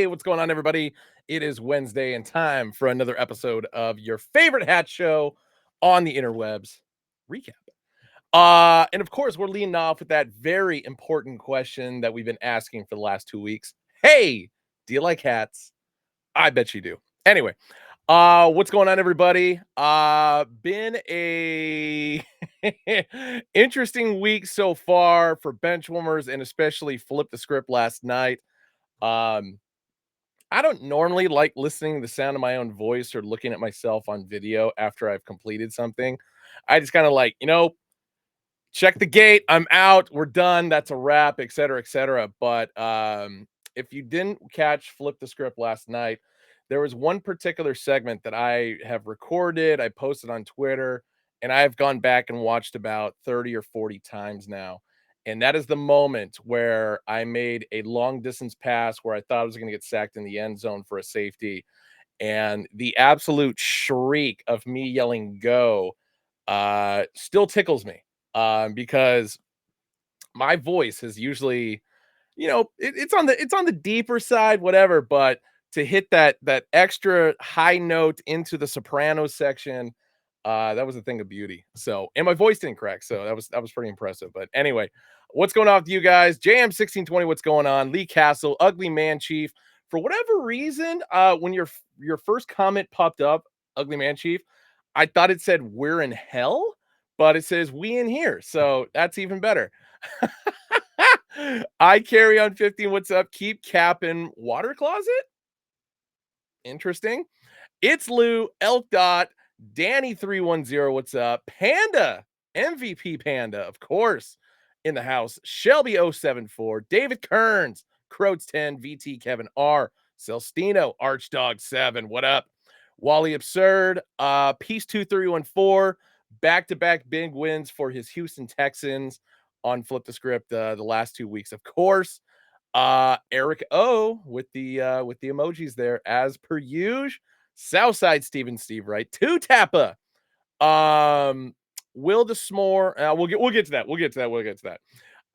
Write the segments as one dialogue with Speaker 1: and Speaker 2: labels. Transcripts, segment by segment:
Speaker 1: Hey, what's going on, everybody? It is Wednesday and time for another episode of your favorite hat show on the interwebs, Recap. And of course, we're leading off with that very important question that we've been asking for the last 2 weeks. Hey, do you like hats? I bet you do. Anyway, what's going on, everybody? Been a interesting week so far for bench warmers and especially Flip the Script last night. Um, I don't normally like listening to the sound of my own voice or looking at myself on video after I've completed something. I just kind of like, check the gate. I'm out. We're done. That's a wrap, et cetera, et cetera. But if you didn't catch Flip the Script last night, there was one particular segment that I have recorded. I posted on Twitter, and I have gone back and watched about 30 or 40 times now. And that is the moment where I made a long distance pass where I thought I was going to get sacked in the end zone for a safety. And the absolute shriek of me yelling go still tickles me because my voice is usually, it's on the deeper side, whatever. But to hit that extra high note into the soprano section, that was a thing of beauty. So, and my voice didn't crack, so that was pretty impressive. But anyway, what's going on with you guys? JM1620, what's going on? Lee Castle, Ugly Man Chief. For whatever reason, when your first comment popped up, Ugly Man Chief, I thought it said we're in hell, but it says we in here, so that's even better. I carry on 15. What's up? Keep capping water closet. Interesting. It's Lou, Elk Dot, Danny 310. What's up? Panda, MVP Panda, of course, in the house. Shelby 074, David Kearns, Croats 10, VT Kevin R, Celestino, Archdog 7. What up? Wally Absurd, Peace 2314, back-to-back big wins for his Houston Texans on Flip the Script the last 2 weeks, of course. Eric O with the emojis there as per usual. Southside Steve right. Two Tappa. Will the Smore. We'll get to that. We'll get to that.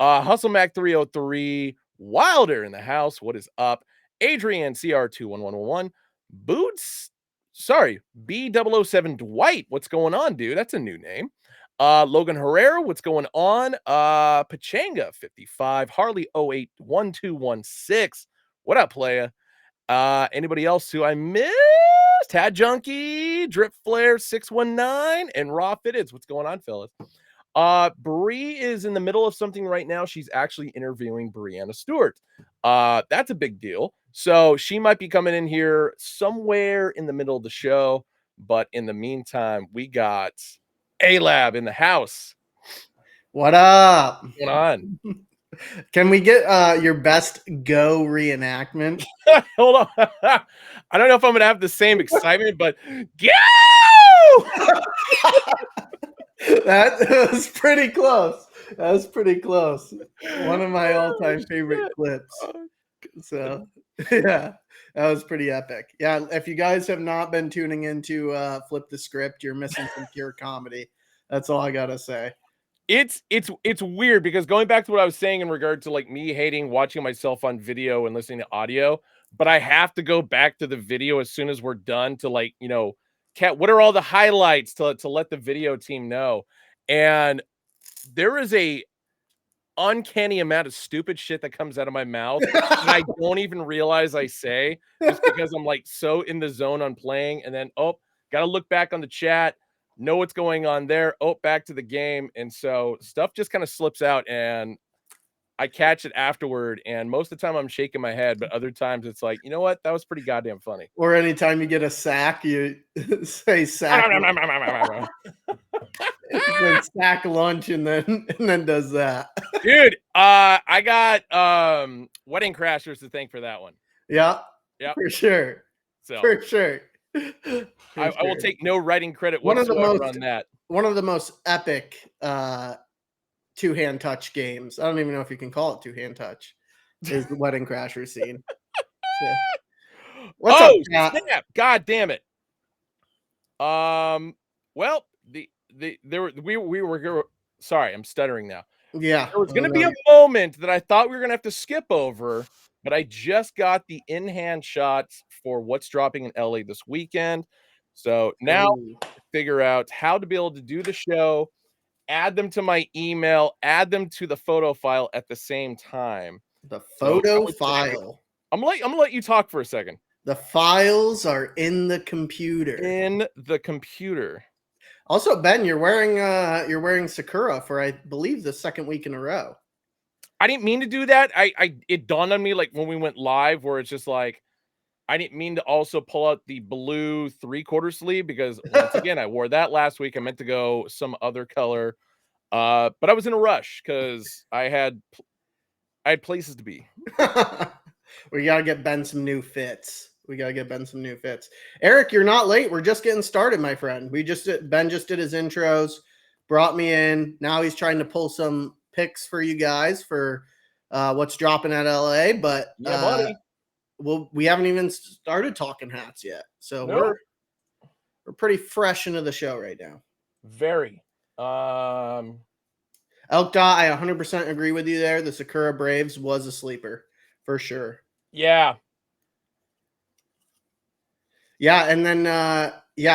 Speaker 1: Hustle Mac 303. Wilder in the house. What is up? Adrian CR21111. Boots. Sorry, B007 Dwight. What's going on, dude? That's a new name. Logan Herrera, what's going on? Pachanga 55, Harley 081216. What up, playa? Anybody else who I missed? Tad Junkie, Drip Flare 619, and Raw Fitteds. What's going on, fellas? Bree is in the middle of something right now. She's actually interviewing Brianna Stewart. That's a big deal. So she might be coming in here somewhere in the middle of the show. But in the meantime, we got A-Lab in the house.
Speaker 2: What up?
Speaker 1: What's going on?
Speaker 2: Can we get your best go reenactment?
Speaker 1: Hold on. I don't know if I'm going to have the same excitement, but go!
Speaker 2: That was pretty close. One of my all-time favorite clips. So, yeah, that was pretty epic. Yeah, if you guys have not been tuning into Flip the Script, you're missing some pure comedy. That's all I got to say.
Speaker 1: It's weird because going back to what I was saying in regard to like me hating watching myself on video and listening to audio, but I have to go back to the video as soon as we're done to like, what are all the highlights to let the video team know. And there is a uncanny amount of stupid shit that comes out of my mouth that I don't even realize I say just because I'm like so in the zone on playing. And then, gotta look back on the chat, know what's going on there. Back to the game. And so stuff just kind of slips out and I catch it afterward. And most of the time I'm shaking my head, but other times it's like, you know what? That was pretty goddamn funny.
Speaker 2: Or anytime you get a sack, you say sack. Sack lunch and then does that.
Speaker 1: Dude, I got Wedding Crashers to thank for that one.
Speaker 2: Yeah. For sure.
Speaker 1: I will take no writing credit whatsoever on that.
Speaker 2: One of the most epic two-hand touch games. I don't even know if you can call it two-hand touch. Is the Wedding Crasher scene. So, what's up, Pat?
Speaker 1: Snap. God damn it. Well, we were sorry, I'm stuttering now.
Speaker 2: Yeah.
Speaker 1: There was going to be a moment that I thought we were going to have to skip over but I just got the in-hand shots for what's dropping in LA this weekend. So now
Speaker 2: Ooh.
Speaker 1: figure out how to be able to do the show, add them to my email, add them to the photo file at the same time.
Speaker 2: The
Speaker 1: So I
Speaker 2: photo
Speaker 1: would say,
Speaker 2: file.
Speaker 1: I'm gonna let you talk for a second.
Speaker 2: The files are in the computer.
Speaker 1: In the computer.
Speaker 2: Also, Ben, you're wearing Sakura for, I believe, the second week in a row.
Speaker 1: I didn't mean to do that. It dawned on me like when we went live, where it's just like I didn't mean to also pull out the blue 3/4 sleeve because once again I wore that last week. I meant to go some other color, but I was in a rush because I had places to be.
Speaker 2: We gotta get Ben some new fits. Eric, you're not late. We're just getting started, my friend. Ben just did his intros, brought me in. Now he's trying to pull some picks for you guys for what's dropping at LA. But
Speaker 1: Yeah, buddy.
Speaker 2: we haven't even started talking hats yet, so
Speaker 1: Nope.
Speaker 2: we're pretty fresh into the show right now.
Speaker 1: Very.
Speaker 2: Elk Dot, I 100% agree with you there. The Sakura Braves was a sleeper for sure.
Speaker 1: Yeah.
Speaker 2: Yeah, and then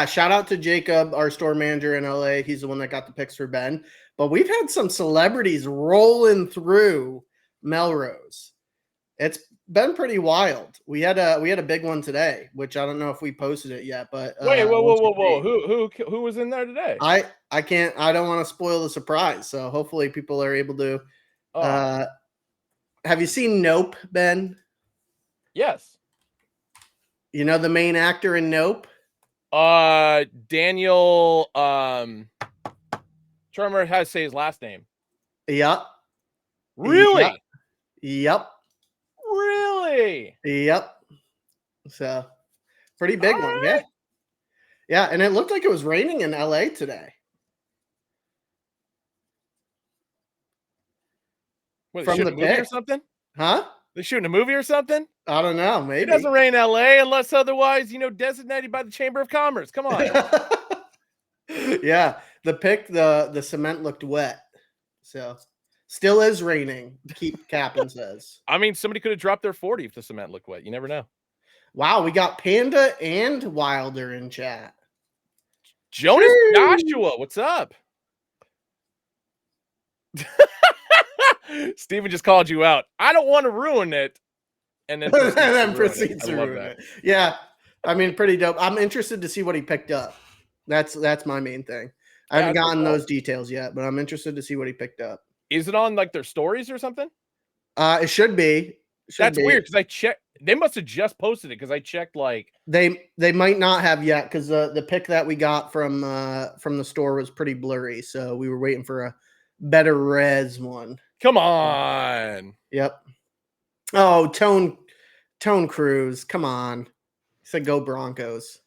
Speaker 2: shout out to Jacob, our store manager in LA. He's the one that got the picks for Ben. But we've had some celebrities rolling through Melrose. It's been pretty wild. We had a big one today, which I don't know if we posted it yet. But
Speaker 1: Wait, whoa! Who was in there today?
Speaker 2: I don't want to spoil the surprise. So hopefully people are able to. Have you seen Nope, Ben?
Speaker 1: Yes.
Speaker 2: You know the main actor in Nope?
Speaker 1: Daniel. Trying to remember how to say his last name.
Speaker 2: Yep.
Speaker 1: Really?
Speaker 2: Yep.
Speaker 1: Really?
Speaker 2: Yep. So, pretty big one. Right. Yeah. Yeah, and it looked like it was raining in LA today.
Speaker 1: What, from the movie or something?
Speaker 2: Huh?
Speaker 1: They shooting a movie or something?
Speaker 2: I don't know. Maybe.
Speaker 1: It doesn't rain in LA unless otherwise, designated by the Chamber of Commerce. Come on.
Speaker 2: Yeah, the cement looked wet. So, still is raining. Keep Cap'n says.
Speaker 1: I mean, somebody could have dropped their 40 if the cement looked wet. You never know.
Speaker 2: Wow, we got Panda and Wilder in chat.
Speaker 1: Jonas Joshua, what's up? Steven just called you out. I don't want to ruin it. And then proceeds
Speaker 2: to ruin it. Yeah. I mean, pretty dope. I'm interested to see what he picked up. That's my main thing. I haven't gotten those details yet, but I'm interested to see what he picked up.
Speaker 1: Is it on like their stories or something?
Speaker 2: It should be.
Speaker 1: That's weird because I checked. They must have just posted it because I checked like
Speaker 2: they might not have yet because the pic that we got from the store was pretty blurry, so we were waiting for a better res one.
Speaker 1: Come on.
Speaker 2: Yep. Oh, Tone Cruz. Come on. He said go Broncos.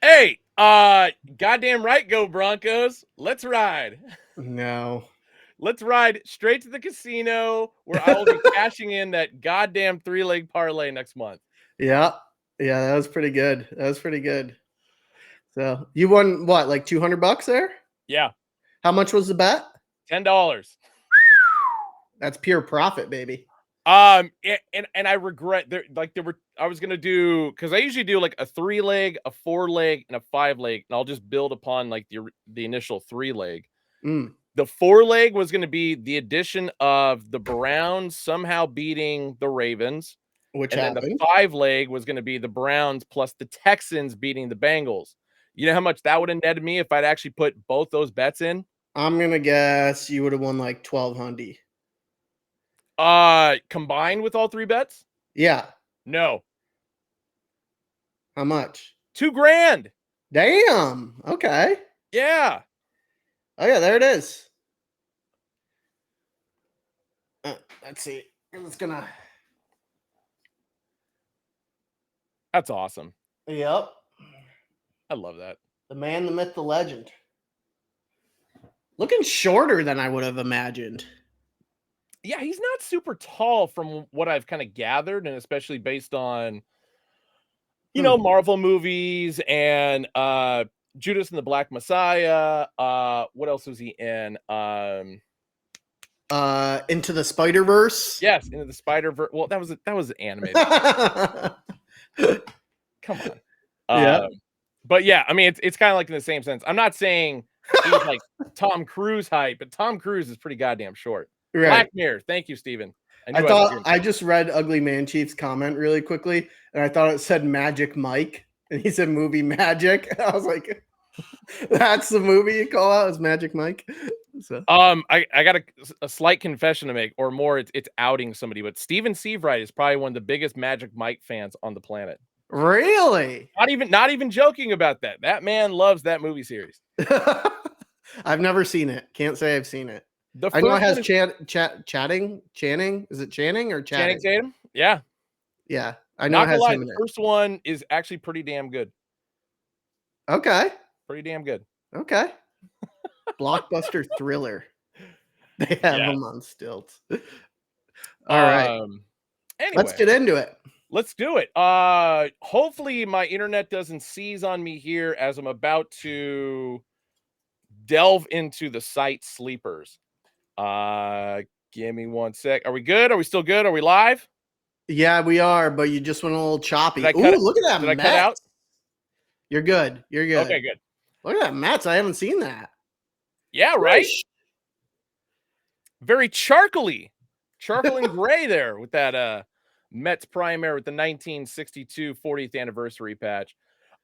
Speaker 1: Hey, goddamn right, go Broncos. Let's ride.
Speaker 2: No.
Speaker 1: Let's ride straight to the casino where I will be cashing in that goddamn 3-leg parlay next month.
Speaker 2: Yeah. Yeah, that was pretty good. So you won what, like $200 there?
Speaker 1: Yeah.
Speaker 2: How much was the bet?
Speaker 1: $10.
Speaker 2: That's pure profit, baby.
Speaker 1: And I regret I was gonna do because I usually do like a 3-leg, a 4-leg, and a 5-leg, and I'll just build upon like the initial 3-leg. The 4-leg was going to be the addition of the Browns somehow beating the Ravens.
Speaker 2: Which
Speaker 1: and
Speaker 2: happened.
Speaker 1: Then the 5-leg was going to be the Browns plus the Texans beating the Bengals. You know how much that would have netted me if I'd actually put both those bets in?
Speaker 2: I'm going to guess you would have won like 1,200.
Speaker 1: Combined with all 3 bets?
Speaker 2: Yeah.
Speaker 1: No.
Speaker 2: How much?
Speaker 1: $2,000.
Speaker 2: Damn. Okay.
Speaker 1: Yeah.
Speaker 2: Oh yeah, there it is. Let's see. It's gonna.
Speaker 1: That's awesome.
Speaker 2: Yep.
Speaker 1: I love that.
Speaker 2: The man, the myth, the legend. Looking shorter than I would have imagined.
Speaker 1: Yeah, he's not super tall from what I've kind of gathered, and especially based on Marvel movies and Judas and the Black Messiah. What else was he in?
Speaker 2: Into the Spider-Verse.
Speaker 1: Yes, Into the Spider-Verse. Well, that was animated. Come on.
Speaker 2: Yeah.
Speaker 1: But yeah, I mean, it's kind of like in the same sense. I'm not saying he's like Tom Cruise height, but Tom Cruise is pretty goddamn short.
Speaker 2: Right.
Speaker 1: Black Mirror. Thank you, Steven.
Speaker 2: I just read Ugly Man Chief's comment really quickly, and I thought it said Magic Mike, and he said movie Magic. I was like, that's the movie you call out as Magic Mike. So
Speaker 1: I got a slight confession to make, or more, it's outing somebody, but Steven Seavright is probably one of the biggest Magic Mike fans on the planet.
Speaker 2: really?
Speaker 1: Not even joking about that. That man loves that movie series.
Speaker 2: I've never seen it. Can't say I've seen it. I know it has Channing. Is it Channing or Channing?
Speaker 1: Channing Tatum? Yeah.
Speaker 2: Yeah. I know it has him in
Speaker 1: the
Speaker 2: it.
Speaker 1: first one is actually pretty damn good.
Speaker 2: Okay.
Speaker 1: Pretty damn good.
Speaker 2: Okay. Blockbuster thriller. They have them on stilts. All right.
Speaker 1: Anyway,
Speaker 2: let's get into it.
Speaker 1: Let's do it. Hopefully my internet doesn't seize on me here as I'm about to delve into the site sleepers. Give me 1 sec. Are we good? Are we still good? Are we live?
Speaker 2: Yeah, we are, but you just went a little choppy. Ooh, look at that.
Speaker 1: Did I cut out?
Speaker 2: You're good. You're good.
Speaker 1: Okay, good.
Speaker 2: Look at that Mets. I haven't seen that.
Speaker 1: Yeah, right? Very charcoal and gray there with that Mets primary with the 1962 40th anniversary patch.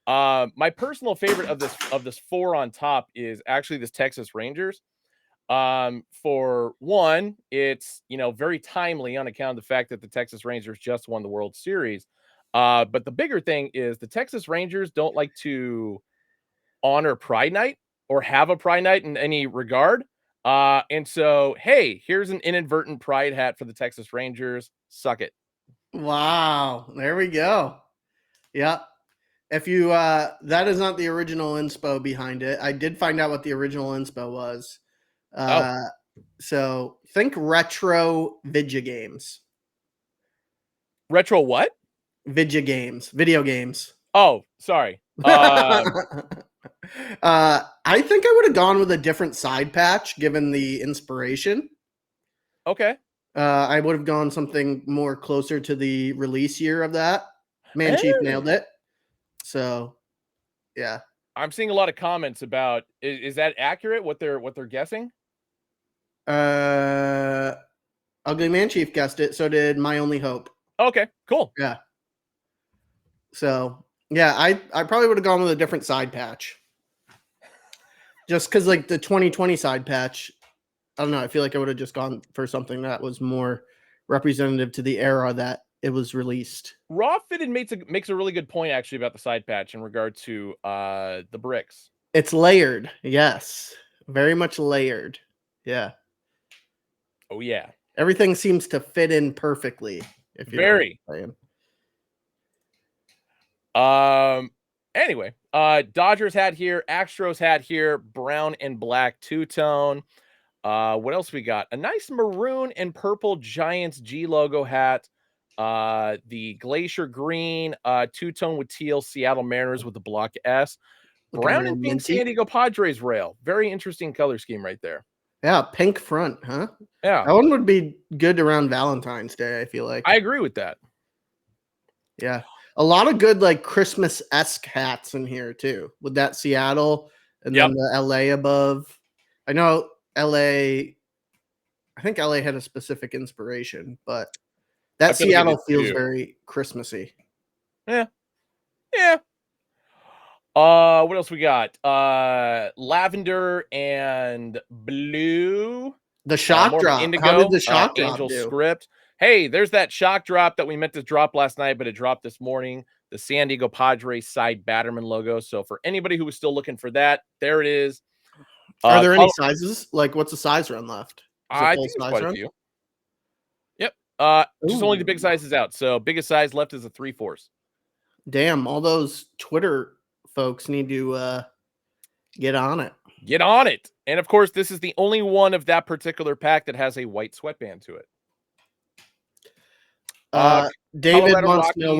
Speaker 1: My personal favorite of this 4 on top is actually this Texas Rangers. For one, it's, you know, very timely on account of the fact that the Texas Rangers just won the World Series. But the bigger thing is the Texas Rangers don't like to honor Pride Night or have a Pride Night in any regard. And so, hey, here's an inadvertent Pride hat for the Texas Rangers. Suck it.
Speaker 2: Wow. There we go. Yep. If you, that is not the original inspo behind it. I did find out what the original inspo was. So think retro video games.
Speaker 1: Retro what?
Speaker 2: Video games.
Speaker 1: Oh, sorry.
Speaker 2: I think I would have gone with a different side patch given the inspiration.
Speaker 1: Okay.
Speaker 2: I would have gone something more closer to the release year of that. Man Chief nailed it. So, yeah.
Speaker 1: I'm seeing a lot of comments about is that accurate what they're guessing?
Speaker 2: Ugly Man Chief guessed it, so did My Only Hope.
Speaker 1: Okay, cool.
Speaker 2: Yeah. So, yeah, I probably would have gone with a different side patch. Just because, like, the 2020 side patch, I don't know, I feel like I would have just gone for something that was more representative to the era that it was released.
Speaker 1: Raw Fitted makes a really good point, actually, about the side patch in regard to the bricks.
Speaker 2: It's layered, yes. Very much layered. Yeah.
Speaker 1: Oh, yeah.
Speaker 2: Everything seems to fit in perfectly. If you're
Speaker 1: very. Anyway, Dodgers hat here, Astros hat here, brown and black two-tone. What else we got? A nice maroon and purple Giants G logo hat. The Glacier green, two-tone with teal Seattle Mariners with the block S. Brown and pink San Diego Padres rail. Very interesting color scheme right there.
Speaker 2: Yeah, pink front, huh?
Speaker 1: Yeah.
Speaker 2: That one would be good around Valentine's Day, I feel like.
Speaker 1: I agree with that.
Speaker 2: Yeah. A lot of good, like, Christmas-esque hats in here, too, with that Seattle and then the LA above. I know I think LA had a specific inspiration, but that Seattle feels very Christmassy.
Speaker 1: Yeah. Yeah. What else we got? Lavender and blue.
Speaker 2: The shock drop.
Speaker 1: Indigo,
Speaker 2: how did the shock drop
Speaker 1: Angel
Speaker 2: do?
Speaker 1: Script. Hey, there's that shock drop that we meant to drop last night, but it dropped this morning. The San Diego Padres side Batterman logo. So for anybody who was still looking for that, there it is.
Speaker 2: Are there any sizes? Like, what's the size run left?
Speaker 1: I think there's quite a few. Yep. Just only the big size is out. So biggest size left is a 3/4.
Speaker 2: Damn, all those Twitter folks need to get on it.
Speaker 1: Get on it. And of course, this is the only one of that particular pack that has a white sweatband to it.
Speaker 2: David Colorado wants Rockies. To know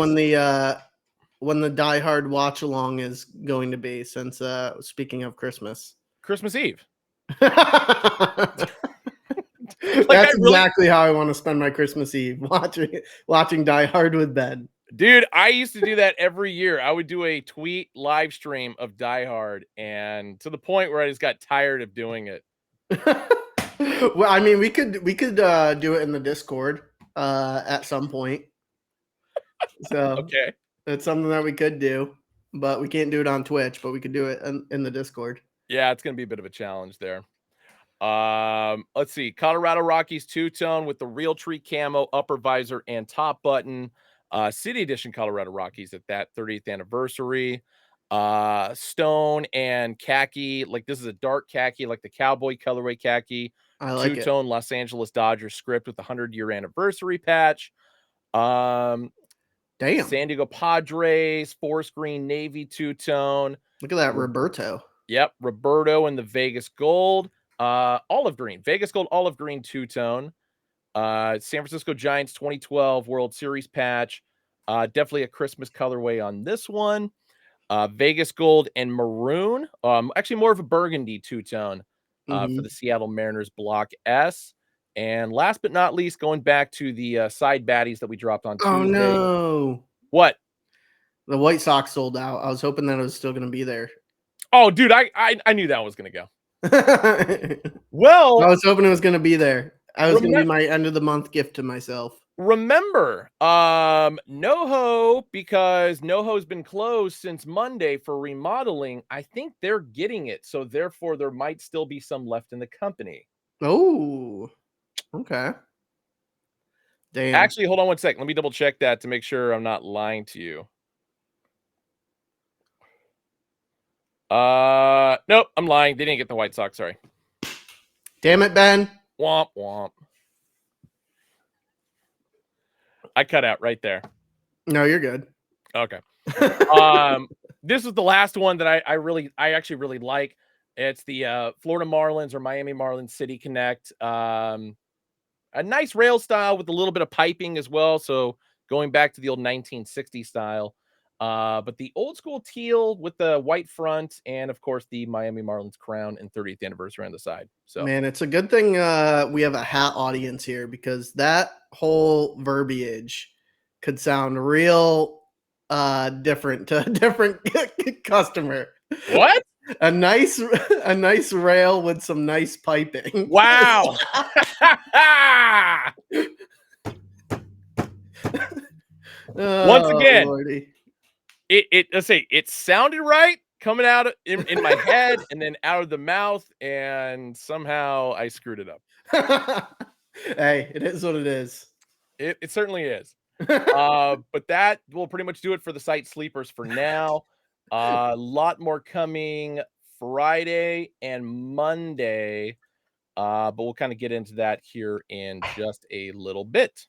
Speaker 2: when the Die Hard watch along is going to be, since speaking of Christmas
Speaker 1: Eve.
Speaker 2: That's exactly how I want to spend my Christmas Eve, watching Die Hard with Ben.
Speaker 1: Dude, I used to do that every year. I would do a tweet live stream of Die Hard, and to the point where I just got tired of doing it.
Speaker 2: Well, I mean, we could do it in the Discord at some point. So
Speaker 1: Okay.
Speaker 2: it's something that we could do, but we can't do it on Twitch. But we could do it in the Discord.
Speaker 1: Yeah, it's gonna be a bit of a challenge there. Let's see. Colorado Rockies two-tone with the real tree camo upper visor and top button. City Edition Colorado Rockies at that 30th anniversary. Stone and khaki, like this is a dark khaki, like the cowboy colorway khaki.
Speaker 2: I like it.
Speaker 1: Two-tone Los Angeles Dodgers script with the 100-year anniversary patch.
Speaker 2: Damn.
Speaker 1: San Diego Padres forest green navy two-tone.
Speaker 2: Look at that, Roberto.
Speaker 1: Yep, Roberto in the Vegas gold. Olive green, Vegas gold, olive green two-tone. San Francisco Giants 2012 World Series patch. Definitely a Christmas colorway on this one. Vegas gold and maroon. Actually more of a burgundy two-tone for the Seattle Mariners Block S. And last but not least, going back to the side baddies that we dropped on Tuesday.
Speaker 2: Oh no!
Speaker 1: What?
Speaker 2: The White Sox sold out. I was hoping that it was still going to be there.
Speaker 1: Oh, dude, I knew that was going to go. Well,
Speaker 2: I was hoping it was going to be there. I was going to be my end of the month gift to myself.
Speaker 1: Remember, NoHo, because NoHo's been closed since Monday for remodeling. I think they're getting it, so therefore there might still be some left in the company.
Speaker 2: Oh, okay. Damn.
Speaker 1: Actually, hold on one sec. Let me double check that to make sure I'm not lying to you. Nope, I'm lying. They didn't get the White Sox. Sorry.
Speaker 2: Damn it, Ben.
Speaker 1: Womp womp. I cut out right there.
Speaker 2: No, you're good.
Speaker 1: Okay. This is the last one that I actually really like. It's the Florida Marlins or Miami Marlins City Connect. A nice rail style with a little bit of piping as well. So going back to the old 1960 style. But the old school teal with the white front and of course the Miami Marlins crown and 30th anniversary on the side. So
Speaker 2: man, it's a good thing we have a hat audience here because that whole verbiage could sound real different to a different customer.
Speaker 1: What?
Speaker 2: A nice rail with some nice piping.
Speaker 1: Wow. Once again,
Speaker 2: Lordy.
Speaker 1: Let's say it sounded right coming out in my head and then out of the mouth, and somehow I screwed it up.
Speaker 2: Hey, it is what it is.
Speaker 1: It certainly is. But that will pretty much do it for the site sleepers for now. A lot more coming Friday and Monday. But we'll kind of get into that here in just a little bit.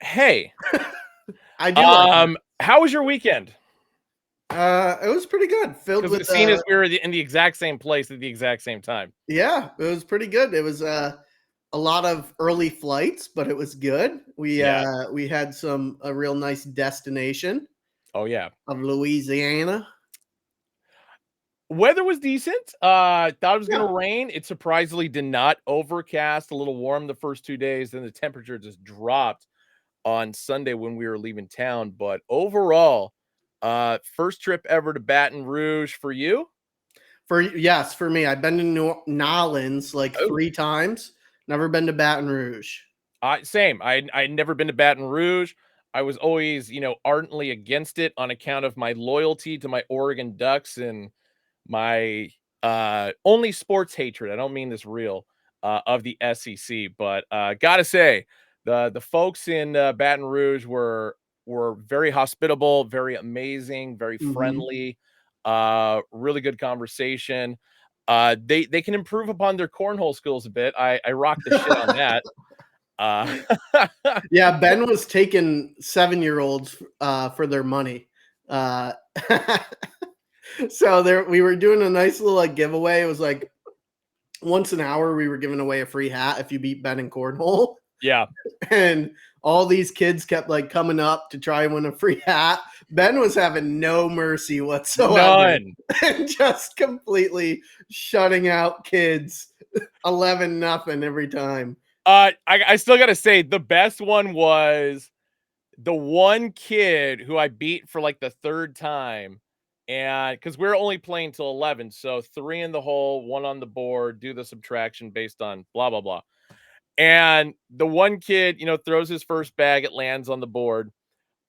Speaker 1: Hey,
Speaker 2: I do.
Speaker 1: How was your weekend?
Speaker 2: It was pretty good. Filled with
Speaker 1: the scene is we were in the exact same place at the exact same time.
Speaker 2: Yeah, it was pretty good. It was a lot of early flights, but it was good. We had a real nice destination.
Speaker 1: Oh yeah,
Speaker 2: of Louisiana.
Speaker 1: Weather was decent. Thought it was going to rain. It surprisingly did not. Overcast, a little warm the first 2 days. Then the temperature just dropped on Sunday when we were leaving town. But overall, first trip ever to Baton Rouge for you?
Speaker 2: Yes, for me. I've been to New Orleans like 3 times. Never been to Baton Rouge.
Speaker 1: Same. I'd never been to Baton Rouge. I was always, ardently against it on account of my loyalty to my Oregon Ducks and my only sports hatred. I don't mean this real of the SEC, but gotta say the folks in Baton Rouge were very hospitable, very amazing, very friendly, really good conversation. They can improve upon their cornhole skills a bit. I rock the shit on that.
Speaker 2: Yeah, Ben was taking 7-year-olds for their money. So we were doing a nice little giveaway. It was like once an hour we were giving away a free hat if you beat Ben in cornhole.
Speaker 1: Yeah.
Speaker 2: And all these kids kept like coming up to try and win a free hat. Ben was having no mercy whatsoever.
Speaker 1: None.
Speaker 2: And just completely shutting out kids 11-0 every time.
Speaker 1: I still gotta say the best one was the one kid who I beat for like the third time. And because we're only playing till 11, so 3 in the hole, 1 on the board, do the subtraction based on blah blah blah. And the one kid, throws his first bag, it lands on the board.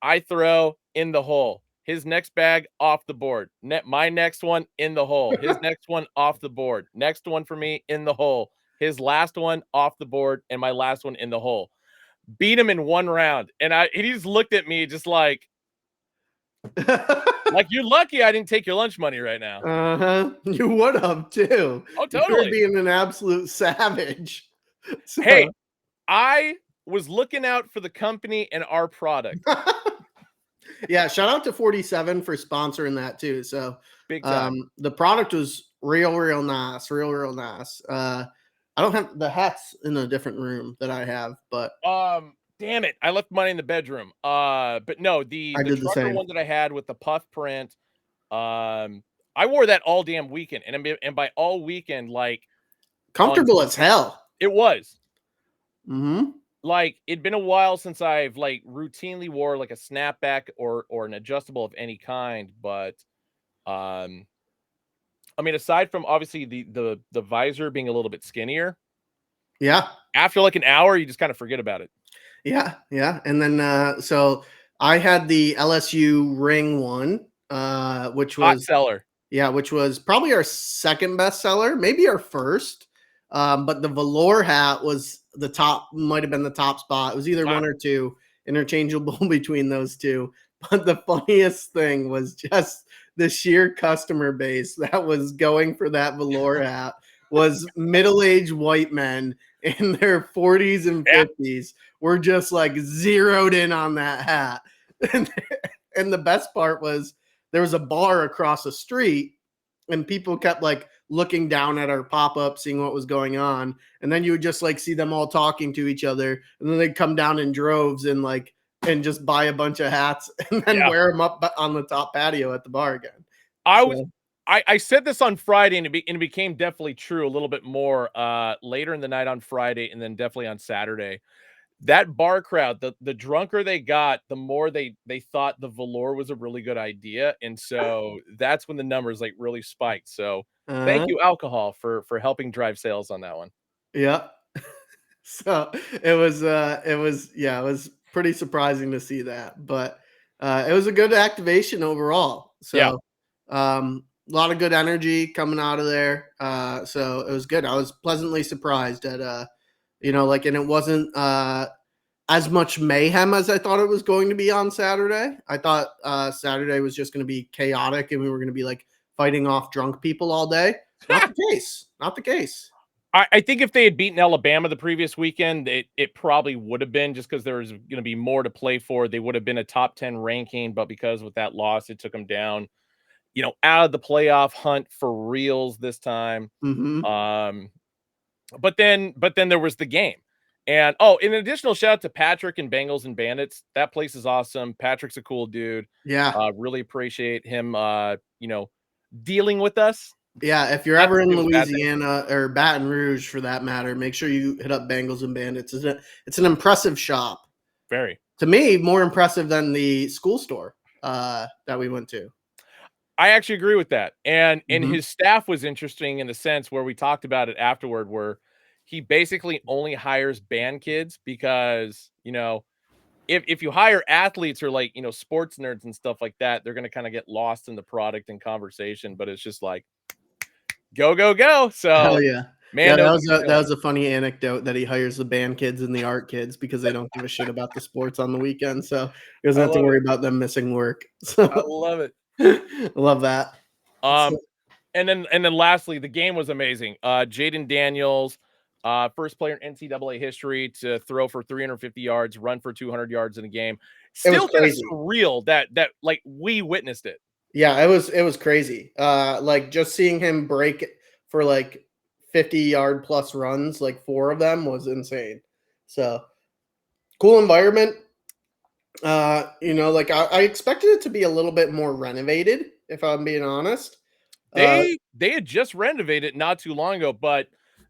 Speaker 1: I throw in the hole. His next bag off the board. My next one in the hole. His next one off the board. Next one for me in the hole. His last one off the board, and my last one in the hole. Beat him in one round, and he just looked at me just like you're lucky I didn't take your lunch money right now.
Speaker 2: You would have too.
Speaker 1: Oh,
Speaker 2: You were
Speaker 1: totally.
Speaker 2: being an absolute savage. So.
Speaker 1: Hey, I was looking out for the company and our product.
Speaker 2: Yeah, shout out to 47 for sponsoring that too. So
Speaker 1: Big time.
Speaker 2: The product was real nice, real nice. I don't have the hats in a different room that I have, but
Speaker 1: damn it, I left money in the bedroom. But no, the trucker
Speaker 2: same
Speaker 1: one that I had with the puff print, I wore that all damn weekend, and by all weekend, like
Speaker 2: comfortable as hell.
Speaker 1: It was.
Speaker 2: Mm-hmm.
Speaker 1: Like, it'd been a while since I've like routinely wore like a snapback or an adjustable of any kind, but I mean, aside from obviously the visor being a little bit skinnier,
Speaker 2: yeah,
Speaker 1: after like an hour, you just kind of forget about it.
Speaker 2: Yeah. And then so I had the LSU ring one, which was
Speaker 1: hot seller.
Speaker 2: Yeah, which was probably our second best seller, maybe our first. But the velour hat was might have been the top spot. It was either one or two, interchangeable between those two. But the funniest thing was just the sheer customer base that was going for that velour hat was middle-aged white men in their 40s and 50s were just like zeroed in on that hat. And the best part was there was a bar across the street and people kept like looking down at our pop-up, seeing what was going on. And then you would just like see them all talking to each other. And then they'd come down in droves and just buy a bunch of hats and then wear them up on the top patio at the bar again.
Speaker 1: I said this on Friday and it became definitely true a little bit more later in the night on Friday and then definitely on Saturday. That bar crowd, the drunker they got, the more they thought the velour was a really good idea. And so that's when the numbers like really spiked. So thank you, alcohol, for helping drive sales on that one.
Speaker 2: Yeah. So it was pretty surprising to see that, but it was a good activation overall. So a lot of good energy coming out of there. So it was good. I was pleasantly surprised at and it wasn't as much mayhem as I thought it was going to be on Saturday. I thought Saturday was just going to be chaotic and we were going to be like fighting off drunk people all day. Not the case. Not the case.
Speaker 1: I think if they had beaten Alabama the previous weekend, it probably would have been, just because there was going to be more to play for. They would have been a top 10 ranking, but because with that loss, it took them down, out of the playoff hunt for reals this time.
Speaker 2: Mm-hmm.
Speaker 1: But then there was the game. And an additional shout out to Patrick and Bengals and Bandits. That place is awesome. Patrick's a cool dude.
Speaker 2: Yeah.
Speaker 1: Really appreciate him dealing with us.
Speaker 2: Yeah, if you're ever in Louisiana or Baton Rouge for that matter, make sure you hit up Bengals and Bandits. It's an impressive shop.
Speaker 1: Very.
Speaker 2: To me, more impressive than the school store that we went to.
Speaker 1: I actually agree with that. And his staff was interesting in the sense where we talked about it afterward, where he basically only hires band kids because, if you hire athletes or like, sports nerds and stuff like that, they're going to kind of get lost in the product and conversation. But it's just like, go. So
Speaker 2: hell yeah.
Speaker 1: Man,
Speaker 2: that was a funny anecdote that he hires the band kids and the art kids because they don't give a shit about the sports on the weekend. So he doesn't have to worry about them missing work. So
Speaker 1: I love it.
Speaker 2: I love that.
Speaker 1: And then lastly, the game was amazing. Jaden Daniels, first player in NCAA history to throw for 350 yards, run for 200 yards in a game. Still kind of surreal that like we witnessed it.
Speaker 2: Yeah, it was crazy. Like just seeing him break for like 50-yard plus runs, like 4 of them was insane. So Cool environment. Like I expected it to be a little bit more renovated, if I'm being honest.
Speaker 1: They had just renovated not too long ago, but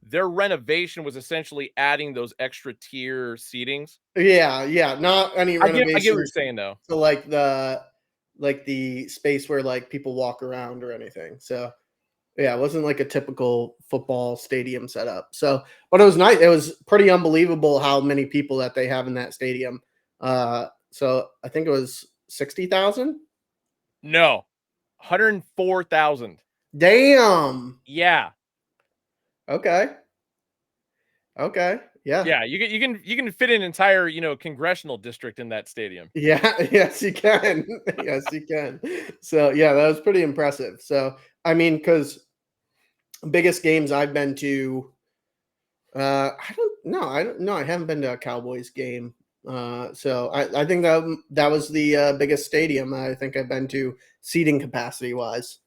Speaker 1: their renovation was essentially adding those extra tier seatings.
Speaker 2: Yeah, not any
Speaker 1: I get what you're
Speaker 2: renovations
Speaker 1: saying though.
Speaker 2: to like the space where like people walk around or anything. So yeah, it wasn't like a typical football stadium setup. So, but it was nice. It was pretty unbelievable how many people that they have in that stadium. So I think it was 60,000.
Speaker 1: No. 104,000.
Speaker 2: Damn.
Speaker 1: Yeah.
Speaker 2: Okay. Okay. Yeah.
Speaker 1: Yeah, you can fit an entire, congressional district in that stadium.
Speaker 2: Yeah. Yes, you can. Yes, you can. So yeah, that was pretty impressive. So I mean, because biggest games I've been to, I don't know. I don't know. I haven't been to a Cowboys game. So I think that was the biggest stadium I think I've been to seating capacity wise.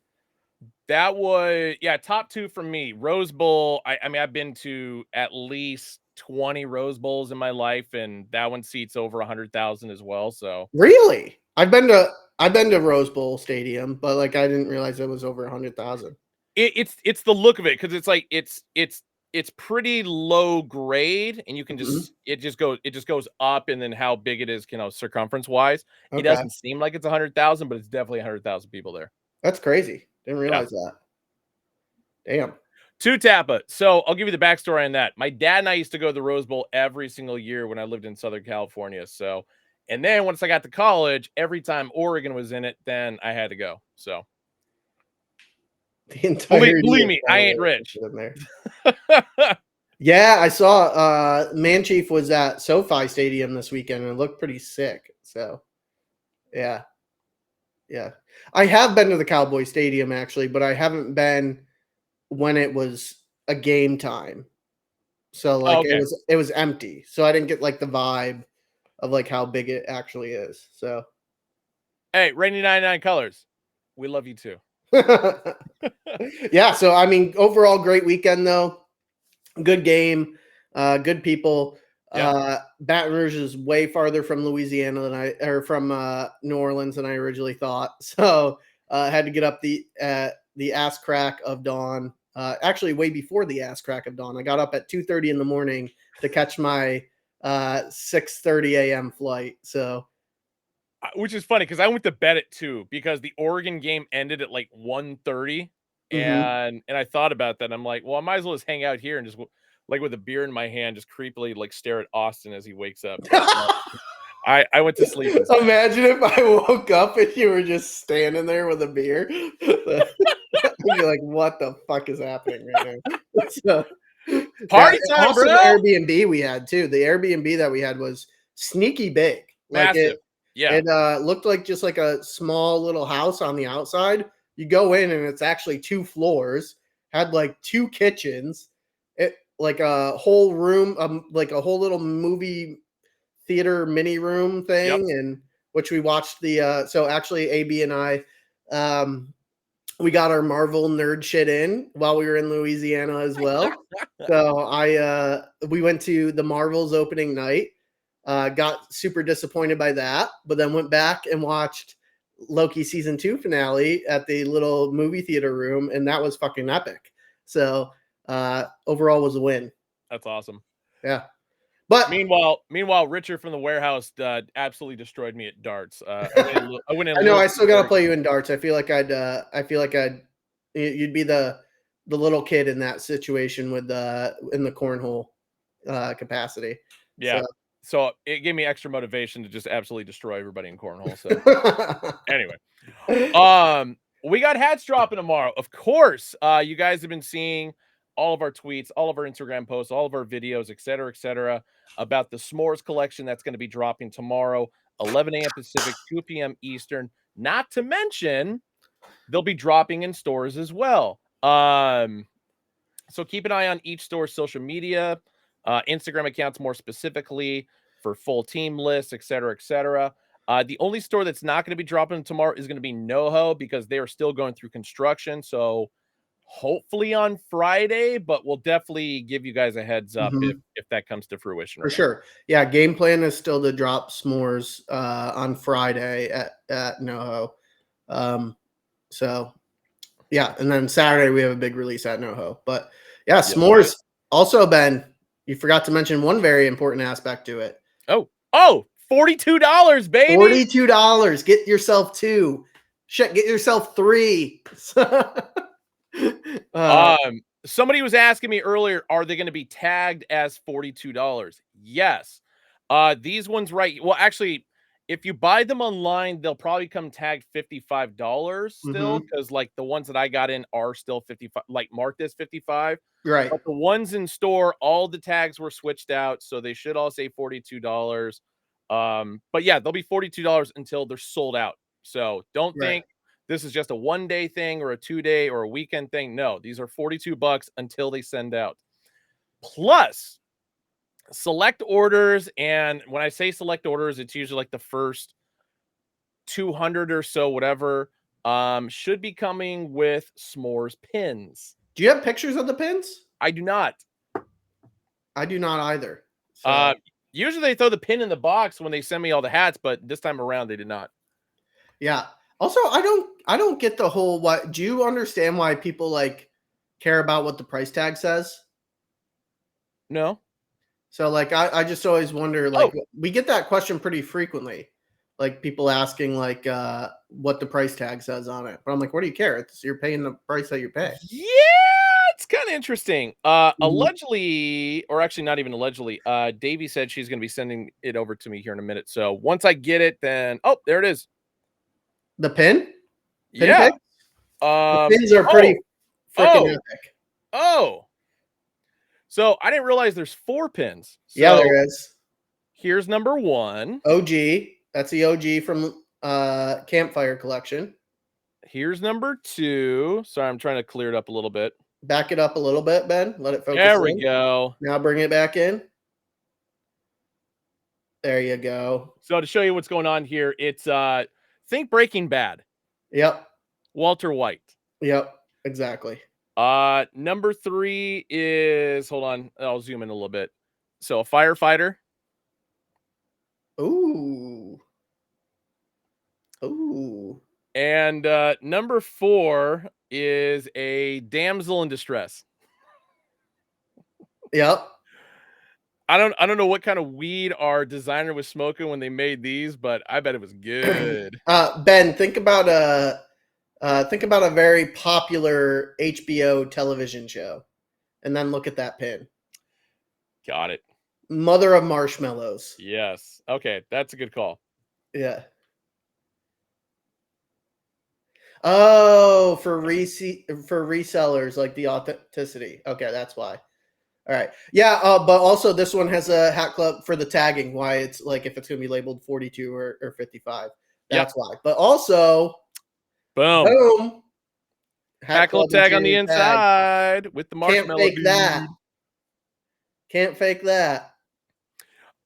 Speaker 1: That was top 2 for me. Rose Bowl, I mean, I've been to at least 20 Rose Bowls in my life, and that one seats over 100,000 as well, so
Speaker 2: Really? I've been to Rose Bowl Stadium, but like I didn't realize it was over 100,000.
Speaker 1: it's the look of it because it's like it's pretty low grade, and you can
Speaker 2: Mhm.
Speaker 1: just it just goes up, and then how big it is, circumference wise. It
Speaker 2: Okay,
Speaker 1: doesn't seem like it's 100,000, but it's definitely 100,000 people there.
Speaker 2: that's crazy. Didn't
Speaker 1: Yeah.
Speaker 2: realize that. Damn.
Speaker 1: To Tampa. So I'll give you the backstory on that. My dad and I used to go to the Rose Bowl every single year when I lived in Southern California. So, and then once I got to college, every time Oregon was in it, then I had to go. So
Speaker 2: The entirety
Speaker 1: believe
Speaker 2: of
Speaker 1: me, I ain't
Speaker 2: Delaware
Speaker 1: rich.
Speaker 2: in there. Yeah, I saw Man Chief was at SoFi Stadium this weekend and it looked pretty sick. So yeah, yeah. I have been to the Cowboy Stadium actually, but I haven't been when it was a game time. So
Speaker 1: Oh,
Speaker 2: like
Speaker 1: okay.
Speaker 2: it was empty. So I didn't get like the vibe of like how big it actually is. So
Speaker 1: Hey, Rainy 99 Colors. We love you too.
Speaker 2: yeah, so I mean overall great weekend though. Good game, good people.
Speaker 1: Yeah.
Speaker 2: Baton Rouge is way farther from Louisiana than from New Orleans than I originally thought. So I had to get up the ass crack of dawn. Actually, way before the ass crack of dawn. I got up at 2:30 in the morning to catch my 6:30 a.m. flight. So
Speaker 1: Which is funny because I went to bed at 2 because the Oregon game ended at like 1:30,
Speaker 2: mhm.
Speaker 1: and I thought about that. I'm like, well, I might as well just hang out here and just like with a beer in my hand, just creepily like stare at Austin as he wakes up. But no, I went to sleep instead.
Speaker 2: Imagine if I woke up and you were just standing there with a beer. I'd be like, what the fuck is happening right now? So, yeah,
Speaker 1: Party time,
Speaker 2: awesome
Speaker 1: bro!
Speaker 2: Airbnb we had too. The Airbnb that we had was sneaky big. Like
Speaker 1: Massive. Yeah.
Speaker 2: it looked like just like a small little house on the outside. You go in and it's actually 2 floors, had like 2 kitchens, it like a whole room, like a whole little movie theater mini room
Speaker 1: Yep.
Speaker 2: thing, and which we watched the so actually AB and I um we got our Marvel nerd shit in while we were in Louisiana as well. So I we went to the Marvels opening night. Got super disappointed by that, but then went back and watched Loki season 2 finale at the little movie theater room, and that was fucking epic. So overall was a win.
Speaker 1: That's awesome.
Speaker 2: Yeah. But
Speaker 1: Meanwhile, Richard from the warehouse absolutely destroyed me at darts. I went in a
Speaker 2: I know
Speaker 1: little
Speaker 2: I
Speaker 1: too
Speaker 2: still gotta play you
Speaker 1: arrogant.
Speaker 2: in darts. I feel like you'd be the little kid in that situation with in the cornhole capacity. So
Speaker 1: Yeah. So it gave me extra motivation to just absolutely destroy everybody in cornhole. So anyway, we got hats dropping tomorrow. Of course, you guys have been seeing all of our tweets, all of our Instagram posts, all of our videos, et cetera, about the Smores collection that's going to be dropping tomorrow, 11 a.m. Pacific, 2 p.m. Eastern. Not to mention, they'll be dropping in stores as well. So keep an eye on each store's social media, Instagram accounts more specifically for full team lists, et cetera, et cetera. The only store that's not going to be dropping tomorrow is going to be NoHo because they are still going through construction. So hopefully on Friday, but we'll definitely give you guys a heads up if that comes to fruition.
Speaker 2: For sure. Yeah, game plan is still to drop S'mores on Friday at NoHo. So yeah, and then Saturday we have a big release at NoHo. But yeah, S'mores also, Ben, you forgot to mention one very important aspect to it.
Speaker 1: Oh, $42, baby.
Speaker 2: $42. Get yourself 2. Shit, get yourself 3.
Speaker 1: Somebody was asking me earlier, are they going to be tagged as $42? Yes. These ones, right? Well, actually, if you buy them online, they'll probably come tagged $55 still, because like the ones that I got in are still 55, like marked as 55.
Speaker 2: Right.
Speaker 1: But the ones in store, all the tags were switched out, so they should all say $42. But yeah, they'll be $42 until they're sold out. So don't think this is just a 1-day thing or a 2-day or a weekend thing. No, these are $42 until they send out. Plus, select orders, and when I say select orders, it's usually like the first 200 or so, whatever, should be coming with S'mores pins.
Speaker 2: Do you have pictures of the pins?
Speaker 1: I do not.
Speaker 2: I do not either. So.
Speaker 1: Usually they throw the pin in the box when they send me all the hats, but this time around they did not.
Speaker 2: Yeah. Also, I don't get the whole what. Do you understand why people like care about what the price tag says?
Speaker 1: No.
Speaker 2: So like I just always wonder, like we get that question pretty frequently. Like people asking like what the price tag says on it. But I'm like, what do you care? You're paying the price that you pay.
Speaker 1: Yeah, it's kind of interesting. Allegedly, or actually not even allegedly, Davey said she's going to be sending it over to me here in a minute. So once I get it, then there it is.
Speaker 2: The pin?
Speaker 1: Yeah.
Speaker 2: The pins are pretty freaking epic.
Speaker 1: So I didn't realize there's 4 pins. So
Speaker 2: yeah, there is.
Speaker 1: Here's number 1.
Speaker 2: OG. That's the OG from Campfire Collection.
Speaker 1: Here's number 2. Sorry, I'm trying to clear it up a little bit.
Speaker 2: Back it up a little bit, Ben. Let it focus.
Speaker 1: There we go.
Speaker 2: Now bring it back in. There you go.
Speaker 1: So to show you what's going on here, it's think Breaking Bad.
Speaker 2: Yep.
Speaker 1: Walter White.
Speaker 2: Yep, exactly.
Speaker 1: Number 3 is, hold on, I'll zoom in a little bit. So a firefighter.
Speaker 2: Ooh.
Speaker 1: And number 4 is a damsel in distress.
Speaker 2: Yep.
Speaker 1: I don't know what kind of weed our designer was smoking when they made these, but I bet it was good.
Speaker 2: Ben, think about a very popular HBO television show, and then look at that pin.
Speaker 1: Got it.
Speaker 2: Mother of Marshmallows.
Speaker 1: Yes. Okay, that's a good call.
Speaker 2: Yeah. Oh, for resellers, like the authenticity. Okay, that's why. All right. Yeah, but also this one has a hat club for the tagging, why it's like if it's going to be labeled 42 or 55. That's why. But also, boom.
Speaker 1: Hat club tag on the inside with the marshmallow.
Speaker 2: Can't fake that. Can't fake that.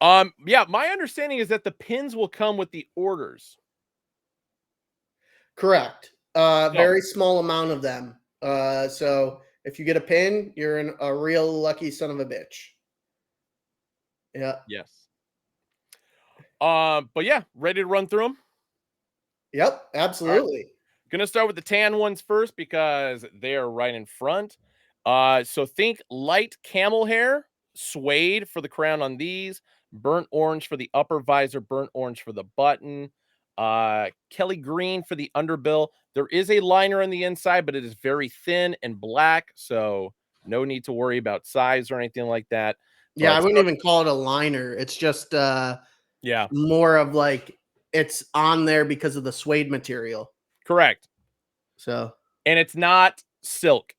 Speaker 1: Yeah, my understanding is that the pins will come with the orders.
Speaker 2: Correct. Very small amount of them. So if you get a pin, you're a real lucky son of a bitch. Yeah.
Speaker 1: Yes. But yeah, ready to run through them?
Speaker 2: Yep, absolutely.
Speaker 1: Gonna start with the tan ones first because they are right in front. So think light camel hair, suede for the crown on these, burnt orange for the upper visor, burnt orange for the button, Kelly green for the underbill. There is a liner on the inside, but it is very thin and black, so no need to worry about size or anything like that.
Speaker 2: Yeah, I wouldn't even call it a liner. It's just more of like it's on there because of the suede material.
Speaker 1: Correct.
Speaker 2: So,
Speaker 1: and it's not silk.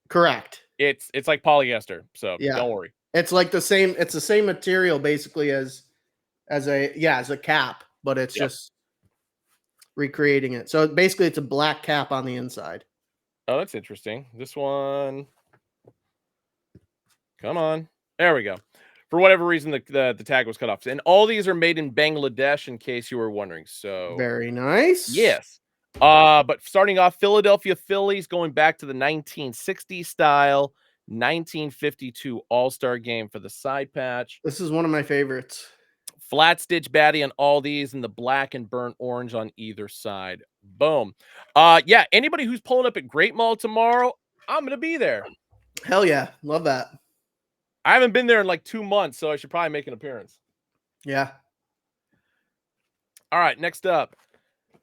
Speaker 2: Correct.
Speaker 1: It's like polyester, so don't worry.
Speaker 2: It's like the same. It's the same material basically as a cap, but it's just recreating it. So basically, it's a black cap on the inside.
Speaker 1: Oh, that's interesting. This one, come on, there we go. For whatever reason, the tag was cut off, and all these are made in Bangladesh, in case you were wondering. So
Speaker 2: very nice.
Speaker 1: Yes. But starting off, Philadelphia Phillies going back to the 1960 style, 1952 All-Star game for the side patch.
Speaker 2: This is one of my favorites.
Speaker 1: Flat stitch baddie on all these and the black and burnt orange on either side. Boom. Yeah, anybody who's pulling up at Great Mall tomorrow, I'm gonna be there.
Speaker 2: Hell yeah, love that.
Speaker 1: I haven't been there in like 2 months, so I should probably make an appearance.
Speaker 2: Yeah.
Speaker 1: All right, next up.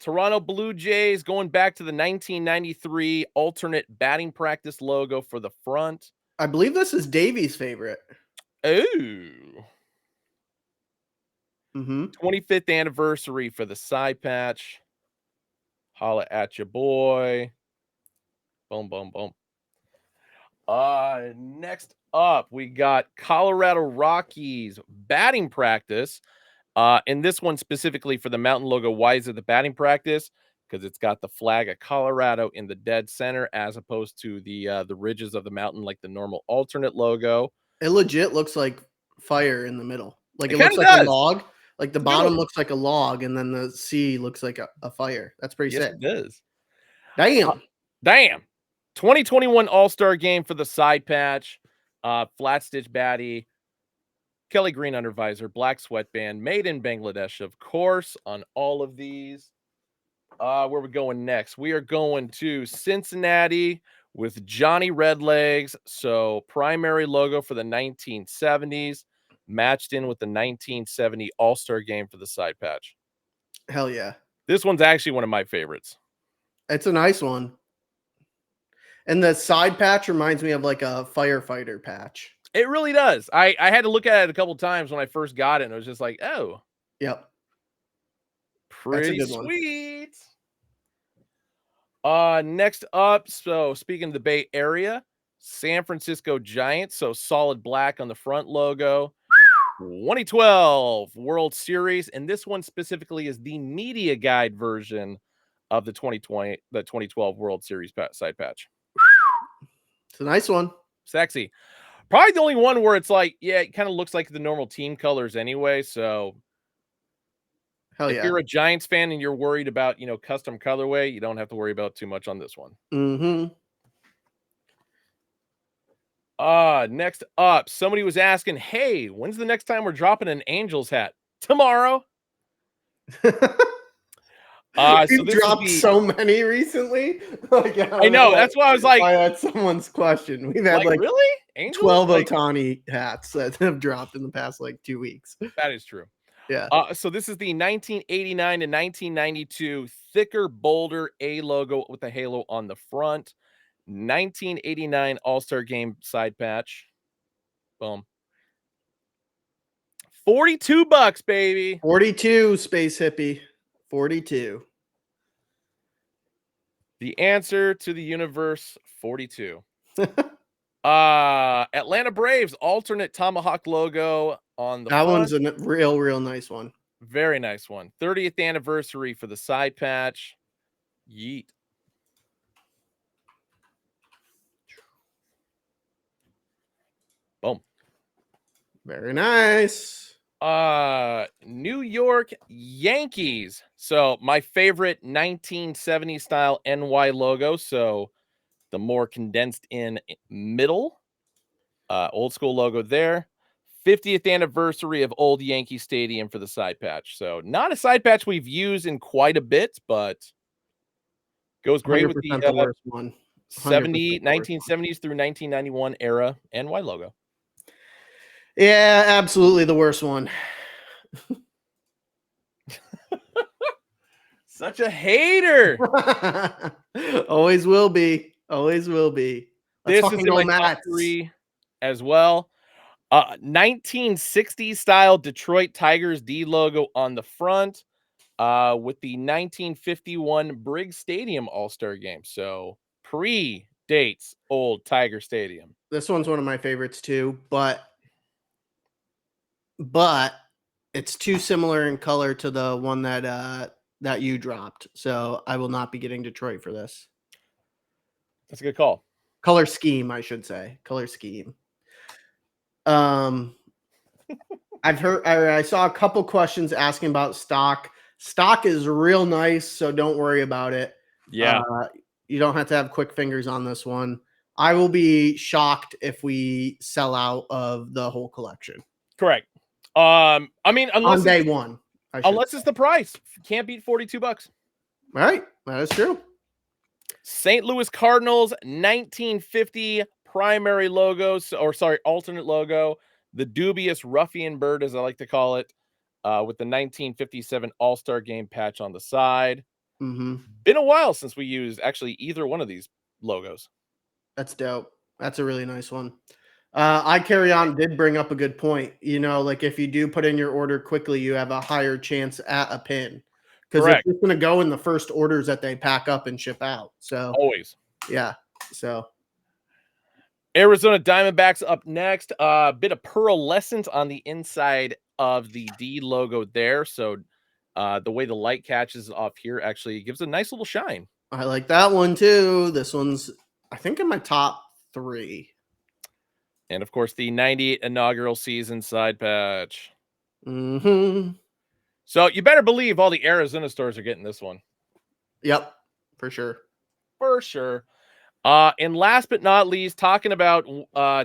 Speaker 1: Toronto Blue Jays going back to the 1993 alternate batting practice logo for the front.
Speaker 2: I believe this is Davey's favorite.
Speaker 1: Ooh.
Speaker 2: Mm-hmm.
Speaker 1: 25th anniversary for the side patch. Holla at your boy. Boom, boom, boom. Next up, we got Colorado Rockies batting practice. And this one specifically for the mountain logo. Why is it the batting practice? Because it's got the flag of Colorado in the dead center, as opposed to the ridges of the mountain, like the normal alternate logo.
Speaker 2: It legit looks like fire in the middle. Like it
Speaker 1: kinda
Speaker 2: looks like
Speaker 1: does.
Speaker 2: a log. Like the
Speaker 1: Good
Speaker 2: bottom
Speaker 1: one.
Speaker 2: looks like a log, and then the sea looks like a fire. That's pretty
Speaker 1: Yes,
Speaker 2: sick.
Speaker 1: it does.
Speaker 2: Damn.
Speaker 1: Damn. 2021 All-Star game for the side patch. Flat stitch baddie. Kelly Green under visor, black sweatband, made in Bangladesh, of course, on all of these. Where we going next? We are going to Cincinnati with Johnny Redlegs. So primary logo for the 1970s, matched in with the 1970 All-Star game for the side patch.
Speaker 2: Hell yeah.
Speaker 1: This one's actually one of my favorites.
Speaker 2: It's a nice one. And the side patch reminds me of like a firefighter patch.
Speaker 1: It really does. I had to look at it a couple times when I first got it, and I was just like, oh,
Speaker 2: Yep.
Speaker 1: pretty
Speaker 2: good one.
Speaker 1: sweet. Next up, so speaking of the Bay Area, San Francisco Giants, so solid black on the front logo. 2012 World Series, and this one specifically is the media guide version of the 2012 World Series side patch.
Speaker 2: It's a nice one.
Speaker 1: Sexy. Probably the only one where it's like, yeah, it kind of looks like the normal team colors anyway. So
Speaker 2: Hell
Speaker 1: if
Speaker 2: yeah.
Speaker 1: you're a Giants fan and you're worried about, custom colorway, you don't have to worry about too much on this one.
Speaker 2: Mm-hmm.
Speaker 1: Next up, somebody was asking, hey, when's the next time we're dropping an Angels hat? Tomorrow.
Speaker 2: We've dropped so many recently.
Speaker 1: I know. That's why I was like,
Speaker 2: why that's someone's question. We've had like
Speaker 1: really? Angels?
Speaker 2: 12 Ohtani hats that have dropped in the past like 2 weeks.
Speaker 1: That is true.
Speaker 2: Yeah.
Speaker 1: So this is the 1989 to 1992 thicker, bolder A logo with the halo on the front. 1989 All-Star Game side patch. Boom. $42, baby.
Speaker 2: 42, Space Hippie. 42.
Speaker 1: The answer to the universe, 42. Atlanta Braves alternate tomahawk logo on the front.
Speaker 2: One's a real nice one.
Speaker 1: Very nice one. 30th anniversary for the side patch. Yeet. Boom.
Speaker 2: Very nice.
Speaker 1: New York Yankees. So my favorite 1970 style NY logo. So the more condensed in middle. Old school logo there. 50th anniversary of Old Yankee Stadium for the side patch. So not a side patch we've used in quite a bit, but goes great with the
Speaker 2: worst one.
Speaker 1: 1970s through 1991 era NY logo.
Speaker 2: Yeah, absolutely the worst one.
Speaker 1: Such a hater.
Speaker 2: Always will be. Always will be.
Speaker 1: This is in my top 3 as well. 1960s style Detroit Tigers D logo on the front with the 1951 Briggs Stadium All-Star game. So pre-dates old Tiger Stadium.
Speaker 2: This one's one of my favorites too, but it's too similar in color to the one that you dropped. So I will not be getting Detroit for this.
Speaker 1: That's a good call.
Speaker 2: Color scheme, I should say. Color scheme. I saw a couple questions asking about stock. Stock is real nice, so don't worry about it.
Speaker 1: Yeah.
Speaker 2: You don't have to have quick fingers on this one. I will be shocked if we sell out of the whole collection.
Speaker 1: Correct. I mean,
Speaker 2: On day one.
Speaker 1: Unless it's the price. Can't beat $42.
Speaker 2: All right. That is true.
Speaker 1: St. Louis Cardinals 1950 primary logos, alternate logo. The dubious ruffian bird, as I like to call it, with the 1957 All-Star Game patch on the side.
Speaker 2: Mm-hmm.
Speaker 1: Been a while since we used actually either one of these logos.
Speaker 2: That's dope. That's a really nice one. I Carry On did bring up a good point. You know, like if you do put in your order quickly, you have a higher chance at a pin because it's just going to go in the first orders that they pack up and ship out. So
Speaker 1: always,
Speaker 2: yeah. So
Speaker 1: Arizona Diamondbacks up next. A bit of pearlescent on the inside of the D logo there. So the way the light catches off here actually gives a nice little shine.
Speaker 2: I like that one too. This one's, I think, in my top 3.
Speaker 1: And of course, the 98 inaugural season side patch.
Speaker 2: Mm-hmm.
Speaker 1: So you better believe all the Arizona stores are getting this one.
Speaker 2: Yep, for sure.
Speaker 1: For sure. And last but not least, talking about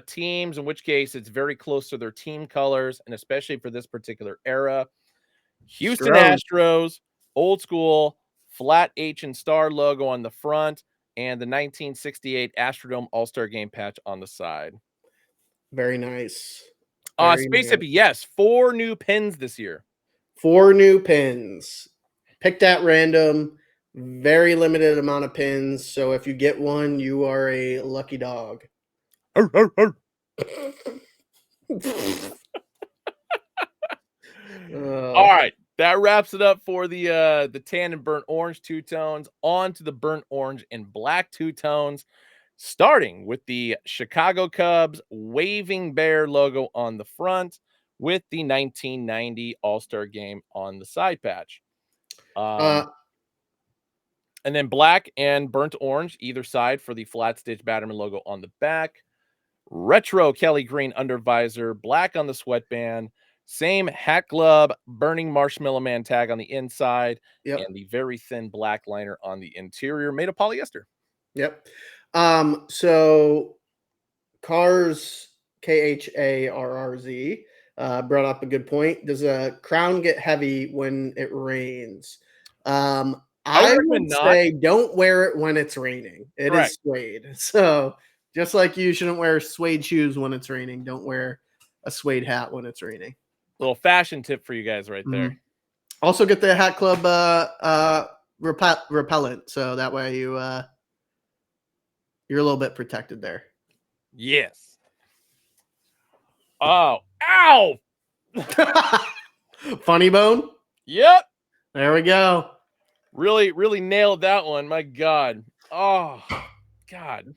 Speaker 1: teams, in which case it's very close to their team colors, and especially for this particular era. Houston Astros, old school, flat H and star logo on the front, and the 1968 Astrodome All-Star Game patch on the side.
Speaker 2: Very nice.
Speaker 1: Space Hippie, yes, 4 new pins this year.
Speaker 2: 4 new pins. Picked at random. Very limited amount of pins. So if you get one, you are a lucky dog.
Speaker 1: Arr, arr, arr. All right, that wraps it up for the tan and burnt orange two-tones. On to the burnt orange and black two-tones, starting with the Chicago Cubs waving bear logo on the front with the 1990 All-Star Game on the side patch. And then black and burnt orange either side for the flat stitch Batterman logo on the back. Retro Kelly green under visor, black on the sweatband, same hat glove, burning marshmallow man tag on the inside, and the very thin black liner on the interior made of polyester.
Speaker 2: Yep. So Cars, KHARRZ, brought up a good point. Does a crown get heavy when it rains? I would say don't wear it when it's raining. It is suede. So just like you shouldn't wear suede shoes when it's raining, don't wear a suede hat when it's raining.
Speaker 1: Little fashion tip for you guys right there.
Speaker 2: Also get the hat club repellent, so that way you're a little bit protected there.
Speaker 1: Yes. Oh, ow!
Speaker 2: Funny bone?
Speaker 1: Yep.
Speaker 2: There we go.
Speaker 1: Really nailed that one. My God. Oh, God.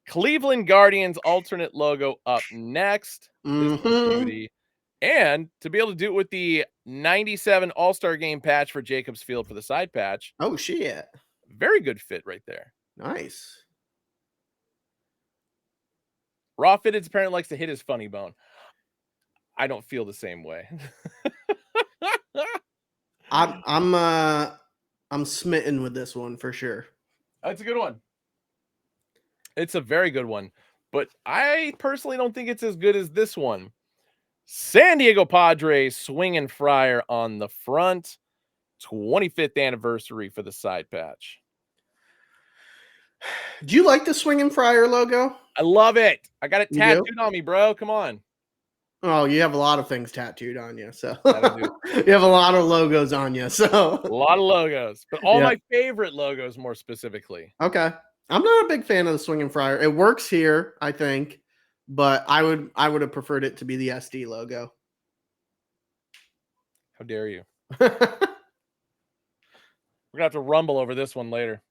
Speaker 1: Cleveland Guardians alternate logo up next. This is beauty. And to be able to do it with the 97 All-Star Game patch for Jacobs Field for the side patch.
Speaker 2: Oh, shit.
Speaker 1: Very good fit right there.
Speaker 2: Nice.
Speaker 1: Raw Fitteds apparently likes to hit his funny bone. I don't feel the same way.
Speaker 2: I'm smitten with this one for sure.
Speaker 1: That's a good one. It's a very good one, but I personally don't think it's as good as this one. San Diego Padres swinging Friar on the front, 25th anniversary for the side patch.
Speaker 2: Do you like the swinging Friar logo?
Speaker 1: I love it. I got it tattooed on me, bro. Come on.
Speaker 2: Oh, you have a lot of things tattooed on you, so you have a lot of logos on you, so
Speaker 1: a lot of logos, but all my favorite logos more specifically.
Speaker 2: Okay. I'm not a big fan of the swinging Friar. It works here, I think, but I would have preferred it to be the SD logo.
Speaker 1: How dare you? We're gonna have to rumble over this one later.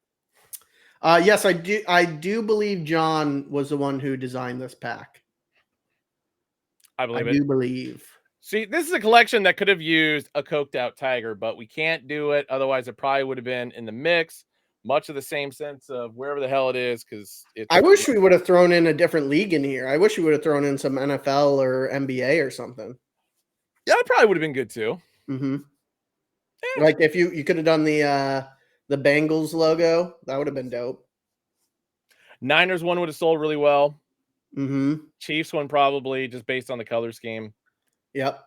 Speaker 2: Yes, I do believe John was the one who designed this pack.
Speaker 1: I believe it.
Speaker 2: I do believe.
Speaker 1: See, this is a collection that could have used a coked out tiger, but we can't do it. Otherwise, it probably would have been in the mix. Much of the same sense of wherever the hell it is, because
Speaker 2: I wish we would have thrown in a different league in here. I wish we would have thrown in some NFL or NBA or something.
Speaker 1: Yeah, that probably would have been good too.
Speaker 2: Mm-hmm. Yeah. Like if you could have done the The Bengals logo, that would have been dope.
Speaker 1: Niners one would have sold really well.
Speaker 2: Mm-hmm.
Speaker 1: Chiefs one probably, just based on the color scheme.
Speaker 2: Yep.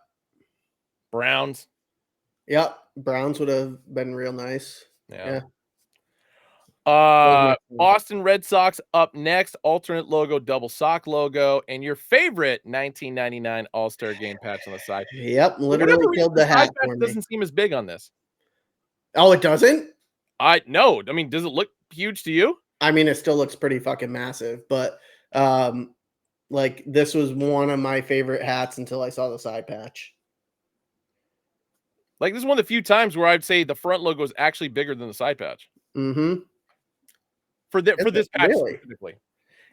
Speaker 1: Browns.
Speaker 2: Yep. Browns would have been real nice.
Speaker 1: Yeah.
Speaker 2: Yeah.
Speaker 1: Boston Red Sox up next. Alternate logo, double sock logo, and your favorite 1999 All-Star Game patch on the side.
Speaker 2: Yep.
Speaker 1: For whatever
Speaker 2: Literally
Speaker 1: reason,
Speaker 2: killed
Speaker 1: the
Speaker 2: the
Speaker 1: side
Speaker 2: hat
Speaker 1: patch
Speaker 2: for me.
Speaker 1: doesn't seem as big on this.
Speaker 2: Oh, it doesn't?
Speaker 1: No. I mean, does it look huge to you?
Speaker 2: I mean, it still looks pretty fucking massive, but like this was one of my favorite hats until I saw the side patch.
Speaker 1: Like, this is one of the few times where I'd say the front logo is actually bigger than the side patch.
Speaker 2: Mm-hmm.
Speaker 1: For this patch
Speaker 2: really
Speaker 1: specifically.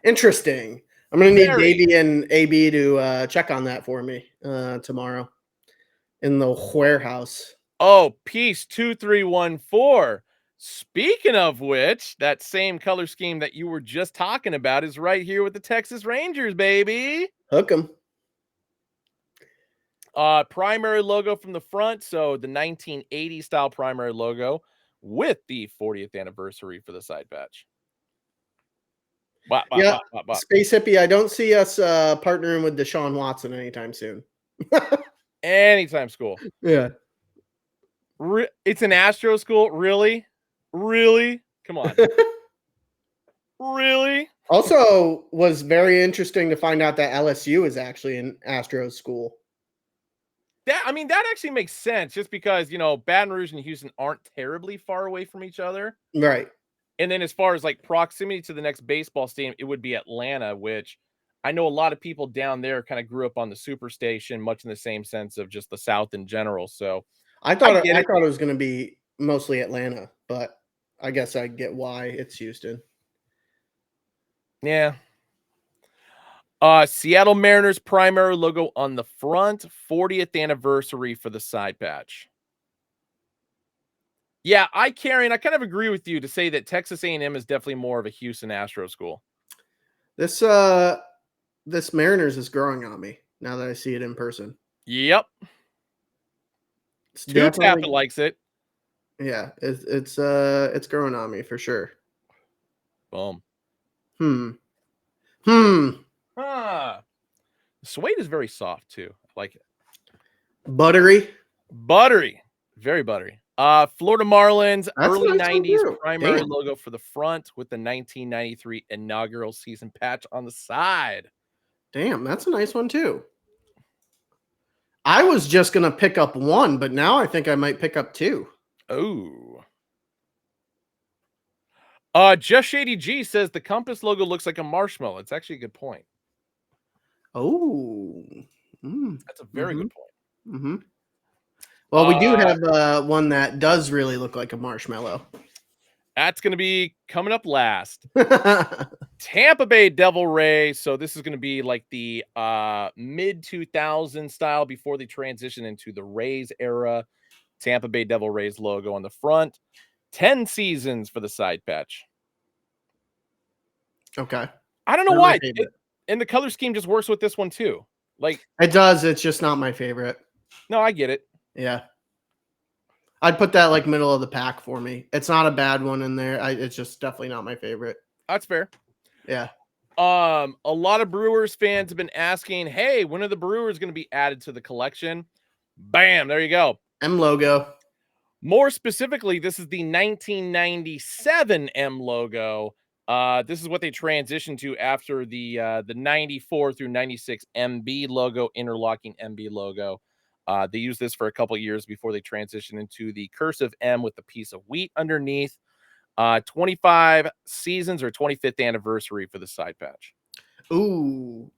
Speaker 2: Interesting. I'm gonna need Davey and AB to check on that for me tomorrow in the warehouse.
Speaker 1: Oh, piece 2314. Speaking of which, that same color scheme that you were just talking about is right here with the Texas Rangers, baby.
Speaker 2: Hook 'em.
Speaker 1: Primary logo from the front, so the 1980 style primary logo with the 40th anniversary for the side patch.
Speaker 2: Yeah, Space Hippie, I don't see us partnering with Deshaun Watson anytime soon.
Speaker 1: Anytime school.
Speaker 2: Yeah.
Speaker 1: It's an Astro school? Really? Really? Come on. Really?
Speaker 2: Also, was very interesting to find out that LSU is actually an Astros school.
Speaker 1: That actually makes sense just because, Baton Rouge and Houston aren't terribly far away from each other.
Speaker 2: Right.
Speaker 1: And then as far as like proximity to the next baseball stadium, it would be Atlanta, which I know a lot of people down there kind of grew up on the Superstation, much in the same sense of just the South in general. So
Speaker 2: I thought it was going to be mostly Atlanta, but I guess I get why it's Houston.
Speaker 1: Yeah. Seattle Mariners primary logo on the front, 40th anniversary for the side patch. Yeah, I kind of agree with you to say that Texas A&M is definitely more of a Houston Astro school.
Speaker 2: This Mariners is growing on me now that I see it in person.
Speaker 1: Yep. Two Tappa likes it.
Speaker 2: Yeah, it's growing on me for sure.
Speaker 1: Boom.
Speaker 2: The
Speaker 1: suede is very soft too. I like it.
Speaker 2: Buttery.
Speaker 1: Very buttery. Florida Marlins,
Speaker 2: That's
Speaker 1: early
Speaker 2: nice
Speaker 1: 90s primary logo for the front with the 1993 inaugural season patch on the side.
Speaker 2: Damn, that's a nice one too. I was just going to pick up one, but now I think I might pick up two.
Speaker 1: Oh. Just Shady G says the Compass logo looks like a marshmallow. It's actually a good point.
Speaker 2: Oh.
Speaker 1: That's a very good point.
Speaker 2: Mm-hmm. Well, we do have one that does really look like a marshmallow.
Speaker 1: That's going to be coming up last. Tampa Bay Devil Ray. So this is going to be like the mid 2000 style before they transition into the Rays era. Tampa Bay Devil Rays logo on the front. 10 seasons for the side patch.
Speaker 2: Okay.
Speaker 1: I don't know why. And the color scheme just works with this one too. Like
Speaker 2: it does. It's just not my favorite.
Speaker 1: No, I get it.
Speaker 2: Yeah. I'd put that like middle of the pack for me. It's not a bad one in there. It's just definitely not my favorite.
Speaker 1: That's fair.
Speaker 2: Yeah.
Speaker 1: A lot of Brewers fans have been asking, hey, when are the Brewers going to be added to the collection? Bam, there you go.
Speaker 2: M logo.
Speaker 1: More specifically, this is the 1997 M logo. This is what they transitioned to after the 94 through 96 MB logo, interlocking MB logo. They used this for a couple years before they transitioned into the cursive M with the piece of wheat underneath. 25 seasons or 25th anniversary for the side patch.
Speaker 2: Ooh,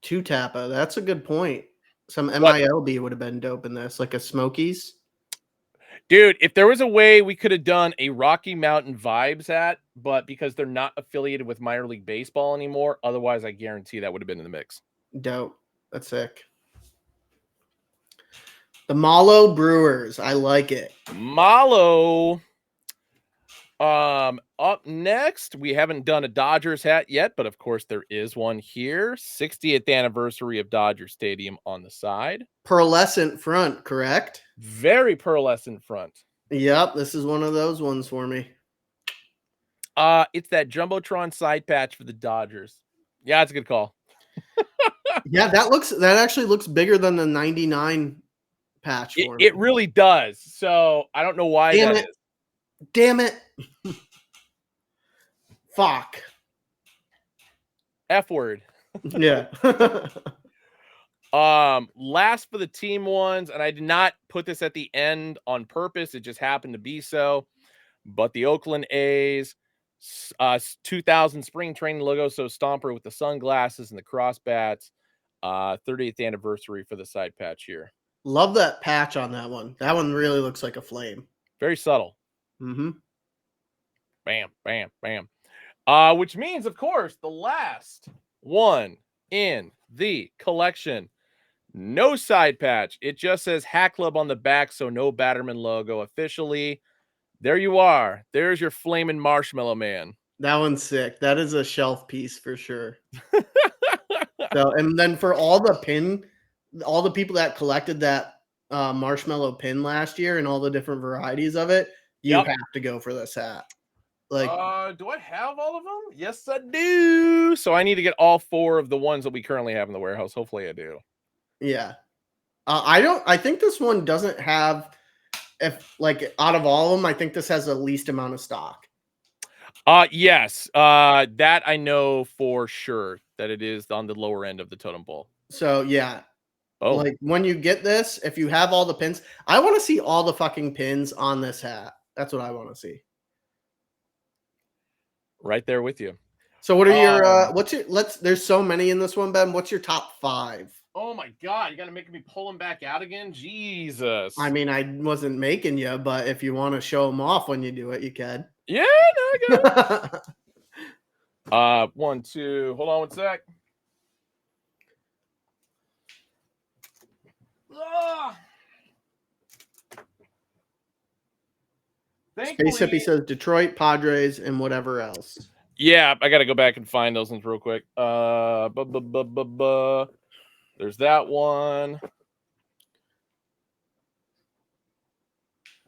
Speaker 2: two Tappa. That's a good point. Some MILB would have been dope in this, like a Smokies.
Speaker 1: Dude, if there was a way we could have done a Rocky Mountain Vibes hat, but because they're not affiliated with minor league baseball anymore, otherwise I guarantee that would have been in the mix.
Speaker 2: Dope. That's sick. The Malo Brewers. I like it.
Speaker 1: Malo. Up next, we haven't done a Dodgers hat yet, but of course there is one here. 60th anniversary of Dodger Stadium on the side.
Speaker 2: Pearlescent front, correct?
Speaker 1: Very pearlescent front.
Speaker 2: Yep, this is one of those ones for me.
Speaker 1: It's that Jumbotron side patch for the Dodgers. Yeah, it's a good call.
Speaker 2: Yeah, that actually looks bigger than the 99 patch for me.
Speaker 1: It really does. So I don't know why
Speaker 2: Damn
Speaker 1: that
Speaker 2: it.
Speaker 1: is.
Speaker 2: Damn it. Fuck.
Speaker 1: F word.
Speaker 2: Yeah.
Speaker 1: Last for the team ones, and I did not put this at the end on purpose. It just happened to be so. But the Oakland A's 2000 spring training logo, so Stomper with the sunglasses and the cross bats. 30th anniversary for the side patch here.
Speaker 2: Love that patch on that one. That one really looks like a flame.
Speaker 1: Very subtle.
Speaker 2: Mm-hmm.
Speaker 1: Bam, bam, bam. Which means, of course, the last one in the collection. No side patch. It just says Hat Club on the back, so no Batterman logo officially. There you are. There's your flaming marshmallow man.
Speaker 2: That one's sick. That is a shelf piece for sure. So, and then for all the people that collected that marshmallow pin last year and all the different varieties of it, you
Speaker 1: Yep.
Speaker 2: have to go for this hat. Like,
Speaker 1: do I have all of them? Yes, I do. So I need to get all 4 of the ones that we currently have in the warehouse. Hopefully I do.
Speaker 2: yeah. I think this one doesn't have, if like out of all of them, I think this has the least amount of stock.
Speaker 1: Yes. That I know for sure that it is on the lower end of the totem pole.
Speaker 2: So yeah.
Speaker 1: Oh,
Speaker 2: Like when you get this, if you have all the pins, I want to see all the fucking pins on this hat. That's what I want to see.
Speaker 1: right there with you.
Speaker 2: So what are your there's so many in this one, Ben. What's your top 5?
Speaker 1: Oh my God, you got to make me pull them back out again? Jesus.
Speaker 2: I mean, I wasn't making you, but if you want to show them off when you do it, you can.
Speaker 1: Yeah, no, I got it. 1, 2. Hold on one sec.
Speaker 2: Space Hippie says Detroit, Padres, and whatever else.
Speaker 1: Yeah, I got to go back and find those ones real quick. There's that one.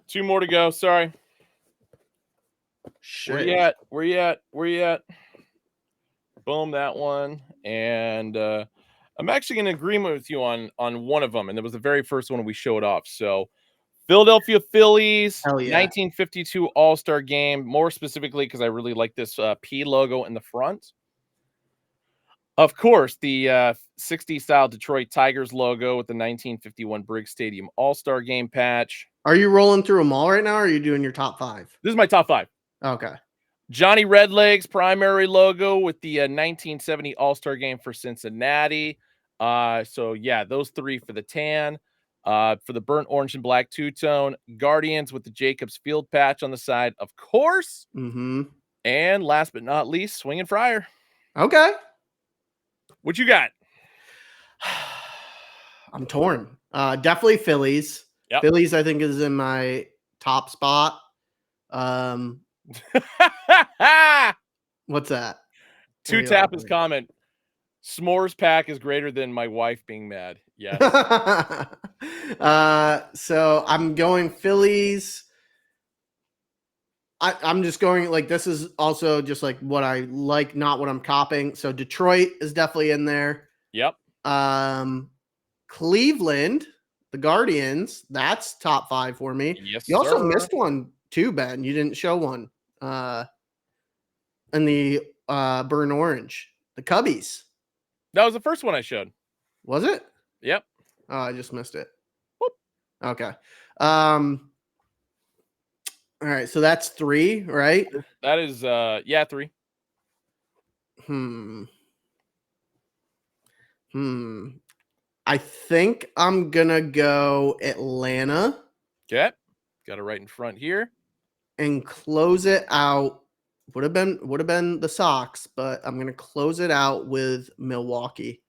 Speaker 1: 2 more to go. Sorry.
Speaker 2: Shit.
Speaker 1: Where you at? Boom, that one. And I'm actually in agreement with you on one of them, and it was the very first one we showed off. So Philadelphia Phillies,
Speaker 2: Hell yeah.
Speaker 1: 1952 All-Star Game, more specifically because I really like this P logo in the front. Of course, the 60s style Detroit Tigers logo with the 1951 Briggs Stadium All-Star Game patch.
Speaker 2: Are you rolling through them all right now, or are you doing your top 5?
Speaker 1: This is my top 5.
Speaker 2: Okay.
Speaker 1: Johnny Redlegs primary logo with the 1970 All-Star Game for Cincinnati. So yeah, those 3 for the tan. For the burnt orange and black two-tone, Guardians with the Jacobs Field patch on the side, of course.
Speaker 2: Mm-hmm.
Speaker 1: And last but not least, Swinging Friar.
Speaker 2: Okay.
Speaker 1: What you got?
Speaker 2: I'm torn. Definitely Phillies.
Speaker 1: Yep.
Speaker 2: Phillies, I think, is in my top spot. What's that?
Speaker 1: Two tap his comment. S'mores pack is greater than my wife being mad. Yes.
Speaker 2: So I'm going Phillies. I'm just going like this is also just like what I like, not what I'm copying. So Detroit is definitely in there.
Speaker 1: Yep.
Speaker 2: Cleveland, the Guardians, that's top 5 for me.
Speaker 1: Yes,
Speaker 2: you also
Speaker 1: sir.
Speaker 2: missed one too, Ben. You didn't show one. In the burnt orange, the Cubbies.
Speaker 1: That was the first one I showed.
Speaker 2: Was it?
Speaker 1: Yep.
Speaker 2: Oh, I just missed it.
Speaker 1: Whoop.
Speaker 2: Okay. All right, so that's 3, right?
Speaker 1: That is 3.
Speaker 2: I think I'm gonna go Atlanta.
Speaker 1: Okay. Got it right in front here.
Speaker 2: And close it out. Would have been the Sox, but I'm gonna close it out with Milwaukee.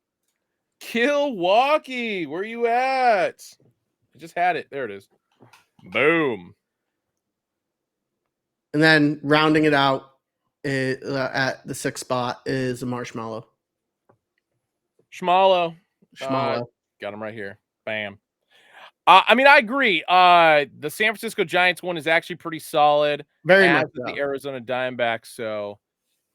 Speaker 1: Milwaukee, where you at? I just had it. There it is. Boom.
Speaker 2: And then rounding it out at the 6th spot is a Marshmallow.
Speaker 1: Schmallow.
Speaker 2: Got
Speaker 1: him right here. Bam. I mean, I agree. The San Francisco Giants one is actually pretty solid,
Speaker 2: Very
Speaker 1: as
Speaker 2: much
Speaker 1: is the
Speaker 2: so.
Speaker 1: Arizona Diamondbacks. So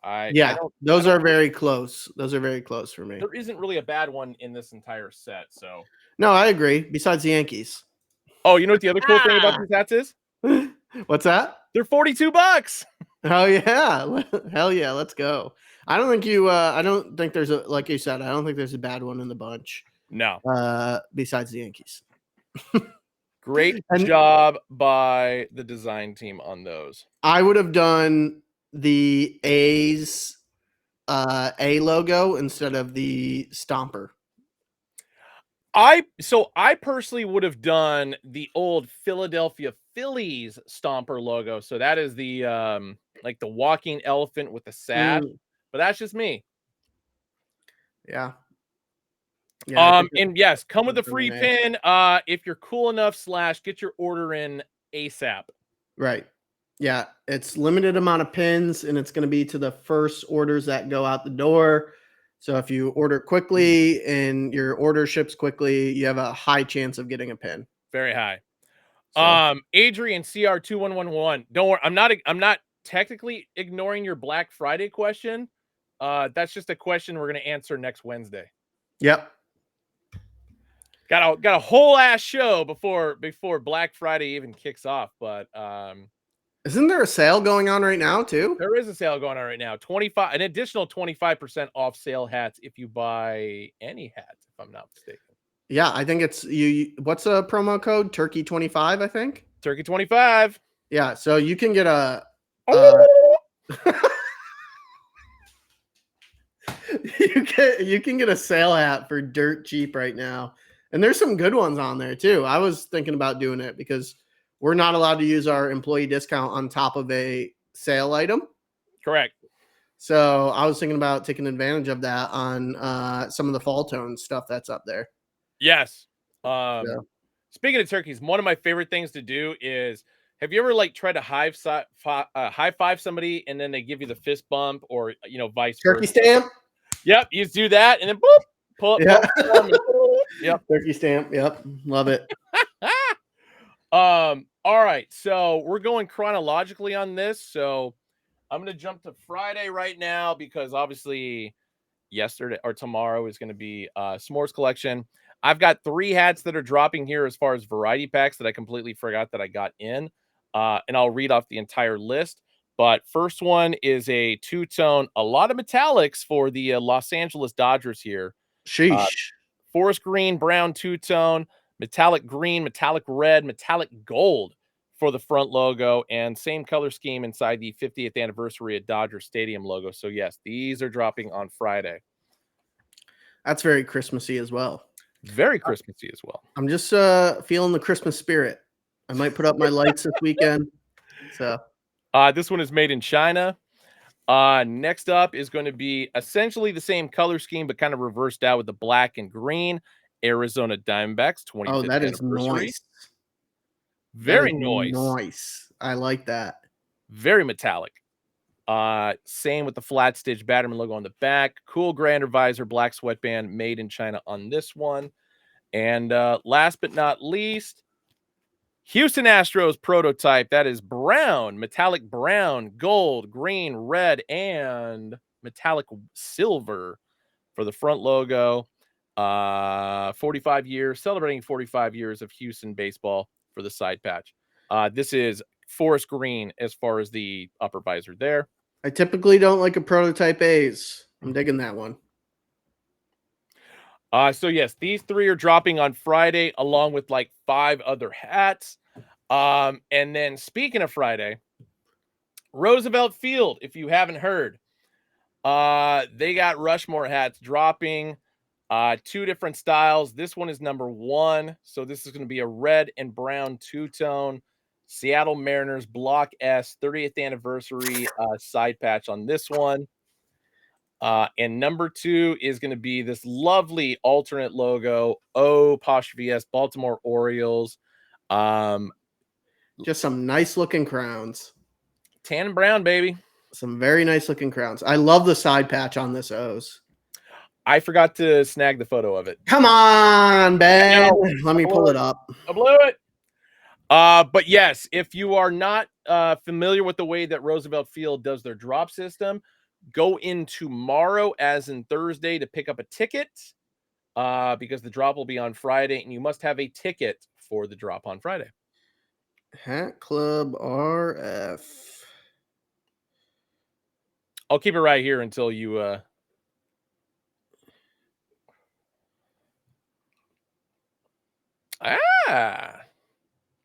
Speaker 1: I
Speaker 2: Yeah,
Speaker 1: I
Speaker 2: those
Speaker 1: don't
Speaker 2: are very close. Those are very close for me.
Speaker 1: there isn't really a bad one in this entire set. So
Speaker 2: No, I agree. Besides the Yankees.
Speaker 1: oh, you know what the other cool thing about these hats is?
Speaker 2: What's that?
Speaker 1: They're $42.
Speaker 2: Oh yeah. Hell yeah, let's go. I don't think you I don't think there's a like you said, I don't think there's a bad one in the bunch.
Speaker 1: No.
Speaker 2: Besides the Yankees.
Speaker 1: Great
Speaker 2: And
Speaker 1: job by the design team on those.
Speaker 2: I would have done the A's A logo instead of the Stomper.
Speaker 1: I personally would have done the old Philadelphia Phillies Stomper logo. So that is the like the walking elephant with the sash. But that's just me.
Speaker 2: Yeah. Yeah, I think
Speaker 1: And yes, come with a
Speaker 2: it's
Speaker 1: free
Speaker 2: an A.
Speaker 1: pin if you're cool enough / get your order in ASAP.
Speaker 2: Right. Yeah, it's limited amount of pins and it's going to be to the first orders that go out the door. So if you order quickly and your order ships quickly, you have a high chance of getting a pin.
Speaker 1: Very high.
Speaker 2: So,
Speaker 1: Adrian CR2111. Don't worry, I'm not technically ignoring your Black Friday question. That's just a question we're gonna answer next Wednesday.
Speaker 2: yep.
Speaker 1: Got a whole ass show before Black Friday even kicks off, but
Speaker 2: Isn't there a sale going on right now too?
Speaker 1: there is a sale going on right now. An additional 25% off sale hats if you buy any hats, if I'm not mistaken.
Speaker 2: Yeah, I think it's what's a promo code? Turkey 25, I think.
Speaker 1: Turkey 25.
Speaker 2: Yeah, so you can get a
Speaker 1: Oh!
Speaker 2: you can get a sale hat for dirt cheap right now. And there's some good ones on there too. I was thinking about doing it because we're not allowed to use our employee discount on top of a sale item.
Speaker 1: Correct.
Speaker 2: So I was thinking about taking advantage of that on some of the fall tone stuff that's up there.
Speaker 1: Yes.
Speaker 2: So,
Speaker 1: Speaking of turkeys, one of my favorite things to do is have you ever like tried to high five somebody and then they give you the fist bump or vice
Speaker 2: turkey
Speaker 1: versa?
Speaker 2: stamp.
Speaker 1: Yep, you just do that and then boop, pull
Speaker 2: Yeah.
Speaker 1: Yep.
Speaker 2: Turkey stamp. Yep. Love it.
Speaker 1: All right, so we're going chronologically on this. So I'm gonna jump to Friday right now because obviously yesterday or tomorrow is going to be Smores collection. I've got 3 hats that are dropping here as far as variety packs that I completely forgot that I got in. And I'll read off the entire list. But first one is a two-tone, a lot of metallics for the Los Angeles Dodgers here.
Speaker 2: Sheesh.
Speaker 1: Forest green, brown two-tone, metallic green, metallic red, metallic gold for the front logo, and same color scheme inside the 50th anniversary at Dodger Stadium logo. So yes, these are dropping on Friday.
Speaker 2: That's very Christmassy as well.
Speaker 1: Very Christmassy as well.
Speaker 2: I'm just feeling the Christmas spirit. I might put up my lights this weekend. So
Speaker 1: This one is made in China. Next up is going to be essentially the same color scheme, but kind of reversed out with the black and green. Arizona Diamondbacks 25th
Speaker 2: that is
Speaker 1: anniversary.
Speaker 2: nice.
Speaker 1: Very nice.
Speaker 2: Nice. I like that.
Speaker 1: Very metallic. Same with the flat stitch Batterman logo on the back. Cool grander visor, black sweatband, made in China on this one. And last but not least, Houston Astros prototype. That is brown, metallic brown, gold, green, red, and metallic silver for the front logo. 45 years, celebrating 45 years of Houston baseball for the side patch. This is forest green as far as the upper visor there.
Speaker 2: I typically don't like a prototype A's. I'm digging that one.
Speaker 1: So yes, these 3 are dropping on Friday along with like 5 other hats. And then speaking of Friday, Roosevelt Field, if you haven't heard, they got Rushmore hats dropping. 2 different styles. This one is number 1. So this is going to be a red and brown two-tone Seattle Mariners Block S 30th anniversary side patch on this one. And number 2 is going to be this lovely alternate logo, O''S Baltimore Orioles.
Speaker 2: Just some nice looking crowns.
Speaker 1: Tan and brown, baby.
Speaker 2: Some very nice looking crowns. I love the side patch on this O's.
Speaker 1: I forgot to snag the photo of it.
Speaker 2: Come on, Ben.
Speaker 1: know.
Speaker 2: Let me pull it up.
Speaker 1: I blew it. But yes, if you are not familiar with the way that Roosevelt Field does their drop system, go in tomorrow, as in Thursday, to pick up a ticket. Because the drop will be on Friday, and you must have a ticket for the drop on Friday.
Speaker 2: Hat Club RF.
Speaker 1: I'll keep it right here until you.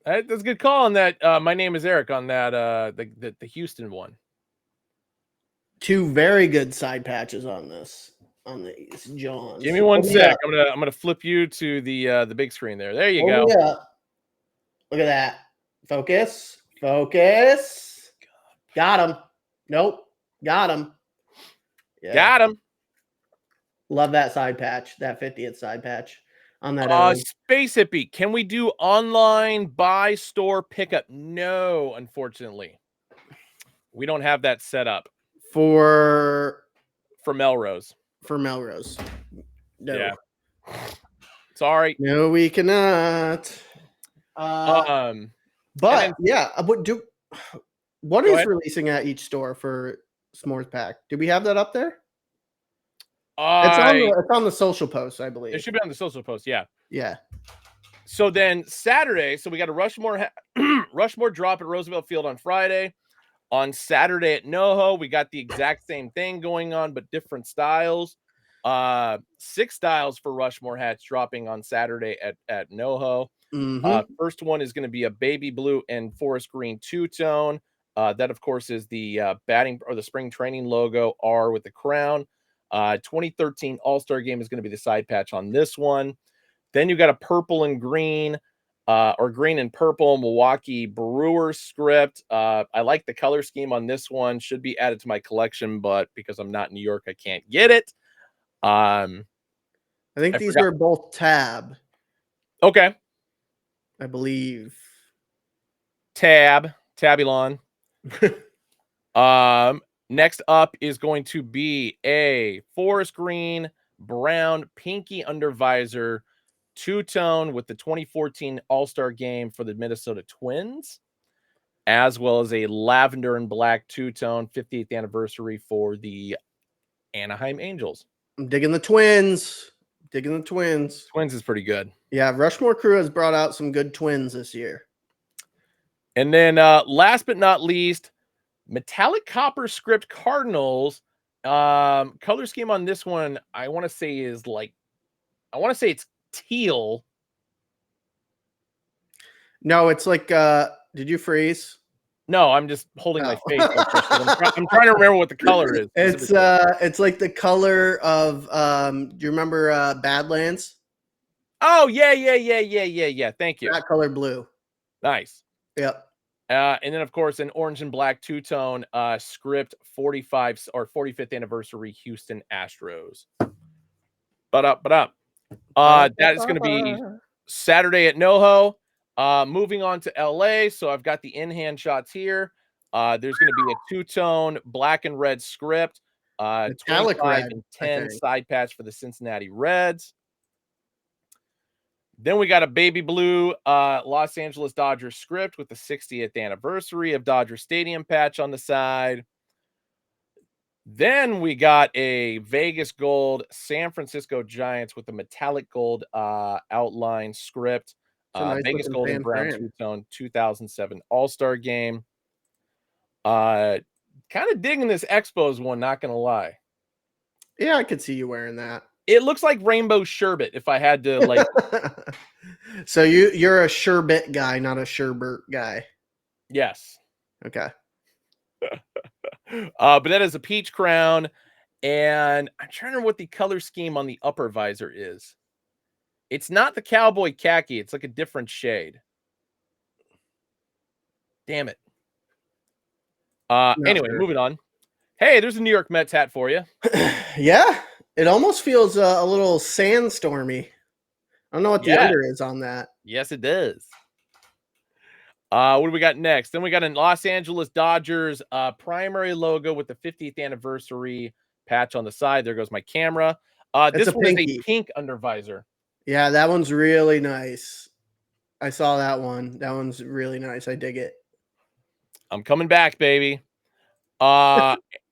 Speaker 1: That's a good call on that. My name is Eric on that. The Houston one.
Speaker 2: 2 very good side patches on this. On these Johns.
Speaker 1: Give me one sec. I'm gonna flip you to the big screen there. There you go.
Speaker 2: Yeah. Look at that. Focus. Focus. Got him. Nope. Got him.
Speaker 1: Yeah. Got him.
Speaker 2: Love that side patch. That 50th side patch on that.
Speaker 1: Space Hippie. Can we do online buy store pickup? No, unfortunately. We don't have that set up.
Speaker 2: For
Speaker 1: Melrose.
Speaker 2: For Melrose. No.
Speaker 1: Yeah. Sorry.
Speaker 2: No, we cannot. But yeah, what is releasing at each store for S'mores Pack? Do we have that up there? It's on the social post, I believe.
Speaker 1: It should be on the social post, yeah.
Speaker 2: Yeah.
Speaker 1: So then Saturday, so we got a Rushmore drop at Roosevelt Field on Friday. On Saturday at NoHo, we got the exact same thing going on, but different styles. 6 styles for Rushmore hats dropping on Saturday at NoHo. First one is going to be a baby blue and forest green two-tone. That, of course, is the batting or the spring training logo R with the crown. 2013 All-Star Game is going to be the side patch on this one. Then you got a purple and green or green and purple Milwaukee Brewers script. I like the color scheme on this one. Should be added to my collection, but because I'm not in New York, I can't get it.
Speaker 2: I think these were both tab.
Speaker 1: Okay.
Speaker 2: I believe.
Speaker 1: Tabulon. Next up is going to be a forest green, brown, pinky undervisor two-tone with the 2014 All-Star Game for the Minnesota Twins, as well as a lavender and black two-tone 50th anniversary for the Anaheim Angels.
Speaker 2: I'm digging the Twins. Twins
Speaker 1: is pretty good.
Speaker 2: Yeah, Rushmore Crew has brought out some good Twins this year.
Speaker 1: And then last but not least, metallic copper script Cardinals. Color scheme on this one, I want to say it's teal.
Speaker 2: No, it's like did you freeze?
Speaker 1: No, I'm just holding my face. I'm trying to remember what the color is.
Speaker 2: It's like the color of do you remember Badlands?
Speaker 1: Oh, yeah. Thank you.
Speaker 2: That color blue.
Speaker 1: Nice.
Speaker 2: Yep.
Speaker 1: And then, of course, an orange and black two-tone script 45 or 45th anniversary Houston Astros. That is going to be Saturday at NoHo. Moving on to LA. So I've got the in-hand shots here. There's going to be a two-tone black and red script. 25 red, and 10 side patch for the Cincinnati Reds. Then we got a baby blue Los Angeles Dodgers script with the 60th anniversary of Dodger Stadium patch on the side. Then we got a Vegas gold San Francisco Giants with the metallic gold outline script. Nice Vegas gold and brown two-tone 2007 All-Star Game. Kind of digging this Expos one, not going to lie.
Speaker 2: Yeah, I could see you wearing that.
Speaker 1: It looks like rainbow sherbet if I had to like.
Speaker 2: So you're a sherbet guy, not a sherbert guy.
Speaker 1: Yes.
Speaker 2: Okay.
Speaker 1: But that is a peach crown, and I'm trying to remember what the color scheme on the upper visor is. It's not the cowboy khaki. It's like a different shade. Damn it. Anyway, moving on. Hey, there's a New York Mets hat for you.
Speaker 2: Yeah. It almost feels a little sandstormy. I don't know what the under is on that.
Speaker 1: Yes, it does. What do we got next? Then we got a Los Angeles Dodgers primary logo with the 50th anniversary patch on the side. There goes my camera.
Speaker 2: It's
Speaker 1: This
Speaker 2: a
Speaker 1: one is a
Speaker 2: pinky.
Speaker 1: pink under visor.
Speaker 2: Yeah, that one's really nice. I saw that one. That one's really nice. I dig it.
Speaker 1: I'm coming back, baby.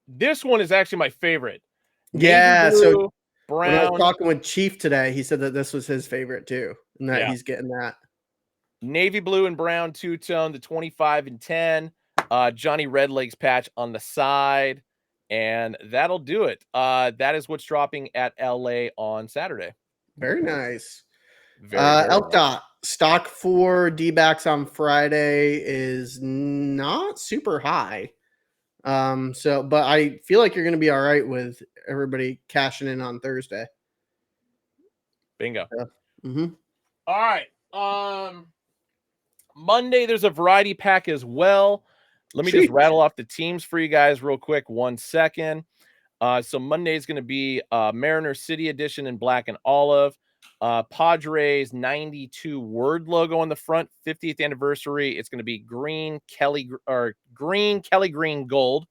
Speaker 1: This one is actually my favorite. Navy
Speaker 2: Yeah, so
Speaker 1: blue,
Speaker 2: when I was
Speaker 1: brown.
Speaker 2: talking with Chief today, he said that this was his favorite too, and that
Speaker 1: Yeah.
Speaker 2: he's getting that.
Speaker 1: Navy blue and brown two-tone, the 25 and 10. Johnny Redlegs patch on the side. And that'll do it. That is what's dropping at LA on Saturday.
Speaker 2: Very nice.
Speaker 1: Very, very
Speaker 2: Elk
Speaker 1: nice.
Speaker 2: Dot stock for D-backs on Friday is not super high. So but I feel like you're gonna be all right with everybody cashing in on Thursday.
Speaker 1: Bingo.
Speaker 2: Yeah. Mm-hmm.
Speaker 1: All right. Monday, there's a variety pack as well. Let me just rattle off the teams for you guys real quick. 1 second. So Monday is going to be Mariner City Edition in black and olive. Padres 92 word logo on the front, 50th anniversary. It's going to be green Kelly green gold.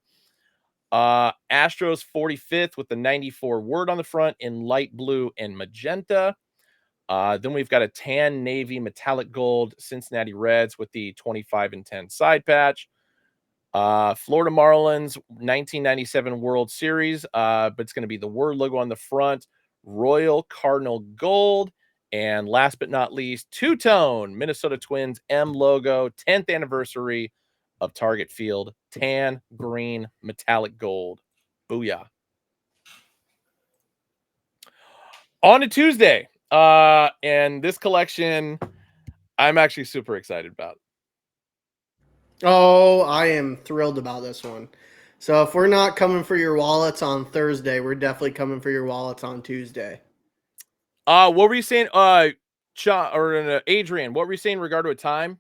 Speaker 1: Astros 45th with the 94 word on the front in light blue and magenta. Then we've got a tan navy metallic gold Cincinnati Reds with the 25 and 10 side patch. Florida Marlins 1997 World Series, but it's going to be the word logo on the front, Royal Cardinal Gold, and last but not least, two-tone Minnesota Twins M logo, 10th anniversary of Target Field, tan, green, metallic gold. Booyah. On to Tuesday, and this collection I'm actually super excited about.
Speaker 2: Oh, I am thrilled about this one. So if we're not coming for your wallets on Thursday, we're definitely coming for your wallets on Tuesday.
Speaker 1: What were you saying? Adrian, what were you saying in regard to a time?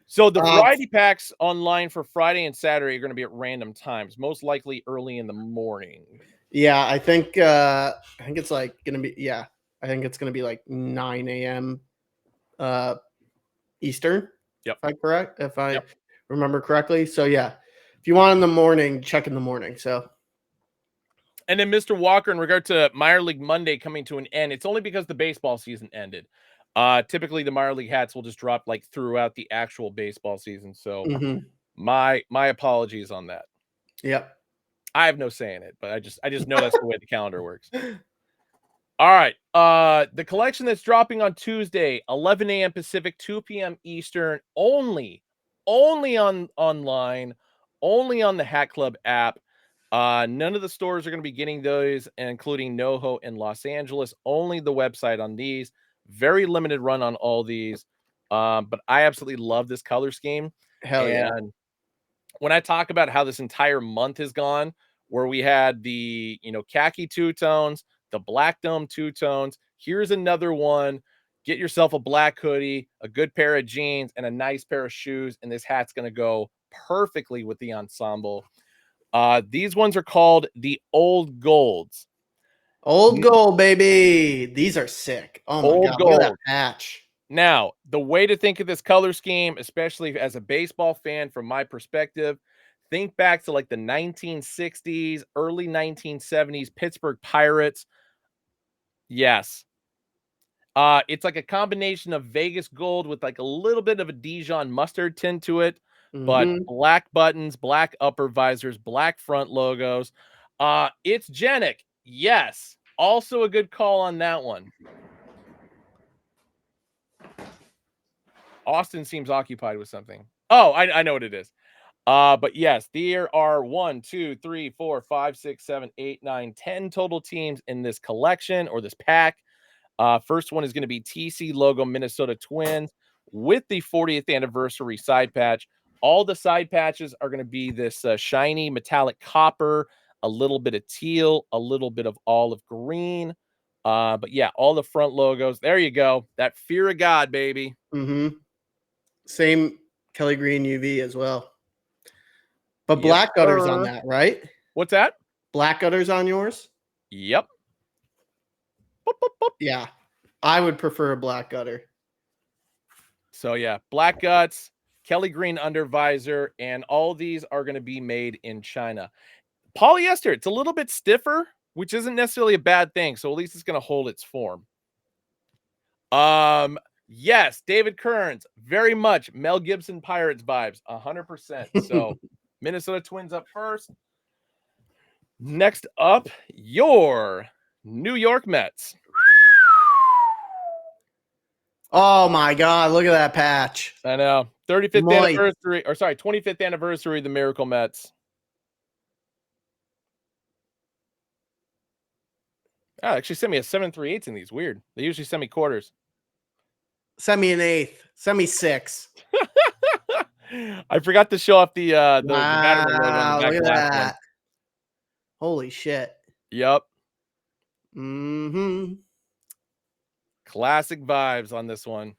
Speaker 1: So the variety packs online for Friday and Saturday are going to be at random times, most likely early in the morning.
Speaker 2: Yeah, I think it's like gonna be I think it's gonna be like 9 a.m. Eastern.
Speaker 1: Yep.
Speaker 2: If I remember correctly. So yeah, if you want in the morning, check in the morning. So.
Speaker 1: And then Mr. Walker, in regard to Minor League Monday coming to an end, it's only because the baseball season ended. Typically the minor league hats will just drop like throughout the actual baseball season. So my apologies on that.
Speaker 2: Yep.
Speaker 1: I have no say in it, but I just know that's the way the calendar works. All right. The collection that's dropping on Tuesday, 11 a.m. Pacific, 2 p.m. Eastern, only on online, only on the Hat Club app. None of the stores are going to be getting those, including NoHo in Los Angeles. Only the website on these. Very limited run on all these. But I absolutely love this color scheme.
Speaker 2: Hell yeah.
Speaker 1: And when I talk about how this entire month has gone, where we had the, khaki two-tones, the black dome two-tones, here's another one. Get yourself a black hoodie, a good pair of jeans, and a nice pair of shoes, and this hat's going to go perfectly with the ensemble. These ones are called the Old Golds.
Speaker 2: Old gold, baby. These are sick. Oh my
Speaker 1: Old
Speaker 2: god, look at that
Speaker 1: gold.
Speaker 2: patch.
Speaker 1: Now, the way to think of this color scheme, especially as a baseball fan, from my perspective, think back to like the 1960s, early 1970s Pittsburgh Pirates. Yes. It's like a combination of Vegas gold with like a little bit of a Dijon mustard tint to it, but black buttons, black upper visors, black front logos. It's Genic. Yes. Also a good call on that one. Austin seems occupied with something. Oh, I know what it is. But yes, there are 1, 2, 3, 4, 5, 6, 7, 8, 9, 10 total teams in this collection or this pack. First one is going to be TC logo Minnesota Twins with the 40th anniversary side patch. All the side patches are going to be this shiny metallic copper, a little bit of teal, a little bit of olive green. But yeah, all the front logos. There you go. That fear of God, baby.
Speaker 2: Same Kelly Green UV as well. But
Speaker 1: Yep,
Speaker 2: black gutters on that, right?
Speaker 1: What's that?
Speaker 2: Black gutters on yours?
Speaker 1: Yep. Boop, boop, boop.
Speaker 2: Yeah. I would prefer a black gutter.
Speaker 1: So yeah, black guts, Kelly Green under visor, and all these are going to be made in China. Polyester, it's a little bit stiffer which isn't necessarily a bad thing. So at least it's going to hold its form. Yes, David Kearns, very much Mel Gibson Pirates vibes, 100%. So Minnesota Twins up first. Next up, your New York Mets.
Speaker 2: Oh my God, look at that patch.
Speaker 1: I know. 35th anniversary, or sorry, 25th anniversary of the Miracle Mets. Oh, actually sent me a 7.375 in these. Weird. They usually send me quarters.
Speaker 2: Send me an eighth. Send me 6.
Speaker 1: I forgot to show off the
Speaker 2: Wow,
Speaker 1: Matterhorn logo on the back of the last one.
Speaker 2: Holy shit.
Speaker 1: Yep.
Speaker 2: Mm-hmm.
Speaker 1: Classic vibes on this one.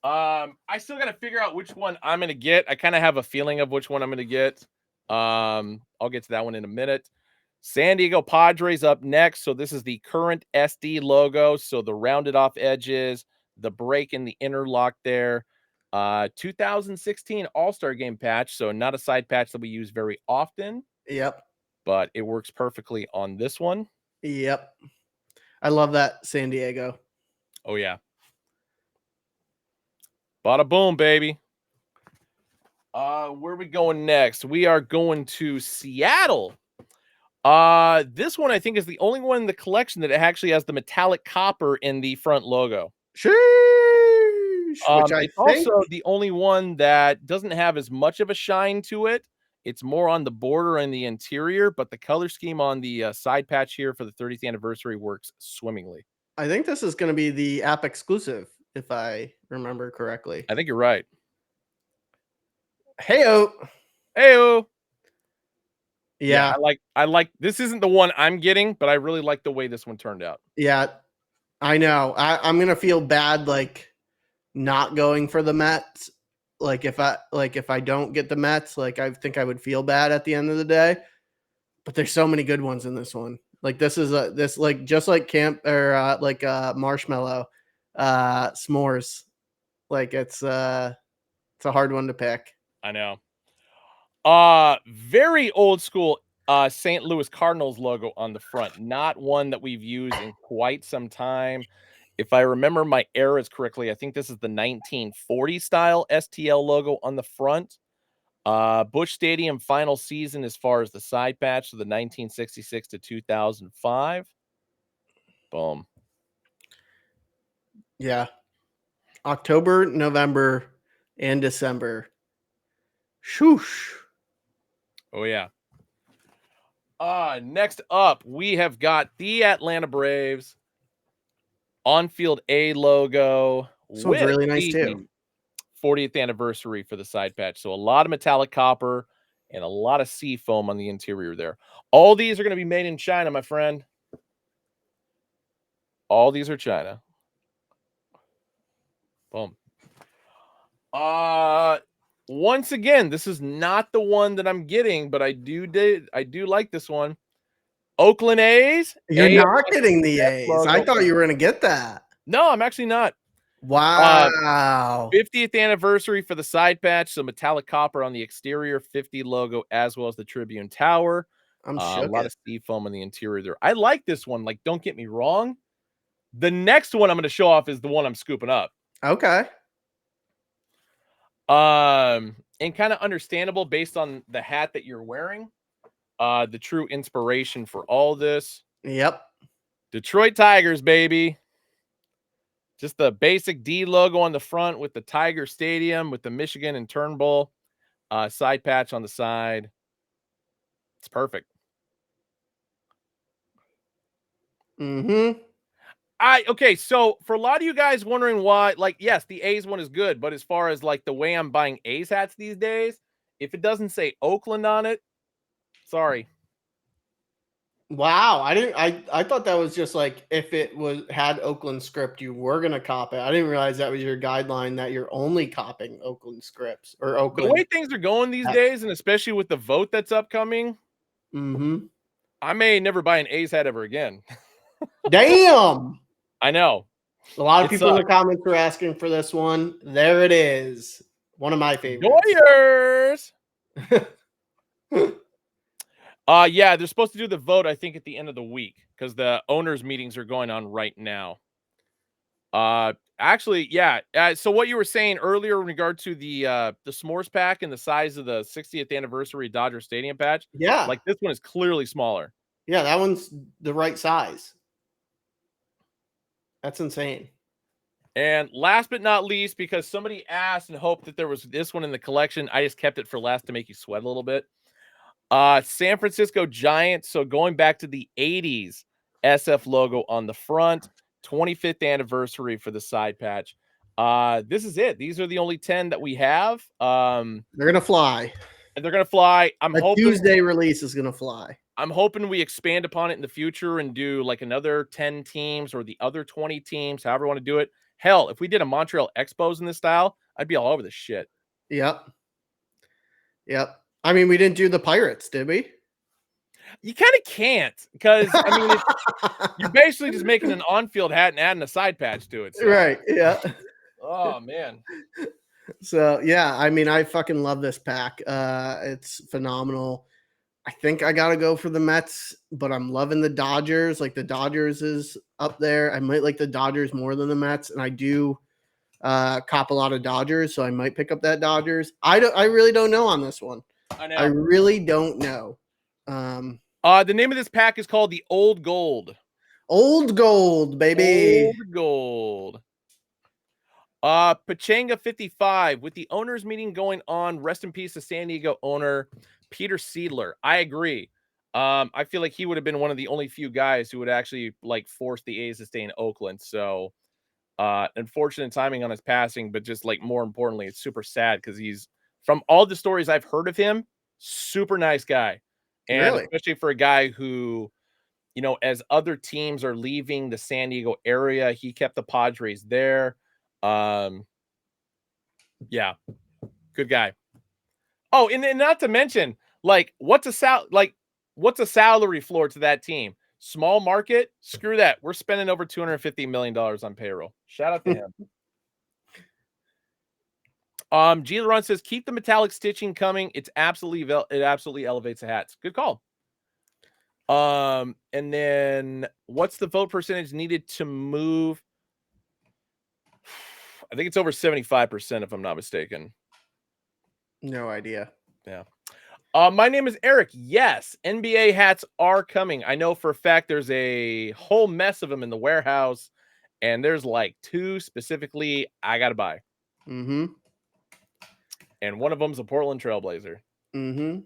Speaker 1: I still got to figure out which one I'm going to get. I kind of have a feeling of which one I'm going to get. I'll get to that one in a minute. San Diego Padres up next. So this is the current SD logo. So the rounded off edges, the break in the interlock there. 2016 All-Star Game patch. So not a side patch that we use very often.
Speaker 2: Yep.
Speaker 1: But it works perfectly on this one.
Speaker 2: Yep. I love that San Diego.
Speaker 1: Oh, yeah. Bada boom, baby. Where are we going next? We are going to Seattle. This one I think is the only one in the collection that actually has the metallic copper in the front logo.
Speaker 2: Sheesh, which I
Speaker 1: it's
Speaker 2: think...
Speaker 1: also the only one that doesn't have as much of a shine to it. It's more on the border and the interior, but the color scheme on the side patch here for the 30th anniversary works swimmingly.
Speaker 2: I think this is going to be the app exclusive, if I remember correctly.
Speaker 1: I think you're right.
Speaker 2: Heyo.
Speaker 1: Heyo.
Speaker 2: Yeah.
Speaker 1: I like this isn't the one I'm getting, but I really like the way this one turned out.
Speaker 2: Yeah. I know. I'm going to feel bad like not going for the Mets. Like if I don't get the Mets, like I think I would feel bad at the end of the day. But there's so many good ones in this one. Like this is just like Marshmallow, Smores. Like it's a hard one to pick.
Speaker 1: I know. Very old school St. Louis Cardinals logo on the front. Not one that we've used in quite some time. If I remember my eras correctly, I think this is the 1940 style STL logo on the front. Busch Stadium final season as far as the side patch, so the 1966 to 2005. Boom.
Speaker 2: Yeah. October, November, and December. Shoosh.
Speaker 1: Oh, yeah. Next up, we have got the Atlanta Braves on-field A logo.
Speaker 2: This one's really nice too.
Speaker 1: 40th anniversary for the side patch. So a lot of metallic copper and a lot of sea foam on the interior there. All these are going to be made in China, my friend. All these are China. Boom. Once again, this is not the one that I'm getting, but I do like this one. Oakland A's.
Speaker 2: You're not getting the A's. Logo. I thought you were going to get that.
Speaker 1: No, I'm actually not.
Speaker 2: Wow.
Speaker 1: 50th anniversary for the side patch. So metallic copper on the exterior, 50 logo, as well as the Tribune Tower.
Speaker 2: I'm
Speaker 1: a lot of sea foam on the interior there. I like this one. Like, don't get me wrong. The next one I'm going to show off is the one I'm scooping up.
Speaker 2: Okay.
Speaker 1: And kind of understandable based on the hat that you're wearing. The true inspiration for all this.
Speaker 2: Yep.
Speaker 1: Detroit Tigers, baby. Just the basic D logo on the front with the Tiger Stadium, with the Michigan and Turnbull side patch on the side. It's perfect.
Speaker 2: Mm-hmm.
Speaker 1: Okay, so for a lot of you guys wondering why, like, yes, the A's one is good, but as far as like the way I'm buying A's hats these days, if it doesn't say Oakland on it, sorry.
Speaker 2: Wow, I thought that was just like if it had Oakland script, you were gonna cop it. I didn't realize that was your guideline that you're only copying Oakland scripts or Oakland.
Speaker 1: The way things are going these days, and especially with the vote that's upcoming, I may never buy an A's hat ever again.
Speaker 2: Damn.
Speaker 1: I know.
Speaker 2: A lot of people in the comments were asking for this one. There it is. One of my favorites.
Speaker 1: Doyers. Yeah, they're supposed to do the vote, I think, at the end of the week because the owners' meetings are going on right now. Actually, yeah. So what you were saying earlier in regard to the Smores pack and the size of the 60th anniversary Dodger Stadium patch,
Speaker 2: Yeah.
Speaker 1: like this one is clearly smaller.
Speaker 2: Yeah, that one's the right size. That's insane.
Speaker 1: And last but not least, because somebody asked and hoped that there was this one in the collection, I just kept it for last to make you sweat a little bit. San Francisco Giants. So going back to the 80s SF logo on the front, 25th anniversary for the side patch. This is it. These are the only 10 that we have.
Speaker 2: They're gonna fly.
Speaker 1: And they're gonna fly.
Speaker 2: A Tuesday release is gonna fly.
Speaker 1: I'm hoping we expand upon it in the future and do like another 10 teams or the other 20 teams, however you want to do it. Hell, if we did a Montreal Expos in this style, I'd be all over this shit.
Speaker 2: Yep. Yep. I mean, we didn't do the Pirates, did we?
Speaker 1: You kind of can't because I mean, you're basically just making an on-field hat and adding a side patch to it. So.
Speaker 2: Right. Yeah.
Speaker 1: Oh man.
Speaker 2: So yeah, I mean, I fucking love this pack. It's phenomenal. I think I gotta go for the Mets, but I'm loving the Dodgers. Like the Dodgers is up there. I might like the Dodgers more than the Mets, and I do cop a lot of Dodgers, so I might pick up that Dodgers. I really don't know on this one.
Speaker 1: I know.
Speaker 2: I really don't know.
Speaker 1: The name of this pack is called the Old Gold.
Speaker 2: Old Gold, baby.
Speaker 1: Old Gold. Pachanga 55 with the owners meeting going on. Rest in peace to San Diego owner Peter Seidler. I agree. I feel like he would have been one of the only few guys who would actually like force the A's to stay in Oakland. So unfortunate timing on his passing, but just like more importantly, it's super sad because he's from all the stories I've heard of him, super nice guy. And
Speaker 2: Really?
Speaker 1: especially for a guy who, you know, as other teams are leaving the San Diego area, he kept the Padres there. Yeah, good guy. Oh, and not to mention, like, what's a salary floor to that team? Small market, screw that. We're spending over $250 million on payroll. Shout out to him. G Run says keep the metallic stitching coming. It absolutely elevates the hats. Good call. And then what's the vote percentage needed to move? I think it's over 75%, if I'm not mistaken.
Speaker 2: No idea.
Speaker 1: Yeah. My name is Eric. Yes, NBA hats are coming. I know for a fact there's a whole mess of them in the warehouse, and there's like 2 specifically I gotta buy.
Speaker 2: Mm-hmm.
Speaker 1: And one of them's a Portland Trailblazer.
Speaker 2: Mm-hmm.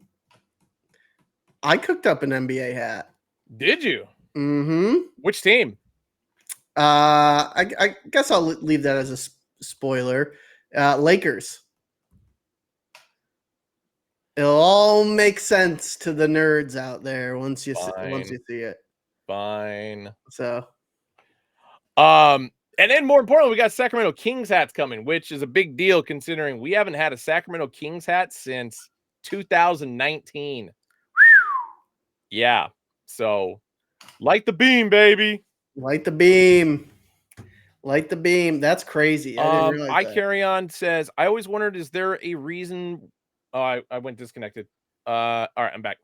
Speaker 2: I cooked up an NBA hat.
Speaker 1: Did you?
Speaker 2: Mm-hmm.
Speaker 1: Which team?
Speaker 2: I guess I'll leave that as a spoiler. Lakers. It'll all make sense to the nerds out there once you see it.
Speaker 1: Fine.
Speaker 2: So,
Speaker 1: and then more importantly, we got Sacramento Kings hats coming, which is a big deal considering we haven't had a Sacramento Kings hat since 2019. Yeah. So, light the beam, baby.
Speaker 2: light the beam. Light the beam. That's crazy. I didn't realize that.
Speaker 1: Carry on says, I always wondered, is there a reason? Oh, I went disconnected. All right, I'm back.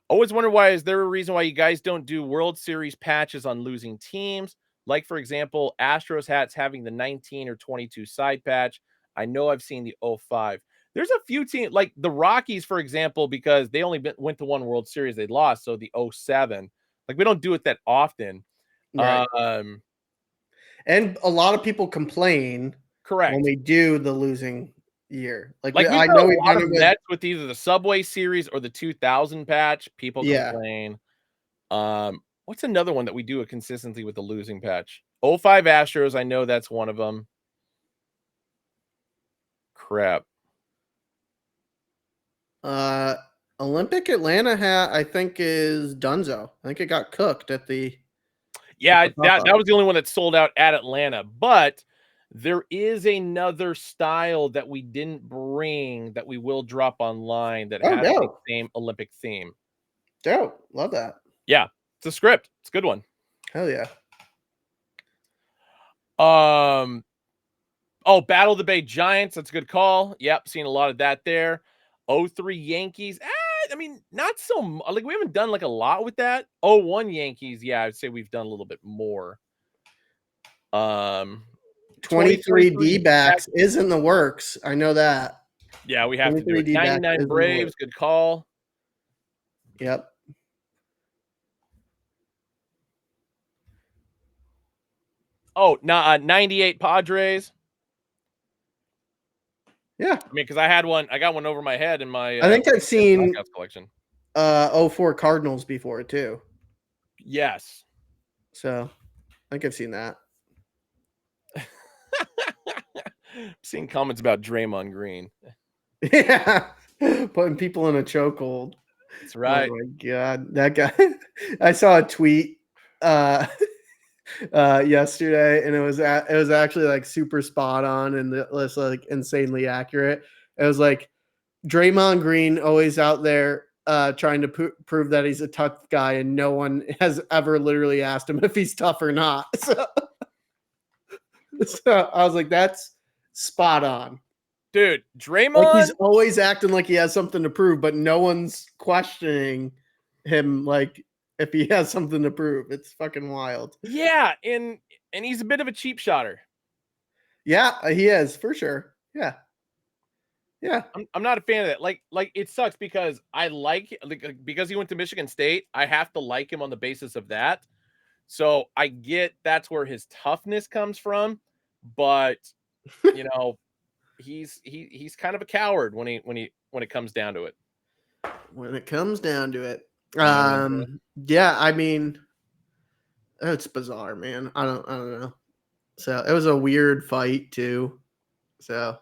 Speaker 1: Always wondered why. Is there a reason why you guys don't do World Series patches on losing teams? Like, for example, Astros hats having the 19 or 22 side patch. I know I've seen the 05. There's a few teams like the Rockies, for example, because they only went to one World Series they lost. So the 07, like we don't do it that often.
Speaker 2: Right. And a lot of people complain
Speaker 1: Correct.
Speaker 2: when we do the losing year.
Speaker 1: Like I know we've done it with either the Subway Series or the 2000 patch. People complain. What's another one that we do it consistently with the losing patch? 05 Astros. I know that's one of them. Crap.
Speaker 2: Olympic Atlanta hat, I think, is Dunzo. I think it got cooked at the.
Speaker 1: Yeah, that was the only one that sold out at Atlanta. But there is another style that we didn't bring that we will drop online that has the same Olympic theme.
Speaker 2: Dope. Love that.
Speaker 1: Yeah, it's a script. It's a good one.
Speaker 2: Hell yeah.
Speaker 1: Oh, Battle of the Bay Giants. That's a good call. Yep, seen a lot of that there. 03 Yankees. I mean, not so like we haven't done like a lot with that. 01 Yankees, yeah, I'd say we've done a little bit more.
Speaker 2: 23
Speaker 1: 2023
Speaker 2: D-backs is in the works. I know that.
Speaker 1: Yeah, we have to do
Speaker 2: 23
Speaker 1: it.
Speaker 2: D-backs
Speaker 1: 99
Speaker 2: is in the
Speaker 1: Braves,
Speaker 2: works.
Speaker 1: good call.
Speaker 2: Yep.
Speaker 1: Oh, 98 Padres.
Speaker 2: Yeah.
Speaker 1: I mean, because I got one over my head in my
Speaker 2: I think I've seen
Speaker 1: knockouts collection.
Speaker 2: 04 Cardinals before too.
Speaker 1: Yes.
Speaker 2: So I think I've seen that.
Speaker 1: Seeing comments about Draymond Green.
Speaker 2: Yeah. Putting people in a chokehold.
Speaker 1: That's right.
Speaker 2: Oh my god. That guy. I saw a tweet yesterday, and it was actually like super spot on, and it was like insanely accurate. It was like Draymond Green always out there trying to prove that he's a tough guy, and no one has ever literally asked him if he's tough or not. So I was like, that's spot on.
Speaker 1: Dude,
Speaker 2: Like
Speaker 1: Draymond,
Speaker 2: he's always acting like he has something to prove, but no one's questioning him like if he has something to prove. It's fucking wild.
Speaker 1: yeah, and he's a bit of a cheap shotter.
Speaker 2: Yeah, he is for sure. Yeah. Yeah.
Speaker 1: I'm not a fan of that. Like it sucks because I like because he went to Michigan State, I have to like him on the basis of that. So I get that's where his toughness comes from, but you know, he's kind of a coward when it comes down to it.
Speaker 2: When it comes down to it.
Speaker 1: Mhm.
Speaker 2: Yeah, I mean, it's bizarre, man. I don't know. So it was a weird fight too. So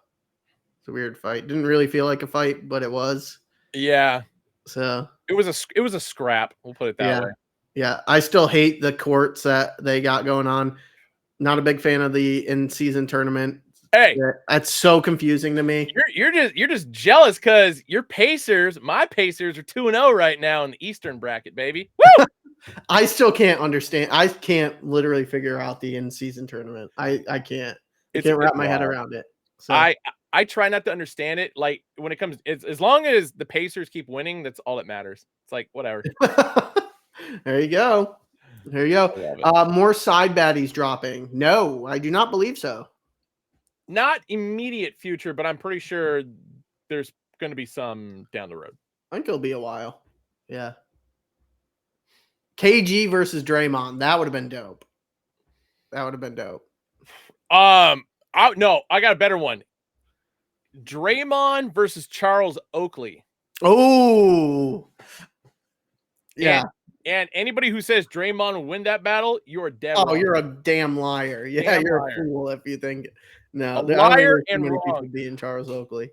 Speaker 2: it's a weird fight. Didn't really feel like a fight, but it was.
Speaker 1: Yeah.
Speaker 2: So
Speaker 1: It was a scrap. We'll put it that
Speaker 2: yeah.
Speaker 1: way.
Speaker 2: Yeah. I still hate the courts that they got going on. Not a big fan of the in-season tournament.
Speaker 1: Hey,
Speaker 2: Yeah, that's so confusing to me.
Speaker 1: you're just jealous because your Pacers, my Pacers are 2-0 right now in the Eastern bracket, baby. Woo!
Speaker 2: I still can't understand. I can't literally figure out the in-season tournament. I can't. I can't wrap my head
Speaker 1: wild.
Speaker 2: around it. So
Speaker 1: I try not to understand it. Like when it comes, it's as long as the Pacers keep winning, that's all that matters. It's like whatever.
Speaker 2: there you go. There you go.
Speaker 1: I love it.
Speaker 2: More side baddies dropping. No, I do not believe so.
Speaker 1: Not immediate future, but I'm pretty sure there's going to be some down the road.
Speaker 2: I think it'll be a while. Yeah. KG versus Draymond. That would have been dope. That would have been dope.
Speaker 1: I got a better one. Draymond versus Charles Oakley.
Speaker 2: Oh, yeah.
Speaker 1: And anybody who says Draymond will win that battle, you're dead
Speaker 2: Oh,
Speaker 1: wrong.
Speaker 2: you're a damn liar. Yeah,
Speaker 1: Damn
Speaker 2: you're
Speaker 1: liar.
Speaker 2: a fool if you think no.
Speaker 1: A
Speaker 2: I don't think
Speaker 1: liar
Speaker 2: there's too
Speaker 1: and
Speaker 2: many people
Speaker 1: wrong.
Speaker 2: beating Charles Oakley.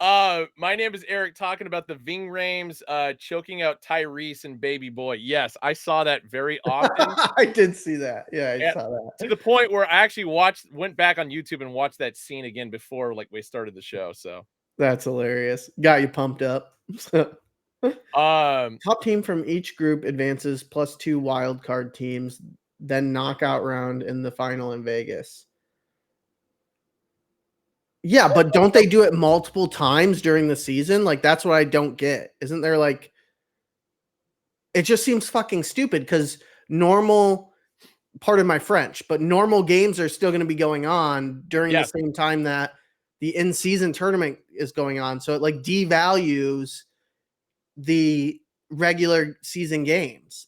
Speaker 1: My name is Eric, talking about the Ving Rames choking out Tyrese and Baby Boy. Yes, I saw that very often.
Speaker 2: I did see that. Yeah, I saw
Speaker 1: To
Speaker 2: that.
Speaker 1: the point where I actually went back on YouTube and watched that scene again before like we started the show. So
Speaker 2: That's hilarious. Got you pumped up.
Speaker 1: um
Speaker 2: Top team from each group advances plus 2 wild card teams, then knockout round in the final in Vegas. Yeah, but don't they do it multiple times during the season? Like that's what I don't get. Isn't there like it just seems fucking stupid because normal pardon my French, but normal games are still going to be going on during the same time that the in-season tournament is going on. So it like devalues the regular season games.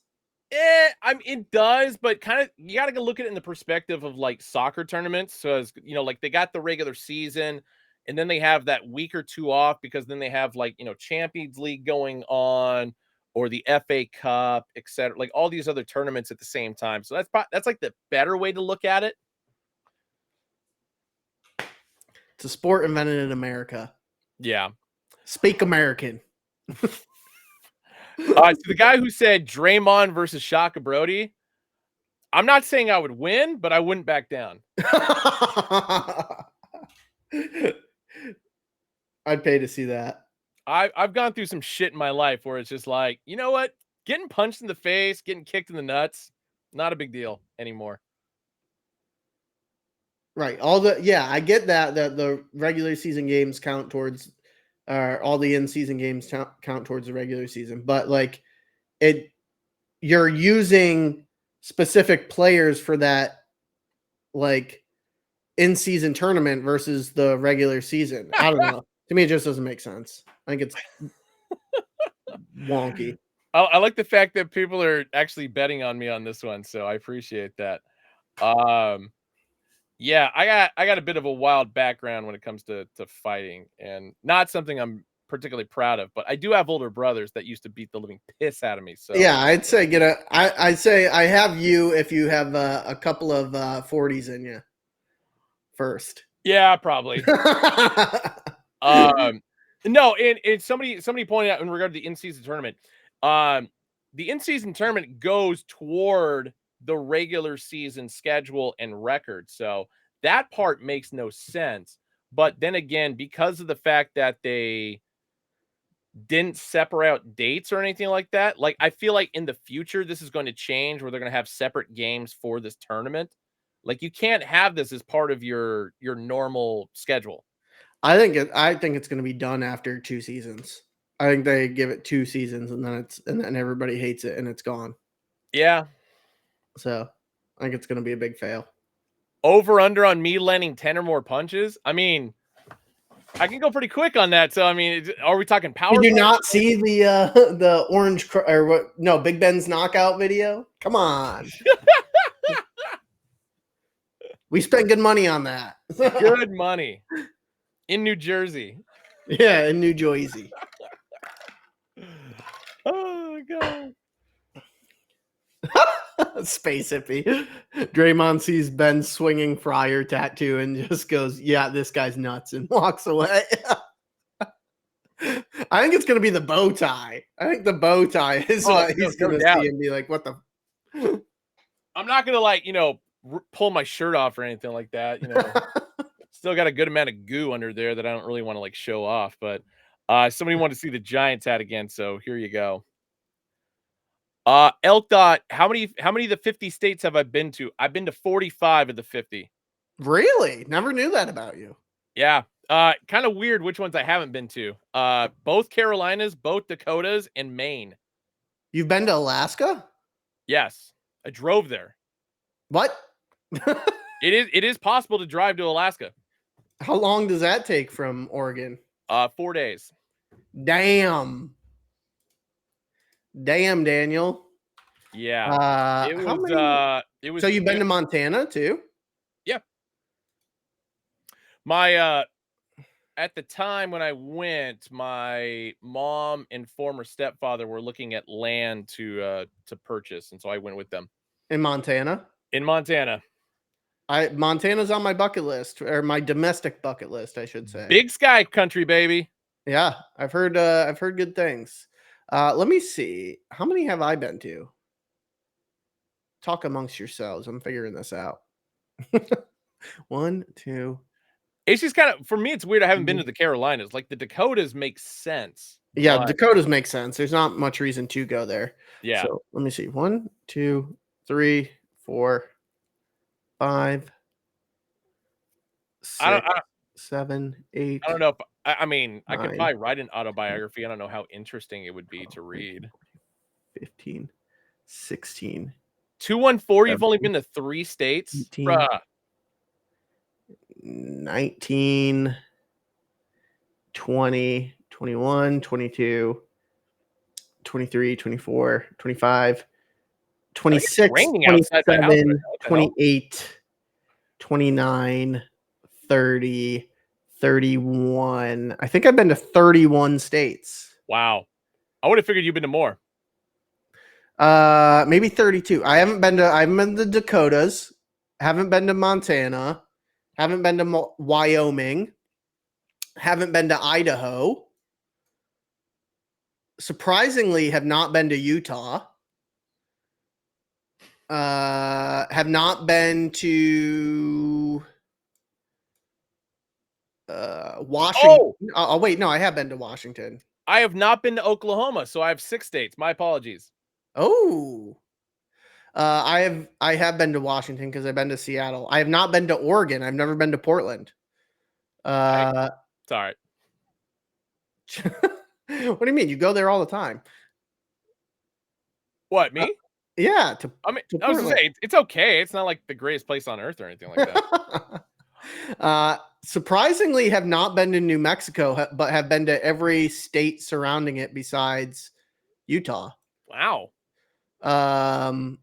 Speaker 1: I mean, it does, but kind of you got to look at it in the perspective of like soccer tournaments. So, as you know, like they got the regular season, and then they have that week or two off because then they have like Champions League going on, or the FA Cup, etc. Like all these other tournaments at the same time. So that's like the better way to look at it.
Speaker 2: It's a sport invented in America.
Speaker 1: Yeah.
Speaker 2: Speak American.
Speaker 1: So the guy who said Draymond versus Shaka Brody, I'm not saying I would win, but I wouldn't back down.
Speaker 2: I'd pay to see that.
Speaker 1: I've gone through some shit in my life where it's just like, you know what? Getting punched in the face, getting kicked in the nuts, not a big deal anymore.
Speaker 2: Right. I get that the regular season games count towards all the in-season games count towards the regular season. But like you're using specific players for that like in-season tournament versus the regular season. I don't know. To me, it just doesn't make sense. I think it's wonky.
Speaker 1: I like the fact that people are actually betting on me on this one, so I appreciate that. Yeah, I got a bit of a wild background when it comes to fighting, and not something I'm particularly proud of, but I do have older brothers that used to beat the living piss out of me. So
Speaker 2: Yeah, I'd say I'd say I have you if you have a couple of 40s in you first.
Speaker 1: yeah, probably. No, and somebody pointed out in regard to the in-season tournament, the in-season tournament goes toward the regular season schedule and record. So that part makes no sense. But then again, because of the fact that they didn't separate out dates or anything like that, like I feel like in the future this is going to change where they're going to have separate games for this tournament. Like you can't have this as part of your normal schedule.
Speaker 2: I think it's going to be done after 2 seasons. I think they give it 2 seasons and then everybody hates it and it's gone.
Speaker 1: Yeah.
Speaker 2: So, I think it's going to be a big fail.
Speaker 1: Over under on me landing 10 or more punches. I mean, I can go pretty quick on that. So I mean, are we talking power?
Speaker 2: Did you not see the orange or what? No, Big Ben's knockout video. Come on, we spent good money on that.
Speaker 1: Good money in New Jersey.
Speaker 2: Yeah, in New Jersey.
Speaker 1: Oh god.
Speaker 2: Space hippie. Draymond sees Ben swinging Fryer tattoo and just goes, "Yeah, this guy's nuts," and walks away. I think it's gonna be the bow tie. I think the bow tie is what he's gonna see and be like, "What the?"
Speaker 1: I'm not gonna like pull my shirt off or anything like that. Still got a good amount of goo under there that I don't really want to like show off. But somebody wanted to see the Giants hat again, so here you go. Elk Dot, how many of the 50 states have I been to? I've been to 45 of the 50.
Speaker 2: Really? Never knew that about you.
Speaker 1: Yeah. Kind of weird which ones I haven't been to. Both Carolinas, both Dakotas, and Maine.
Speaker 2: You've been to Alaska?
Speaker 1: Yes. I drove there.
Speaker 2: What?
Speaker 1: It is possible to drive to Alaska.
Speaker 2: How long does that take from Oregon?
Speaker 1: 4 days.
Speaker 2: Damn, Daniel.
Speaker 1: Yeah. It was
Speaker 2: So you've been to Montana too?
Speaker 1: Yeah. My at the time when I went, my mom and former stepfather were looking at land to purchase, and so I went with them.
Speaker 2: In Montana?
Speaker 1: In Montana.
Speaker 2: Montana's on my bucket list, or my domestic bucket list, I should say.
Speaker 1: Big sky country, baby.
Speaker 2: Yeah, I've heard good things. Let me see. How many have I been to? Talk amongst yourselves. I'm figuring this out. 1, 2.
Speaker 1: It's just kind of, for me, it's weird. I haven't been to the Carolinas. Like the Dakotas make sense.
Speaker 2: Yeah, Dakotas make sense. There's not much reason to go there.
Speaker 1: Yeah.
Speaker 2: So let me see. 1, 2, 3, 4, 5, 6, 7, 8.
Speaker 1: I don't know if I mean,
Speaker 2: 9,
Speaker 1: I could probably write an autobiography. I don't know how interesting it would be to read.
Speaker 2: 15, 16.
Speaker 1: 214. You've only been to 3 states.
Speaker 2: 18,
Speaker 1: Bruh.
Speaker 2: 19, 20, 21, 22, 23, 24, 25, 26, 27, 28, 29, 30, 31. I think I've been to 31 states.
Speaker 1: Wow. I would have figured you've been to more.
Speaker 2: Maybe 32. I haven't been to the Dakotas. Haven't been to Montana. Haven't been to Wyoming. Haven't been to Idaho. Surprisingly, have not been to Utah. Have not been to Washington. Oh, wait, no, I have been to Washington.
Speaker 1: I have not been to Oklahoma, so I have 6 states. My apologies.
Speaker 2: Oh. I have been to Washington because I've been to Seattle. I have not been to Oregon. I've never been to Portland.
Speaker 1: It's all right.
Speaker 2: What do you mean? You go there all the time?
Speaker 1: What,
Speaker 2: Uh,
Speaker 1: me?
Speaker 2: yeah,
Speaker 1: I mean,
Speaker 2: to
Speaker 1: I was gonna
Speaker 2: Portland.
Speaker 1: say it's okay. It's not like the greatest place on earth or anything like that.
Speaker 2: Surprisingly, have not been to New Mexico, but have been to every state surrounding it besides Utah.
Speaker 1: Wow.
Speaker 2: Um,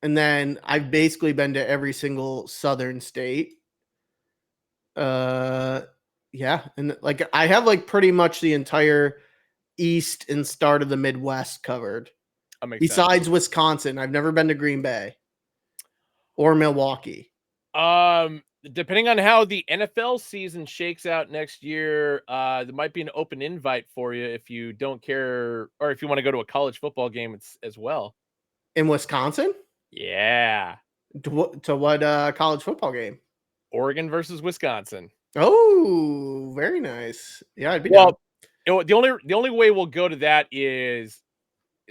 Speaker 2: and then I've basically been to every single southern state. Uh, yeah, and like I have like pretty much the entire east and start of the Midwest covered.
Speaker 1: That makes sense.
Speaker 2: Besides Wisconsin, I've never been to Green Bay or Milwaukee.
Speaker 1: Depending on how the NFL season shakes out next year, there might be an open invite for you if you don't care or if you want to go to a college football game as well.
Speaker 2: In Wisconsin?
Speaker 1: Yeah.
Speaker 2: To what college football game?
Speaker 1: Oregon versus Wisconsin.
Speaker 2: Oh, very nice. Yeah, I'd be down.
Speaker 1: Well, the only way we'll go to that is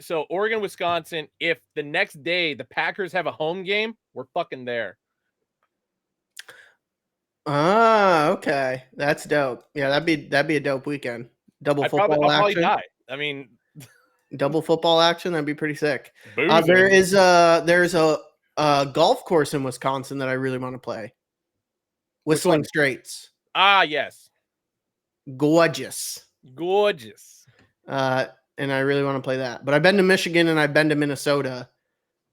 Speaker 1: so Oregon, Wisconsin. If the next day the Packers have a home game, we're fucking there.
Speaker 2: Ah, okay. That's dope. Yeah, that'd be a dope weekend. Double
Speaker 1: I'll probably
Speaker 2: football action.
Speaker 1: die. I mean,
Speaker 2: Double football action. That'd be pretty sick.
Speaker 1: boozing.
Speaker 2: There's a golf course in Wisconsin that I really want to play.
Speaker 1: Which one?
Speaker 2: Whistling Straits.
Speaker 1: Ah, yes.
Speaker 2: Gorgeous.
Speaker 1: Gorgeous.
Speaker 2: And I really want to play that. But I've been to Michigan and I've been to Minnesota.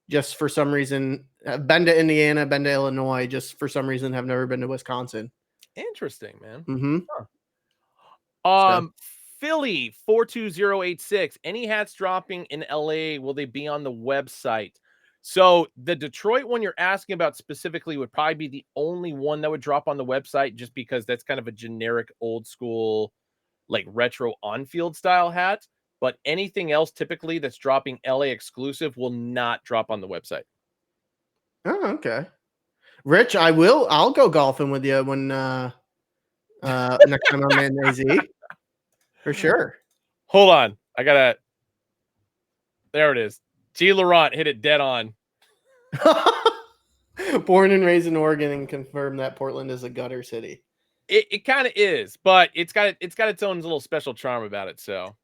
Speaker 2: Just for some reason, I've been to Indiana, been to Illinois. Just for some reason, have never been to Wisconsin.
Speaker 1: Interesting, man.
Speaker 2: Mm-hmm.
Speaker 1: Huh. Philly 42086. Any hats dropping in LA? Will they be on the website? So the Detroit one you're asking about specifically would probably be the only one that would drop on the website, just because that's kind of a generic old school, like retro on-field style hat. But anything else typically that's dropping LA exclusive will not drop on the website.
Speaker 2: Oh, okay. Rich, I'll go golfing with you when next time I'm in AZ. For sure.
Speaker 1: Hold on. There it is. G. Laurent hit it dead on.
Speaker 2: Born and raised in Oregon and confirmed that Portland is a gutter city.
Speaker 1: It kind of is, but it's got its own little special charm about it. So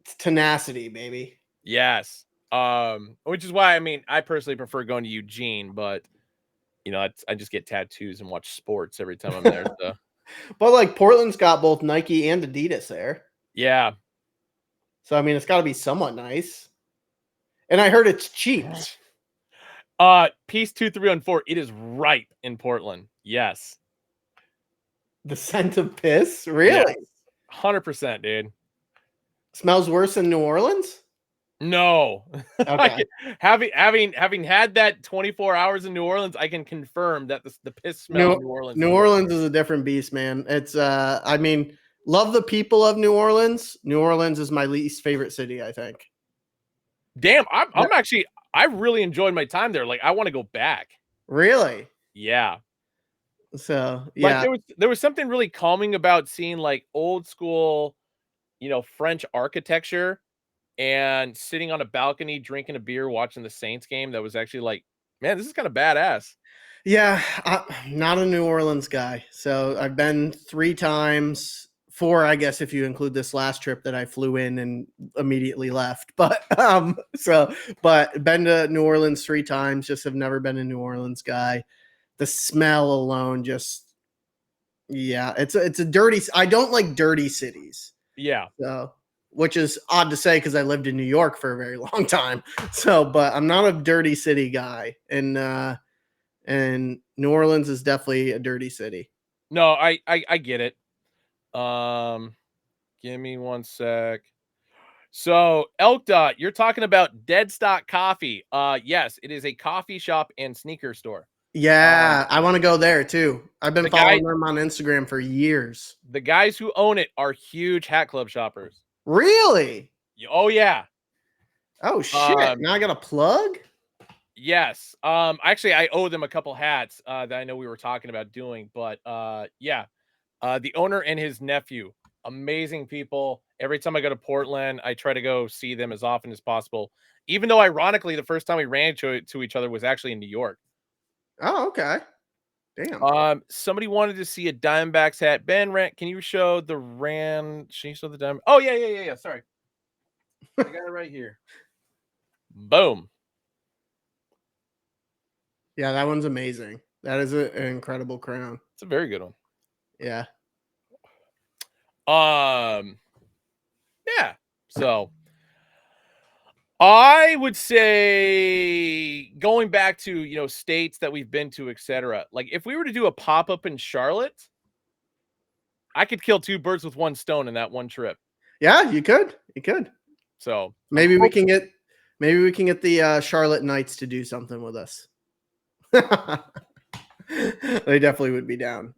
Speaker 2: it's tenacity, baby.
Speaker 1: Yes. Which is why, I mean, I personally prefer going to Eugene, but you know, I just get tattoos and watch sports every time I'm there. So
Speaker 2: But like Portland's got both Nike and Adidas there.
Speaker 1: yeah.
Speaker 2: So I mean, it's got to be somewhat nice. And I heard it's cheap.
Speaker 1: Piece 2314. It is ripe in Portland. Yes.
Speaker 2: The scent of piss, really?
Speaker 1: Yes. 100%, dude.
Speaker 2: Smells worse than New Orleans?
Speaker 1: No.
Speaker 2: Okay.
Speaker 1: having had that 24 hours in New Orleans, I can confirm that the piss smell in New Orleans.
Speaker 2: New Orleans is a different beast, man. It's I mean, love the people of New Orleans. New Orleans is my least favorite city, I think.
Speaker 1: Damn, I'm actually, I really enjoyed my time there. Like, I want to go back.
Speaker 2: Really?
Speaker 1: Yeah.
Speaker 2: So yeah,
Speaker 1: like there was something really calming about seeing like old school, you know, French architecture and sitting on a balcony drinking a beer watching the Saints game. That was actually like, man, this is kind of badass.
Speaker 2: yeah. I'm not a New Orleans guy, so I've been 3 times, 4, I guess, if you include this last trip that I flew in and immediately left. But but been to New Orleans 3 times. Just have never been a New Orleans guy. The smell alone, just yeah, it's a dirty. I don't like dirty cities.
Speaker 1: Yeah.
Speaker 2: So, which is odd to say because I lived in New York for a very long time. So, but I'm not a dirty city guy, and New Orleans is definitely a dirty city.
Speaker 1: No, I get it. Give me one sec. So, Elk Dot, you're talking about Dead Stock Coffee. Yes, it is a coffee shop and sneaker store.
Speaker 2: Yeah, I want to go there too. I've been following them on Instagram for years.
Speaker 1: The guys who own it are huge Hat Club shoppers.
Speaker 2: Really?
Speaker 1: Oh yeah.
Speaker 2: Oh shit! Now I got a plug.
Speaker 1: Yes. Actually, I owe them a couple hats that I know we were talking about doing, but yeah. The owner and his nephew, amazing people. Every time I go to Portland, I try to go see them as often as possible. Even though, ironically, the first time we ran to each other was actually in New York.
Speaker 2: Oh, okay. Damn.
Speaker 1: Somebody wanted to see a Diamondbacks hat. Ben, can you show the Can you show the Diamond? Oh, yeah. Sorry. I got it right here. Boom.
Speaker 2: Yeah, that one's amazing. That is an incredible crown.
Speaker 1: It's a very good one.
Speaker 2: Yeah.
Speaker 1: Yeah. So I would say going back to, states that we've been to, etc. Like if we were to do a pop-up in Charlotte, I could kill two birds with one stone in that one trip.
Speaker 2: Yeah, you could. You could.
Speaker 1: So
Speaker 2: maybe we can get the Charlotte Knights to do something with us. They definitely would be down.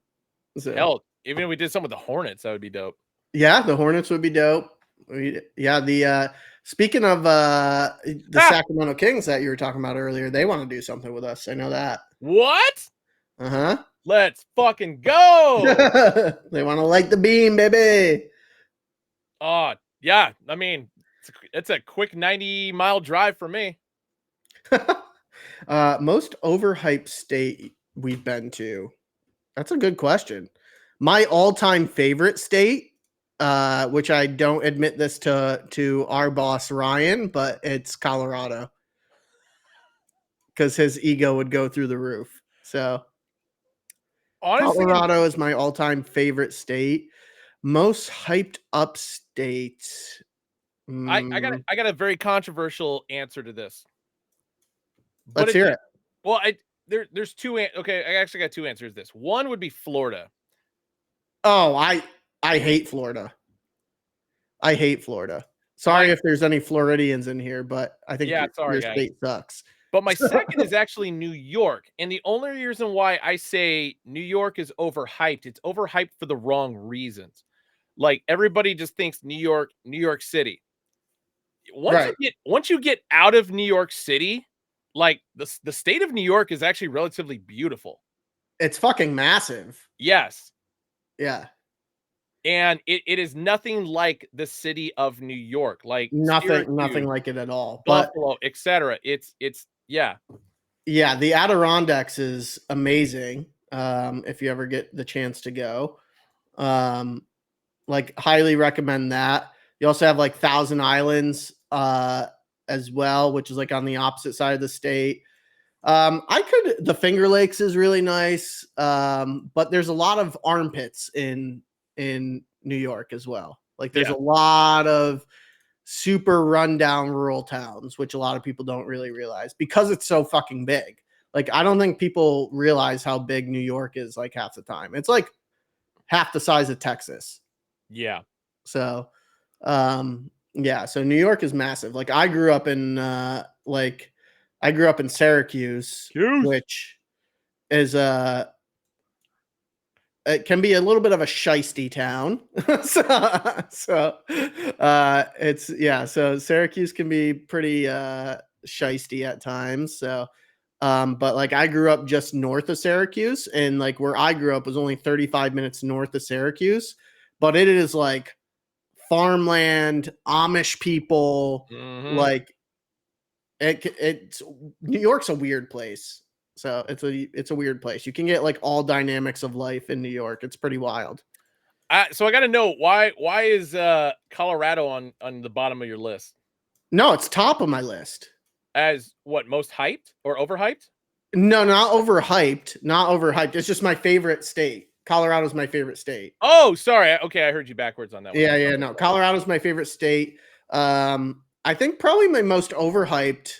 Speaker 2: So
Speaker 1: hell, even if we did something with the Hornets, that would be dope.
Speaker 2: yeah, the Hornets would be dope. The speaking of the Sacramento Kings that you were talking about earlier, they want to do something with us. I know that.
Speaker 1: What?
Speaker 2: Uh-huh.
Speaker 1: Let's fucking go.
Speaker 2: They want to light the beam, baby.
Speaker 1: Oh, yeah. I mean, it's a quick 90-mile drive for me.
Speaker 2: Most overhyped state we've been to. That's a good question. My all-time favorite state, which I don't admit this to our boss Ryan, but it's Colorado. Because his ego would go through the roof. So honestly, Colorado is my all-time favorite state. Most hyped up state.
Speaker 1: I got a very controversial answer to this.
Speaker 2: Let's hear it.
Speaker 1: Well, there's two. Okay, I actually got two answers. This one would be Florida.
Speaker 2: Oh, I hate Florida. I hate Florida. Sorry if there's any Floridians in here, but I think your state sucks.
Speaker 1: But my second is actually New York. And the only reason why I say New York is overhyped, it's overhyped for the wrong reasons. Like everybody just thinks New York City. Once you get out of New York City, like the state of New York is actually relatively beautiful.
Speaker 2: It's fucking massive.
Speaker 1: Yes.
Speaker 2: Yeah.
Speaker 1: And it is nothing like the city of New York, like
Speaker 2: nothing like it at all.
Speaker 1: Buffalo, etc. It's yeah.
Speaker 2: Yeah, the Adirondacks is amazing. If you ever get the chance to go. Like highly recommend that. You also have like Thousand Islands as well, which is like on the opposite side of the state. The Finger Lakes is really nice. But there's a lot of armpits in New York as well. Like there's a lot of super rundown rural towns, which a lot of people don't really realize because it's so fucking big. Like I don't think people realize how big New York is like half the time. It's like half the size of Texas.
Speaker 1: Yeah.
Speaker 2: So so New York is massive. Like I grew up in Syracuse, which is it can be a little bit of a shisty town. So Syracuse can be pretty shisty at times. So but like I grew up just north of Syracuse, and like where I grew up was only 35 minutes north of Syracuse, but it is like farmland, Amish people, like it's New York's a weird place. So it's a weird place. You can get like all dynamics of life in New York. It's pretty wild.
Speaker 1: So I got to know why is Colorado on the bottom of your list?
Speaker 2: No, it's top of my list.
Speaker 1: As what, most hyped or overhyped?
Speaker 2: No, not overhyped. Not overhyped. It's just my favorite state. Colorado's my favorite state.
Speaker 1: Oh, sorry. Okay, I heard you backwards on that one.
Speaker 2: Yeah, no. Colorado's my favorite state. I think probably my most overhyped.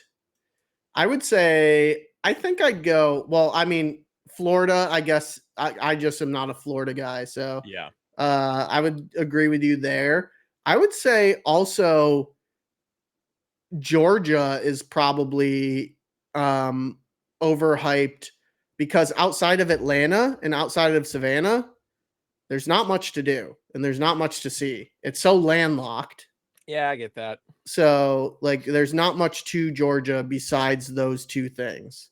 Speaker 2: I would say I think I'd go. Well, I mean, Florida. I guess I just am not a Florida guy, so
Speaker 1: yeah.
Speaker 2: I would agree with you there. I would say also Georgia is probably overhyped because outside of Atlanta and outside of Savannah, there's not much to do and there's not much to see. It's so landlocked.
Speaker 1: Yeah, I get that.
Speaker 2: So like there's not much to Georgia besides those two things.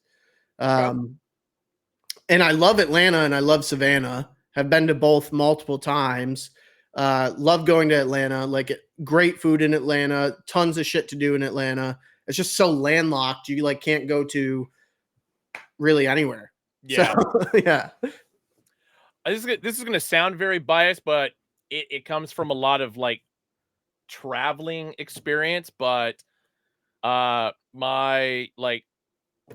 Speaker 2: And I love Atlanta and I love Savannah. Have been to both multiple times. Love going to Atlanta. Like great food in Atlanta, tons of shit to do in Atlanta. It's just so landlocked. You like can't go to really anywhere.
Speaker 1: Yeah.
Speaker 2: So yeah.
Speaker 1: This is gonna sound very biased, but it comes from a lot of like traveling experience. But my like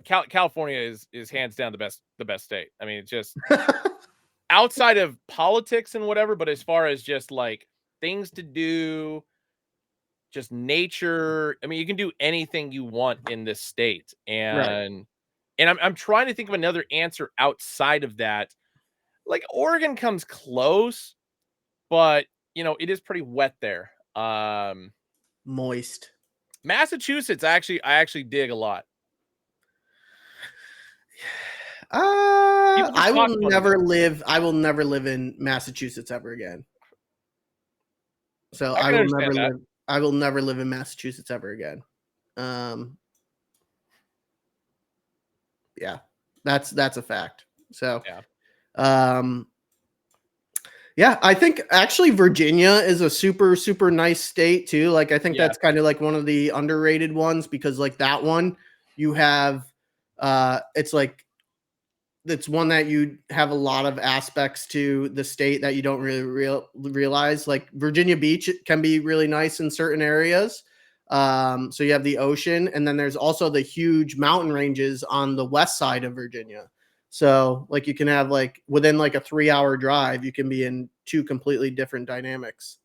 Speaker 1: California is hands down the best state. I mean, it's just outside of politics and whatever, but as far as just like things to do, just nature. I mean, you can do anything you want in this state,
Speaker 2: Right.
Speaker 1: and I'm trying to think of another answer outside of that. Like Oregon comes close, but it is pretty wet there.
Speaker 2: Moist.
Speaker 1: Massachusetts, I actually dig a lot. People just
Speaker 2: I
Speaker 1: talk
Speaker 2: will
Speaker 1: funny
Speaker 2: never
Speaker 1: there.
Speaker 2: live. I will never live in Massachusetts ever again. So
Speaker 1: I
Speaker 2: I
Speaker 1: can
Speaker 2: will
Speaker 1: understand
Speaker 2: never
Speaker 1: that.
Speaker 2: live. I will never live in Massachusetts ever again. Um, yeah, that's a fact. So,
Speaker 1: Yeah,
Speaker 2: um, yeah, I think actually Virginia is a super nice state too. Like I think
Speaker 1: yeah,
Speaker 2: that's kind of like one of the underrated ones because like that one you have it's like it's one that you have a lot of aspects to the state that you don't really realize. Like Virginia Beach can be really nice in certain areas. So you have the ocean, and then there's also the huge mountain ranges on the west side of Virginia. So like you can have like within like a 3 hour drive, you can be in two completely different dynamics.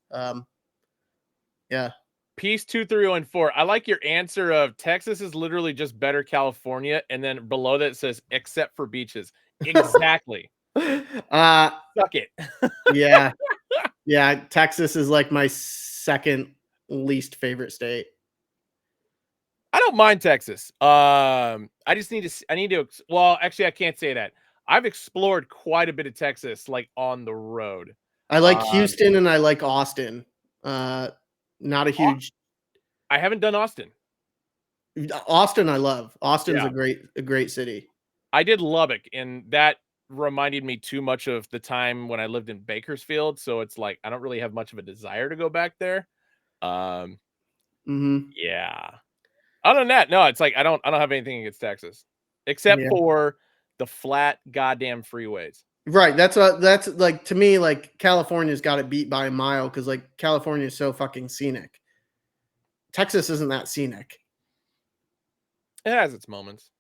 Speaker 2: Yeah.
Speaker 1: Piece 2, 3, and 4. I like your answer of Texas is literally just better California, and then below that it says except for beaches. Exactly.
Speaker 2: uh
Speaker 1: Suck it.
Speaker 2: yeah. Yeah. Texas is like my second least favorite state.
Speaker 1: I don't mind Texas. I just need to. I need to. Well, actually, I can't say that. I've explored quite a bit of Texas, like on the road.
Speaker 2: I like
Speaker 1: Um,
Speaker 2: Houston and I like Austin. Uh, not a
Speaker 1: Au-
Speaker 2: huge
Speaker 1: I haven't done Austin.
Speaker 2: Austin. I love Austin's
Speaker 1: Yeah,
Speaker 2: a great city.
Speaker 1: I did Lubbock, and that reminded me too much of the time when I lived in Bakersfield. So it's like I don't really have much of a desire to go back there. Um,
Speaker 2: Hmm.
Speaker 1: yeah. Other than that, no, it's like I don't have anything against Texas, except
Speaker 2: Yeah,
Speaker 1: for the flat goddamn freeways.
Speaker 2: right. That's like to me like California's got it beat by a mile because like California is so fucking scenic. Texas isn't that scenic.
Speaker 1: It has its moments.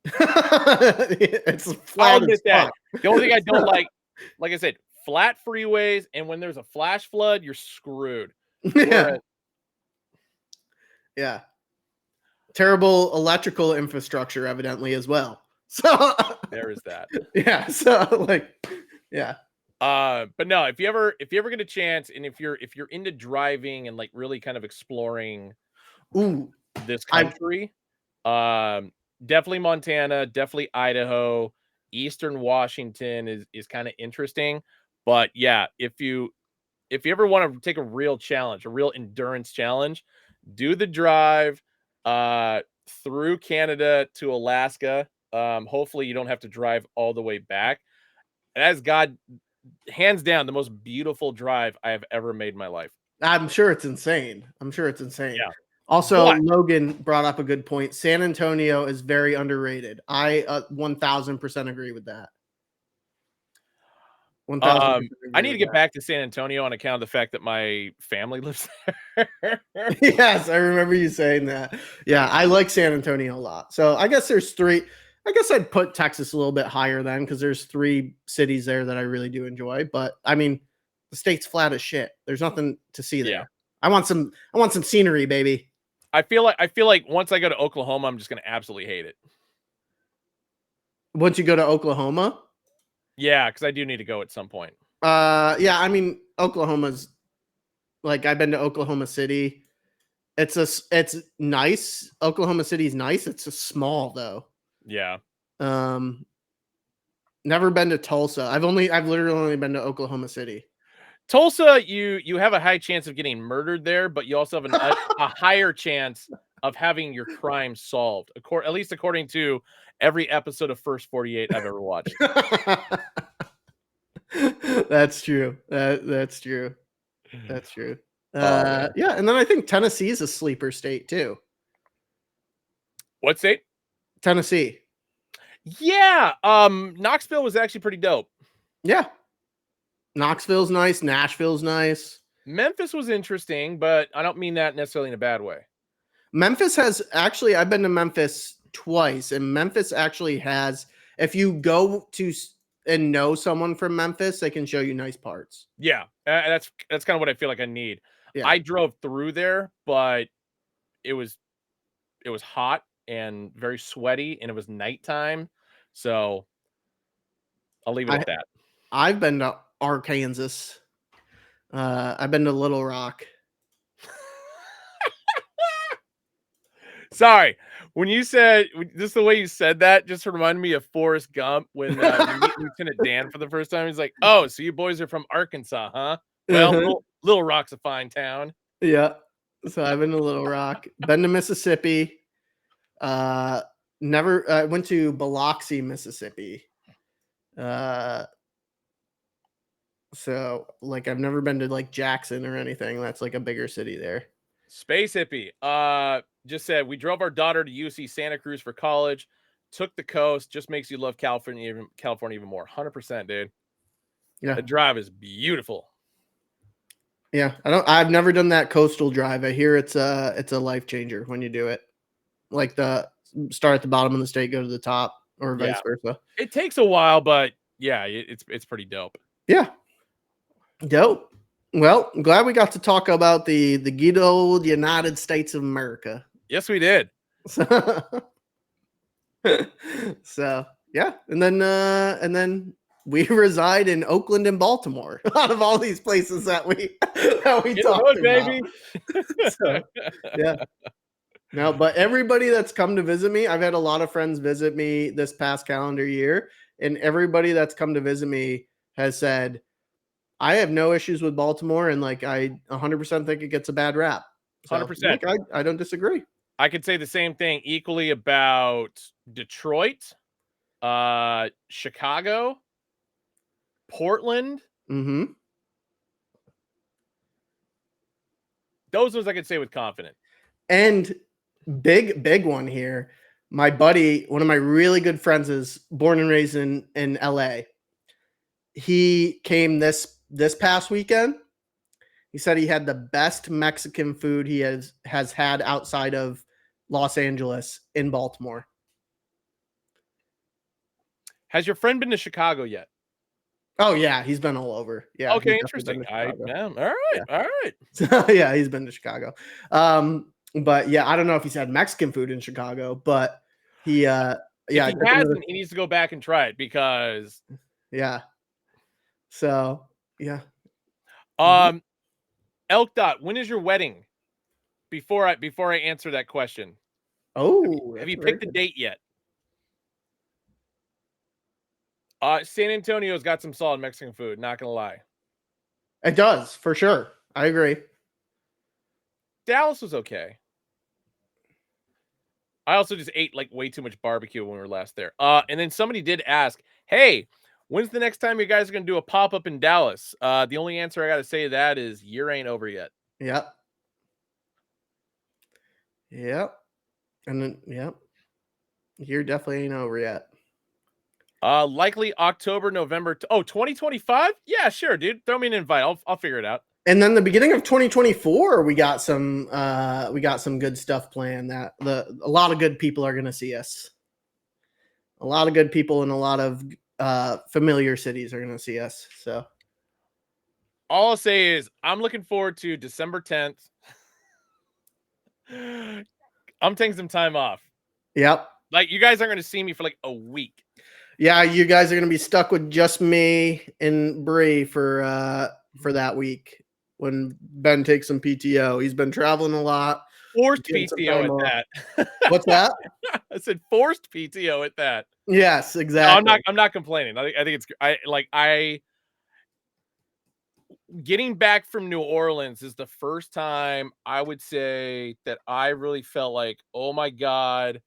Speaker 2: It's
Speaker 1: I'll
Speaker 2: flat as
Speaker 1: admit that.
Speaker 2: fuck.
Speaker 1: The only thing I don't like I said, flat freeways, and when there's a flash flood, you're screwed.
Speaker 2: Yeah,
Speaker 1: Whereas,
Speaker 2: yeah. Terrible electrical infrastructure, evidently as well. So
Speaker 1: there is that.
Speaker 2: yeah, so like yeah.
Speaker 1: But no, if you ever get a chance, and if you're into driving and like really kind of exploring
Speaker 2: Ooh,
Speaker 1: this
Speaker 2: I
Speaker 1: country, um, definitely Montana, definitely Idaho, Eastern Washington is kind of interesting. But yeah, if you ever want to take a real challenge, a real endurance challenge, do the drive through Canada to Alaska. Hopefully you don't have to drive all the way back. And as God, hands down, the most beautiful drive I have ever made in my life.
Speaker 2: I'm sure it's insane. I'm sure it's insane.
Speaker 1: Yeah.
Speaker 2: Also,
Speaker 1: But
Speaker 2: Logan brought up a good point. San Antonio is very underrated. I 1000% agree with that. 1000%
Speaker 1: I
Speaker 2: agree
Speaker 1: need to
Speaker 2: with
Speaker 1: get
Speaker 2: that.
Speaker 1: back to San Antonio on account of the fact that my family lives there.
Speaker 2: Yes, I remember you saying that. Yeah, I like San Antonio a lot. So I guess there's three. I guess I'd put Texas a little bit higher then because there's three cities there that I really do enjoy. But I mean, the state's flat as shit. There's nothing to see
Speaker 1: Yeah.
Speaker 2: there. I want some. I want some scenery, baby.
Speaker 1: I feel like once I go to Oklahoma, I'm just gonna absolutely hate it.
Speaker 2: Once you go to Oklahoma,
Speaker 1: Yeah, because I do need to go at some point.
Speaker 2: yeah, I mean Oklahoma's like I've been to Oklahoma City. It's nice. Oklahoma City's nice. It's just small though.
Speaker 1: Yeah.
Speaker 2: Um, never been to Tulsa. I've literally only been to Oklahoma City.
Speaker 1: Tulsa, you have a high chance of getting murdered there, but you also have a higher chance of having your crime solved. At least according to every episode of First 48 I've ever watched.
Speaker 2: That's true. That's true. That's true.
Speaker 1: Oh man.
Speaker 2: Yeah, and then I think Tennessee is a sleeper state too.
Speaker 1: What state?
Speaker 2: Tennessee.
Speaker 1: Yeah, Knoxville was actually pretty dope.
Speaker 2: Yeah. Knoxville's nice. Nashville's nice.
Speaker 1: Memphis was interesting, but I don't mean that necessarily in a bad way.
Speaker 2: Memphis has actually, I've been to Memphis twice, and Memphis actually has, if you go to and know someone from Memphis, they can show you nice parts.
Speaker 1: Yeah, that's kind of what I feel like I need.
Speaker 2: Yeah.
Speaker 1: I drove through there, but it was hot and very sweaty, and it was nighttime, so I'll leave it
Speaker 2: I,
Speaker 1: at that.
Speaker 2: I've been to Arkansas. I've been to Little Rock.
Speaker 1: Sorry, when you said just the way you said that, just reminded me of Forrest Gump when you meet Lieutenant Dan for the first time. He's like, "Oh, so you boys are from Arkansas, huh? Well,
Speaker 2: Uh-huh.
Speaker 1: Little Rock's a fine town."
Speaker 2: Yeah. So I've been to Little Rock, been to Mississippi. Never I went to Biloxi, Mississippi. So like I've never been to like Jackson or anything. That's like a bigger city there.
Speaker 1: Space hippie. Just said we drove our daughter to UC Santa Cruz for college. Took the coast. Just makes you love California even more. 100%, dude.
Speaker 2: Yeah.
Speaker 1: The drive is beautiful.
Speaker 2: Yeah. I've never done that coastal drive. I hear it's a life changer when you do it. Like the start at the bottom of the state, go to the top, or vice versa.
Speaker 1: It takes a while, but yeah, it's pretty dope.
Speaker 2: Yeah. Dope. Well, I'm glad we got to talk about the good old United States of America.
Speaker 1: Yes, we did.
Speaker 2: So yeah, and then we reside in Oakland and Baltimore out of all these places that we talked about.
Speaker 1: Baby.
Speaker 2: So, yeah. No, but everybody that's come to visit me, I've had a lot of friends visit me this past calendar year, and everybody that's come to visit me has said, I have no issues with Baltimore, and like I 100% think it gets a bad rap. So,
Speaker 1: 100%.
Speaker 2: Like, I don't disagree.
Speaker 1: I could say the same thing equally about Detroit, Chicago, Portland.
Speaker 2: Mm-hmm.
Speaker 1: Those ones I could say with confidence.
Speaker 2: And big one here. My buddy, one of my really good friends, is born and raised in LA. He came this past weekend. He said he had the best Mexican food he has had outside of Los Angeles in Baltimore.
Speaker 1: Has your friend been to Chicago yet?
Speaker 2: Oh yeah, he's been all over. Yeah.
Speaker 1: Okay, interesting. All right.
Speaker 2: Yeah.
Speaker 1: All right.
Speaker 2: So, yeah, he's been to Chicago. But yeah, I don't know if he's had Mexican food in Chicago, but he yeah,
Speaker 1: if he hasn't, he needs to go back and try it because
Speaker 2: yeah. So yeah.
Speaker 1: Elk Dot, when is your wedding? Before I answer that question.
Speaker 2: Oh,
Speaker 1: have you picked the date yet? San Antonio's got some solid Mexican food, not gonna lie.
Speaker 2: It does, for sure. I agree.
Speaker 1: Dallas was okay. I also just ate like way too much barbecue when we were last there. And then somebody did ask, hey, when's the next time you guys are gonna do a pop-up in Dallas? The only answer I gotta say to that is year ain't over yet.
Speaker 2: Yep. Yep. And then yep. Year definitely ain't over yet.
Speaker 1: Likely October, November. 2025? Yeah, sure, dude. Throw me an invite. I'll figure it out.
Speaker 2: And then the beginning of 2024, we got some good stuff planned that a lot of good people are going to see us. A lot of good people in a lot of familiar cities are going to see us. So
Speaker 1: all I'll say is I'm looking forward to December 10th. I'm taking some time off.
Speaker 2: Yep.
Speaker 1: Like you guys aren't going to see me for like a week.
Speaker 2: Yeah, you guys are going to be stuck with just me and Bree for that week when Ben takes some PTO. He's been traveling a lot.
Speaker 1: Forced PTO at that.
Speaker 2: What's that?
Speaker 1: I said forced PTO at that.
Speaker 2: Yes, exactly.
Speaker 1: No, I'm not complaining. I think it's getting back from New Orleans is the first time I would say that I really felt like, oh my God,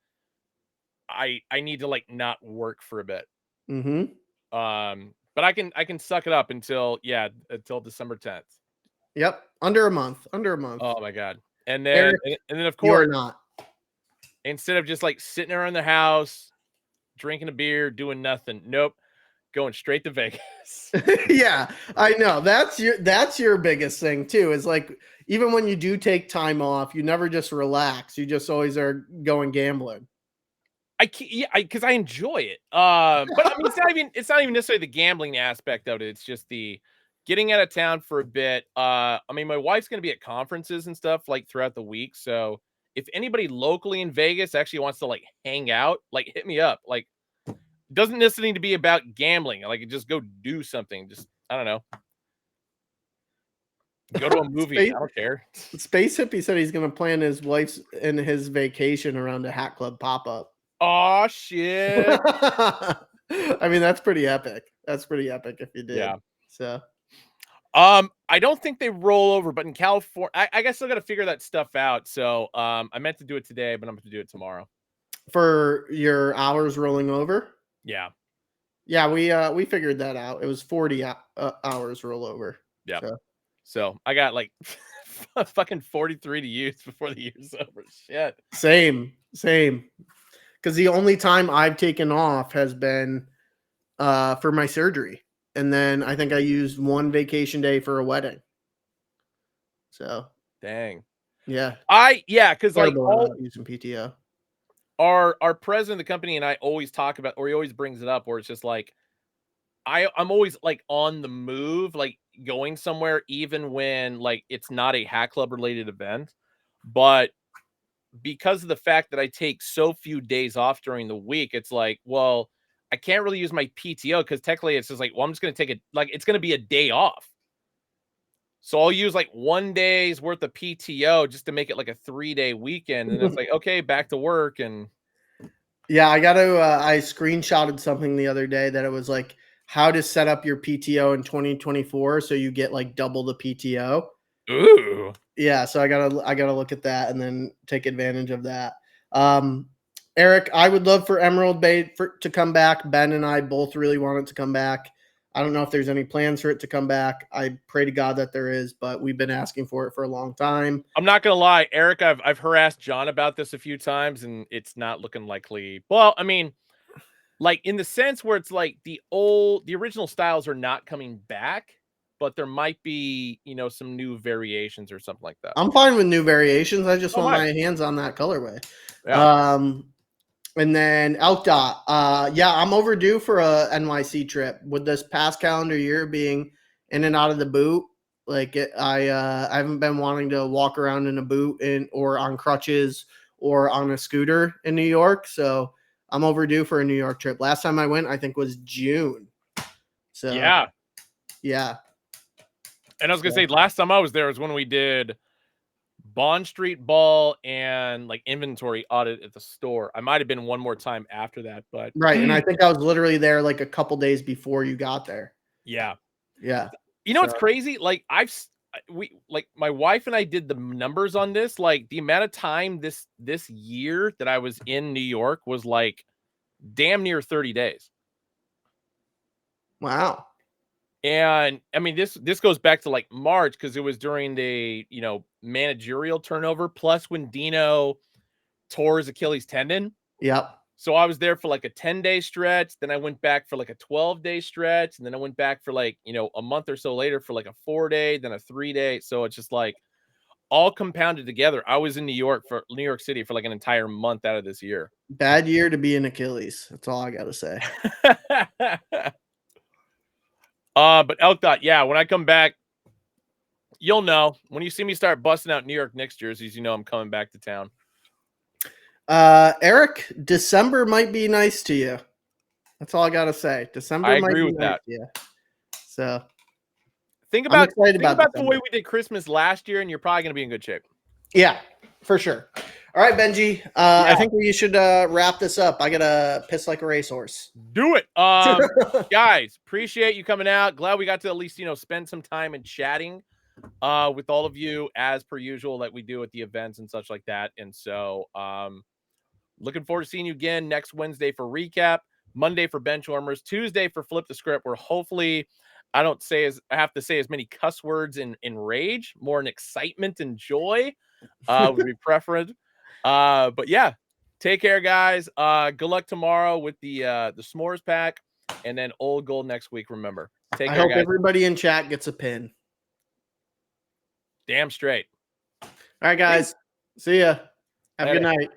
Speaker 1: I need to like not work for a bit.
Speaker 2: Mm-hmm.
Speaker 1: But I can suck it up until December 10th.
Speaker 2: Yep, under a month.
Speaker 1: Oh my God! And then
Speaker 2: Eric,
Speaker 1: of course,
Speaker 2: not.
Speaker 1: Instead of just like sitting around the house drinking a beer, doing nothing. Nope. Going straight to Vegas.
Speaker 2: Yeah, I know. That's your biggest thing too. Is like even when you do take time off, you never just relax. You just always are going gambling.
Speaker 1: I can't, yeah, because I enjoy it. But I mean, it's not even necessarily the gambling aspect of it. It's just the getting out of town for a bit. I mean, my wife's gonna be at conferences and stuff like throughout the week. So if anybody locally in Vegas actually wants to like hang out, like hit me up. Like, doesn't necessarily need to be about gambling. Like, just go do something. Just I don't know, go to a movie.
Speaker 2: Space,
Speaker 1: I don't care.
Speaker 2: Space Hippie said he's going to plan his wife's and his vacation around a Hat Club pop up.
Speaker 1: Oh shit!
Speaker 2: I mean, that's pretty epic. That's pretty epic if you did.
Speaker 1: Yeah.
Speaker 2: So,
Speaker 1: I don't think they roll over, but in California, I guess I got to figure that stuff out. So, I meant to do it today, but I'm going to do it tomorrow.
Speaker 2: for your hours rolling over,
Speaker 1: Yeah.
Speaker 2: yeah, we figured that out. It was 40 hours rollover.
Speaker 1: Yeah.
Speaker 2: So.
Speaker 1: So I got like fucking 43 to use before the year's over. Shit.
Speaker 2: Same. Because the only time I've taken off has been for my surgery, and then I think I used one vacation day for a wedding. So
Speaker 1: Dang.
Speaker 2: yeah,
Speaker 1: because like
Speaker 2: using PTO.
Speaker 1: Our president of the company and I always talk about, or he always brings it up, where it's just like I'm always like on the move, like going somewhere, even when like it's not a Hat Club related event. But because of the fact that I take so few days off during the week, it's like, well, I can't really use my PTO because technically it's just like, well, I'm just going to take it, like, it's going to be a day off. So I'll use like 1 day's worth of PTO just to make it like a 3-day weekend. And it's like, okay, back to work. And
Speaker 2: Yeah, I got to. I screenshotted something the other day that it was like how to set up your PTO in 2024 so you get like double the PTO.
Speaker 1: ooh,
Speaker 2: Yeah, so I gotta look at that and then take advantage of that. Eric, I would love for Emerald Bay to come back. Ben and I both really want it to come back. I don't know if there's any plans for it to come back. I pray to God that there is, but we've been asking for it for a long time.
Speaker 1: I'm not gonna lie, Eric. I've harassed John about this a few times, and it's not looking likely. Well, I mean, like in the sense where it's like the original styles are not coming back, but there might be, some new variations or something like that.
Speaker 2: I'm fine with new variations. I just
Speaker 1: Oh
Speaker 2: want
Speaker 1: my,
Speaker 2: my hands on that colorway.
Speaker 1: yeah.
Speaker 2: And then Elk Dot. Yeah, I'm overdue for a NYC trip. With this past calendar year being in and out of the boot, like I haven't been wanting to walk around in a boot or on crutches or on a scooter in New York. So I'm overdue for a New York trip. Last time I went, I think was June. So
Speaker 1: Yeah. And I was gonna say, last time I was there was when we did Bond Street Ball and like inventory audit at the store. I might have been one more time after that, but
Speaker 2: right. And I think I was literally there like a couple days before you got there.
Speaker 1: yeah.
Speaker 2: You know
Speaker 1: what's crazy? Like my wife and I did the numbers on this. Like the amount of time this year that I was in New York was like damn near 30 days.
Speaker 2: Wow.
Speaker 1: And I mean, this goes back to like March because it was during the managerial turnover, plus when Dino tore his Achilles tendon.
Speaker 2: Yep.
Speaker 1: So I was there for like a 10-day stretch. Then I went back for like a 12-day stretch. And then I went back for like, a month or so later for like a 4-day, then a 3-day. So it's just like all compounded together. I was in New York City for like an entire month out of this year.
Speaker 2: Bad year to be an Achilles. That's all I got to say.
Speaker 1: But Elk Dot, yeah, when I come back, you'll know. When you see me start busting out New York Knicks jerseys, I'm coming back to town.
Speaker 2: Eric, December might be nice to you. That's all I got to say. December
Speaker 1: I
Speaker 2: might
Speaker 1: agree
Speaker 2: be
Speaker 1: with
Speaker 2: nice
Speaker 1: that.
Speaker 2: to you. So
Speaker 1: think about the way we did Christmas last year, and you're probably going to be in good shape.
Speaker 2: Yeah, for sure. All right, Benji. I think we should wrap this up. I got to piss like a racehorse.
Speaker 1: Do it. Guys, appreciate you coming out. Glad we got to at least, spend some time and chatting with all of you as per usual, like we do at the events and such like that. And so looking forward to seeing you again next Wednesday for recap, Monday for benchwarmers, Tuesday for flip the script, where hopefully I have to say as many cuss words in rage, more in excitement and joy would be preferred. But yeah, Take care, guys. Good luck tomorrow with the Smores pack, and then Old Gold next week. Remember, take
Speaker 2: I
Speaker 1: care,
Speaker 2: hope
Speaker 1: guys.
Speaker 2: everybody in chat gets a pin.
Speaker 1: Damn straight.
Speaker 2: All right, guys. See ya. Have a good night.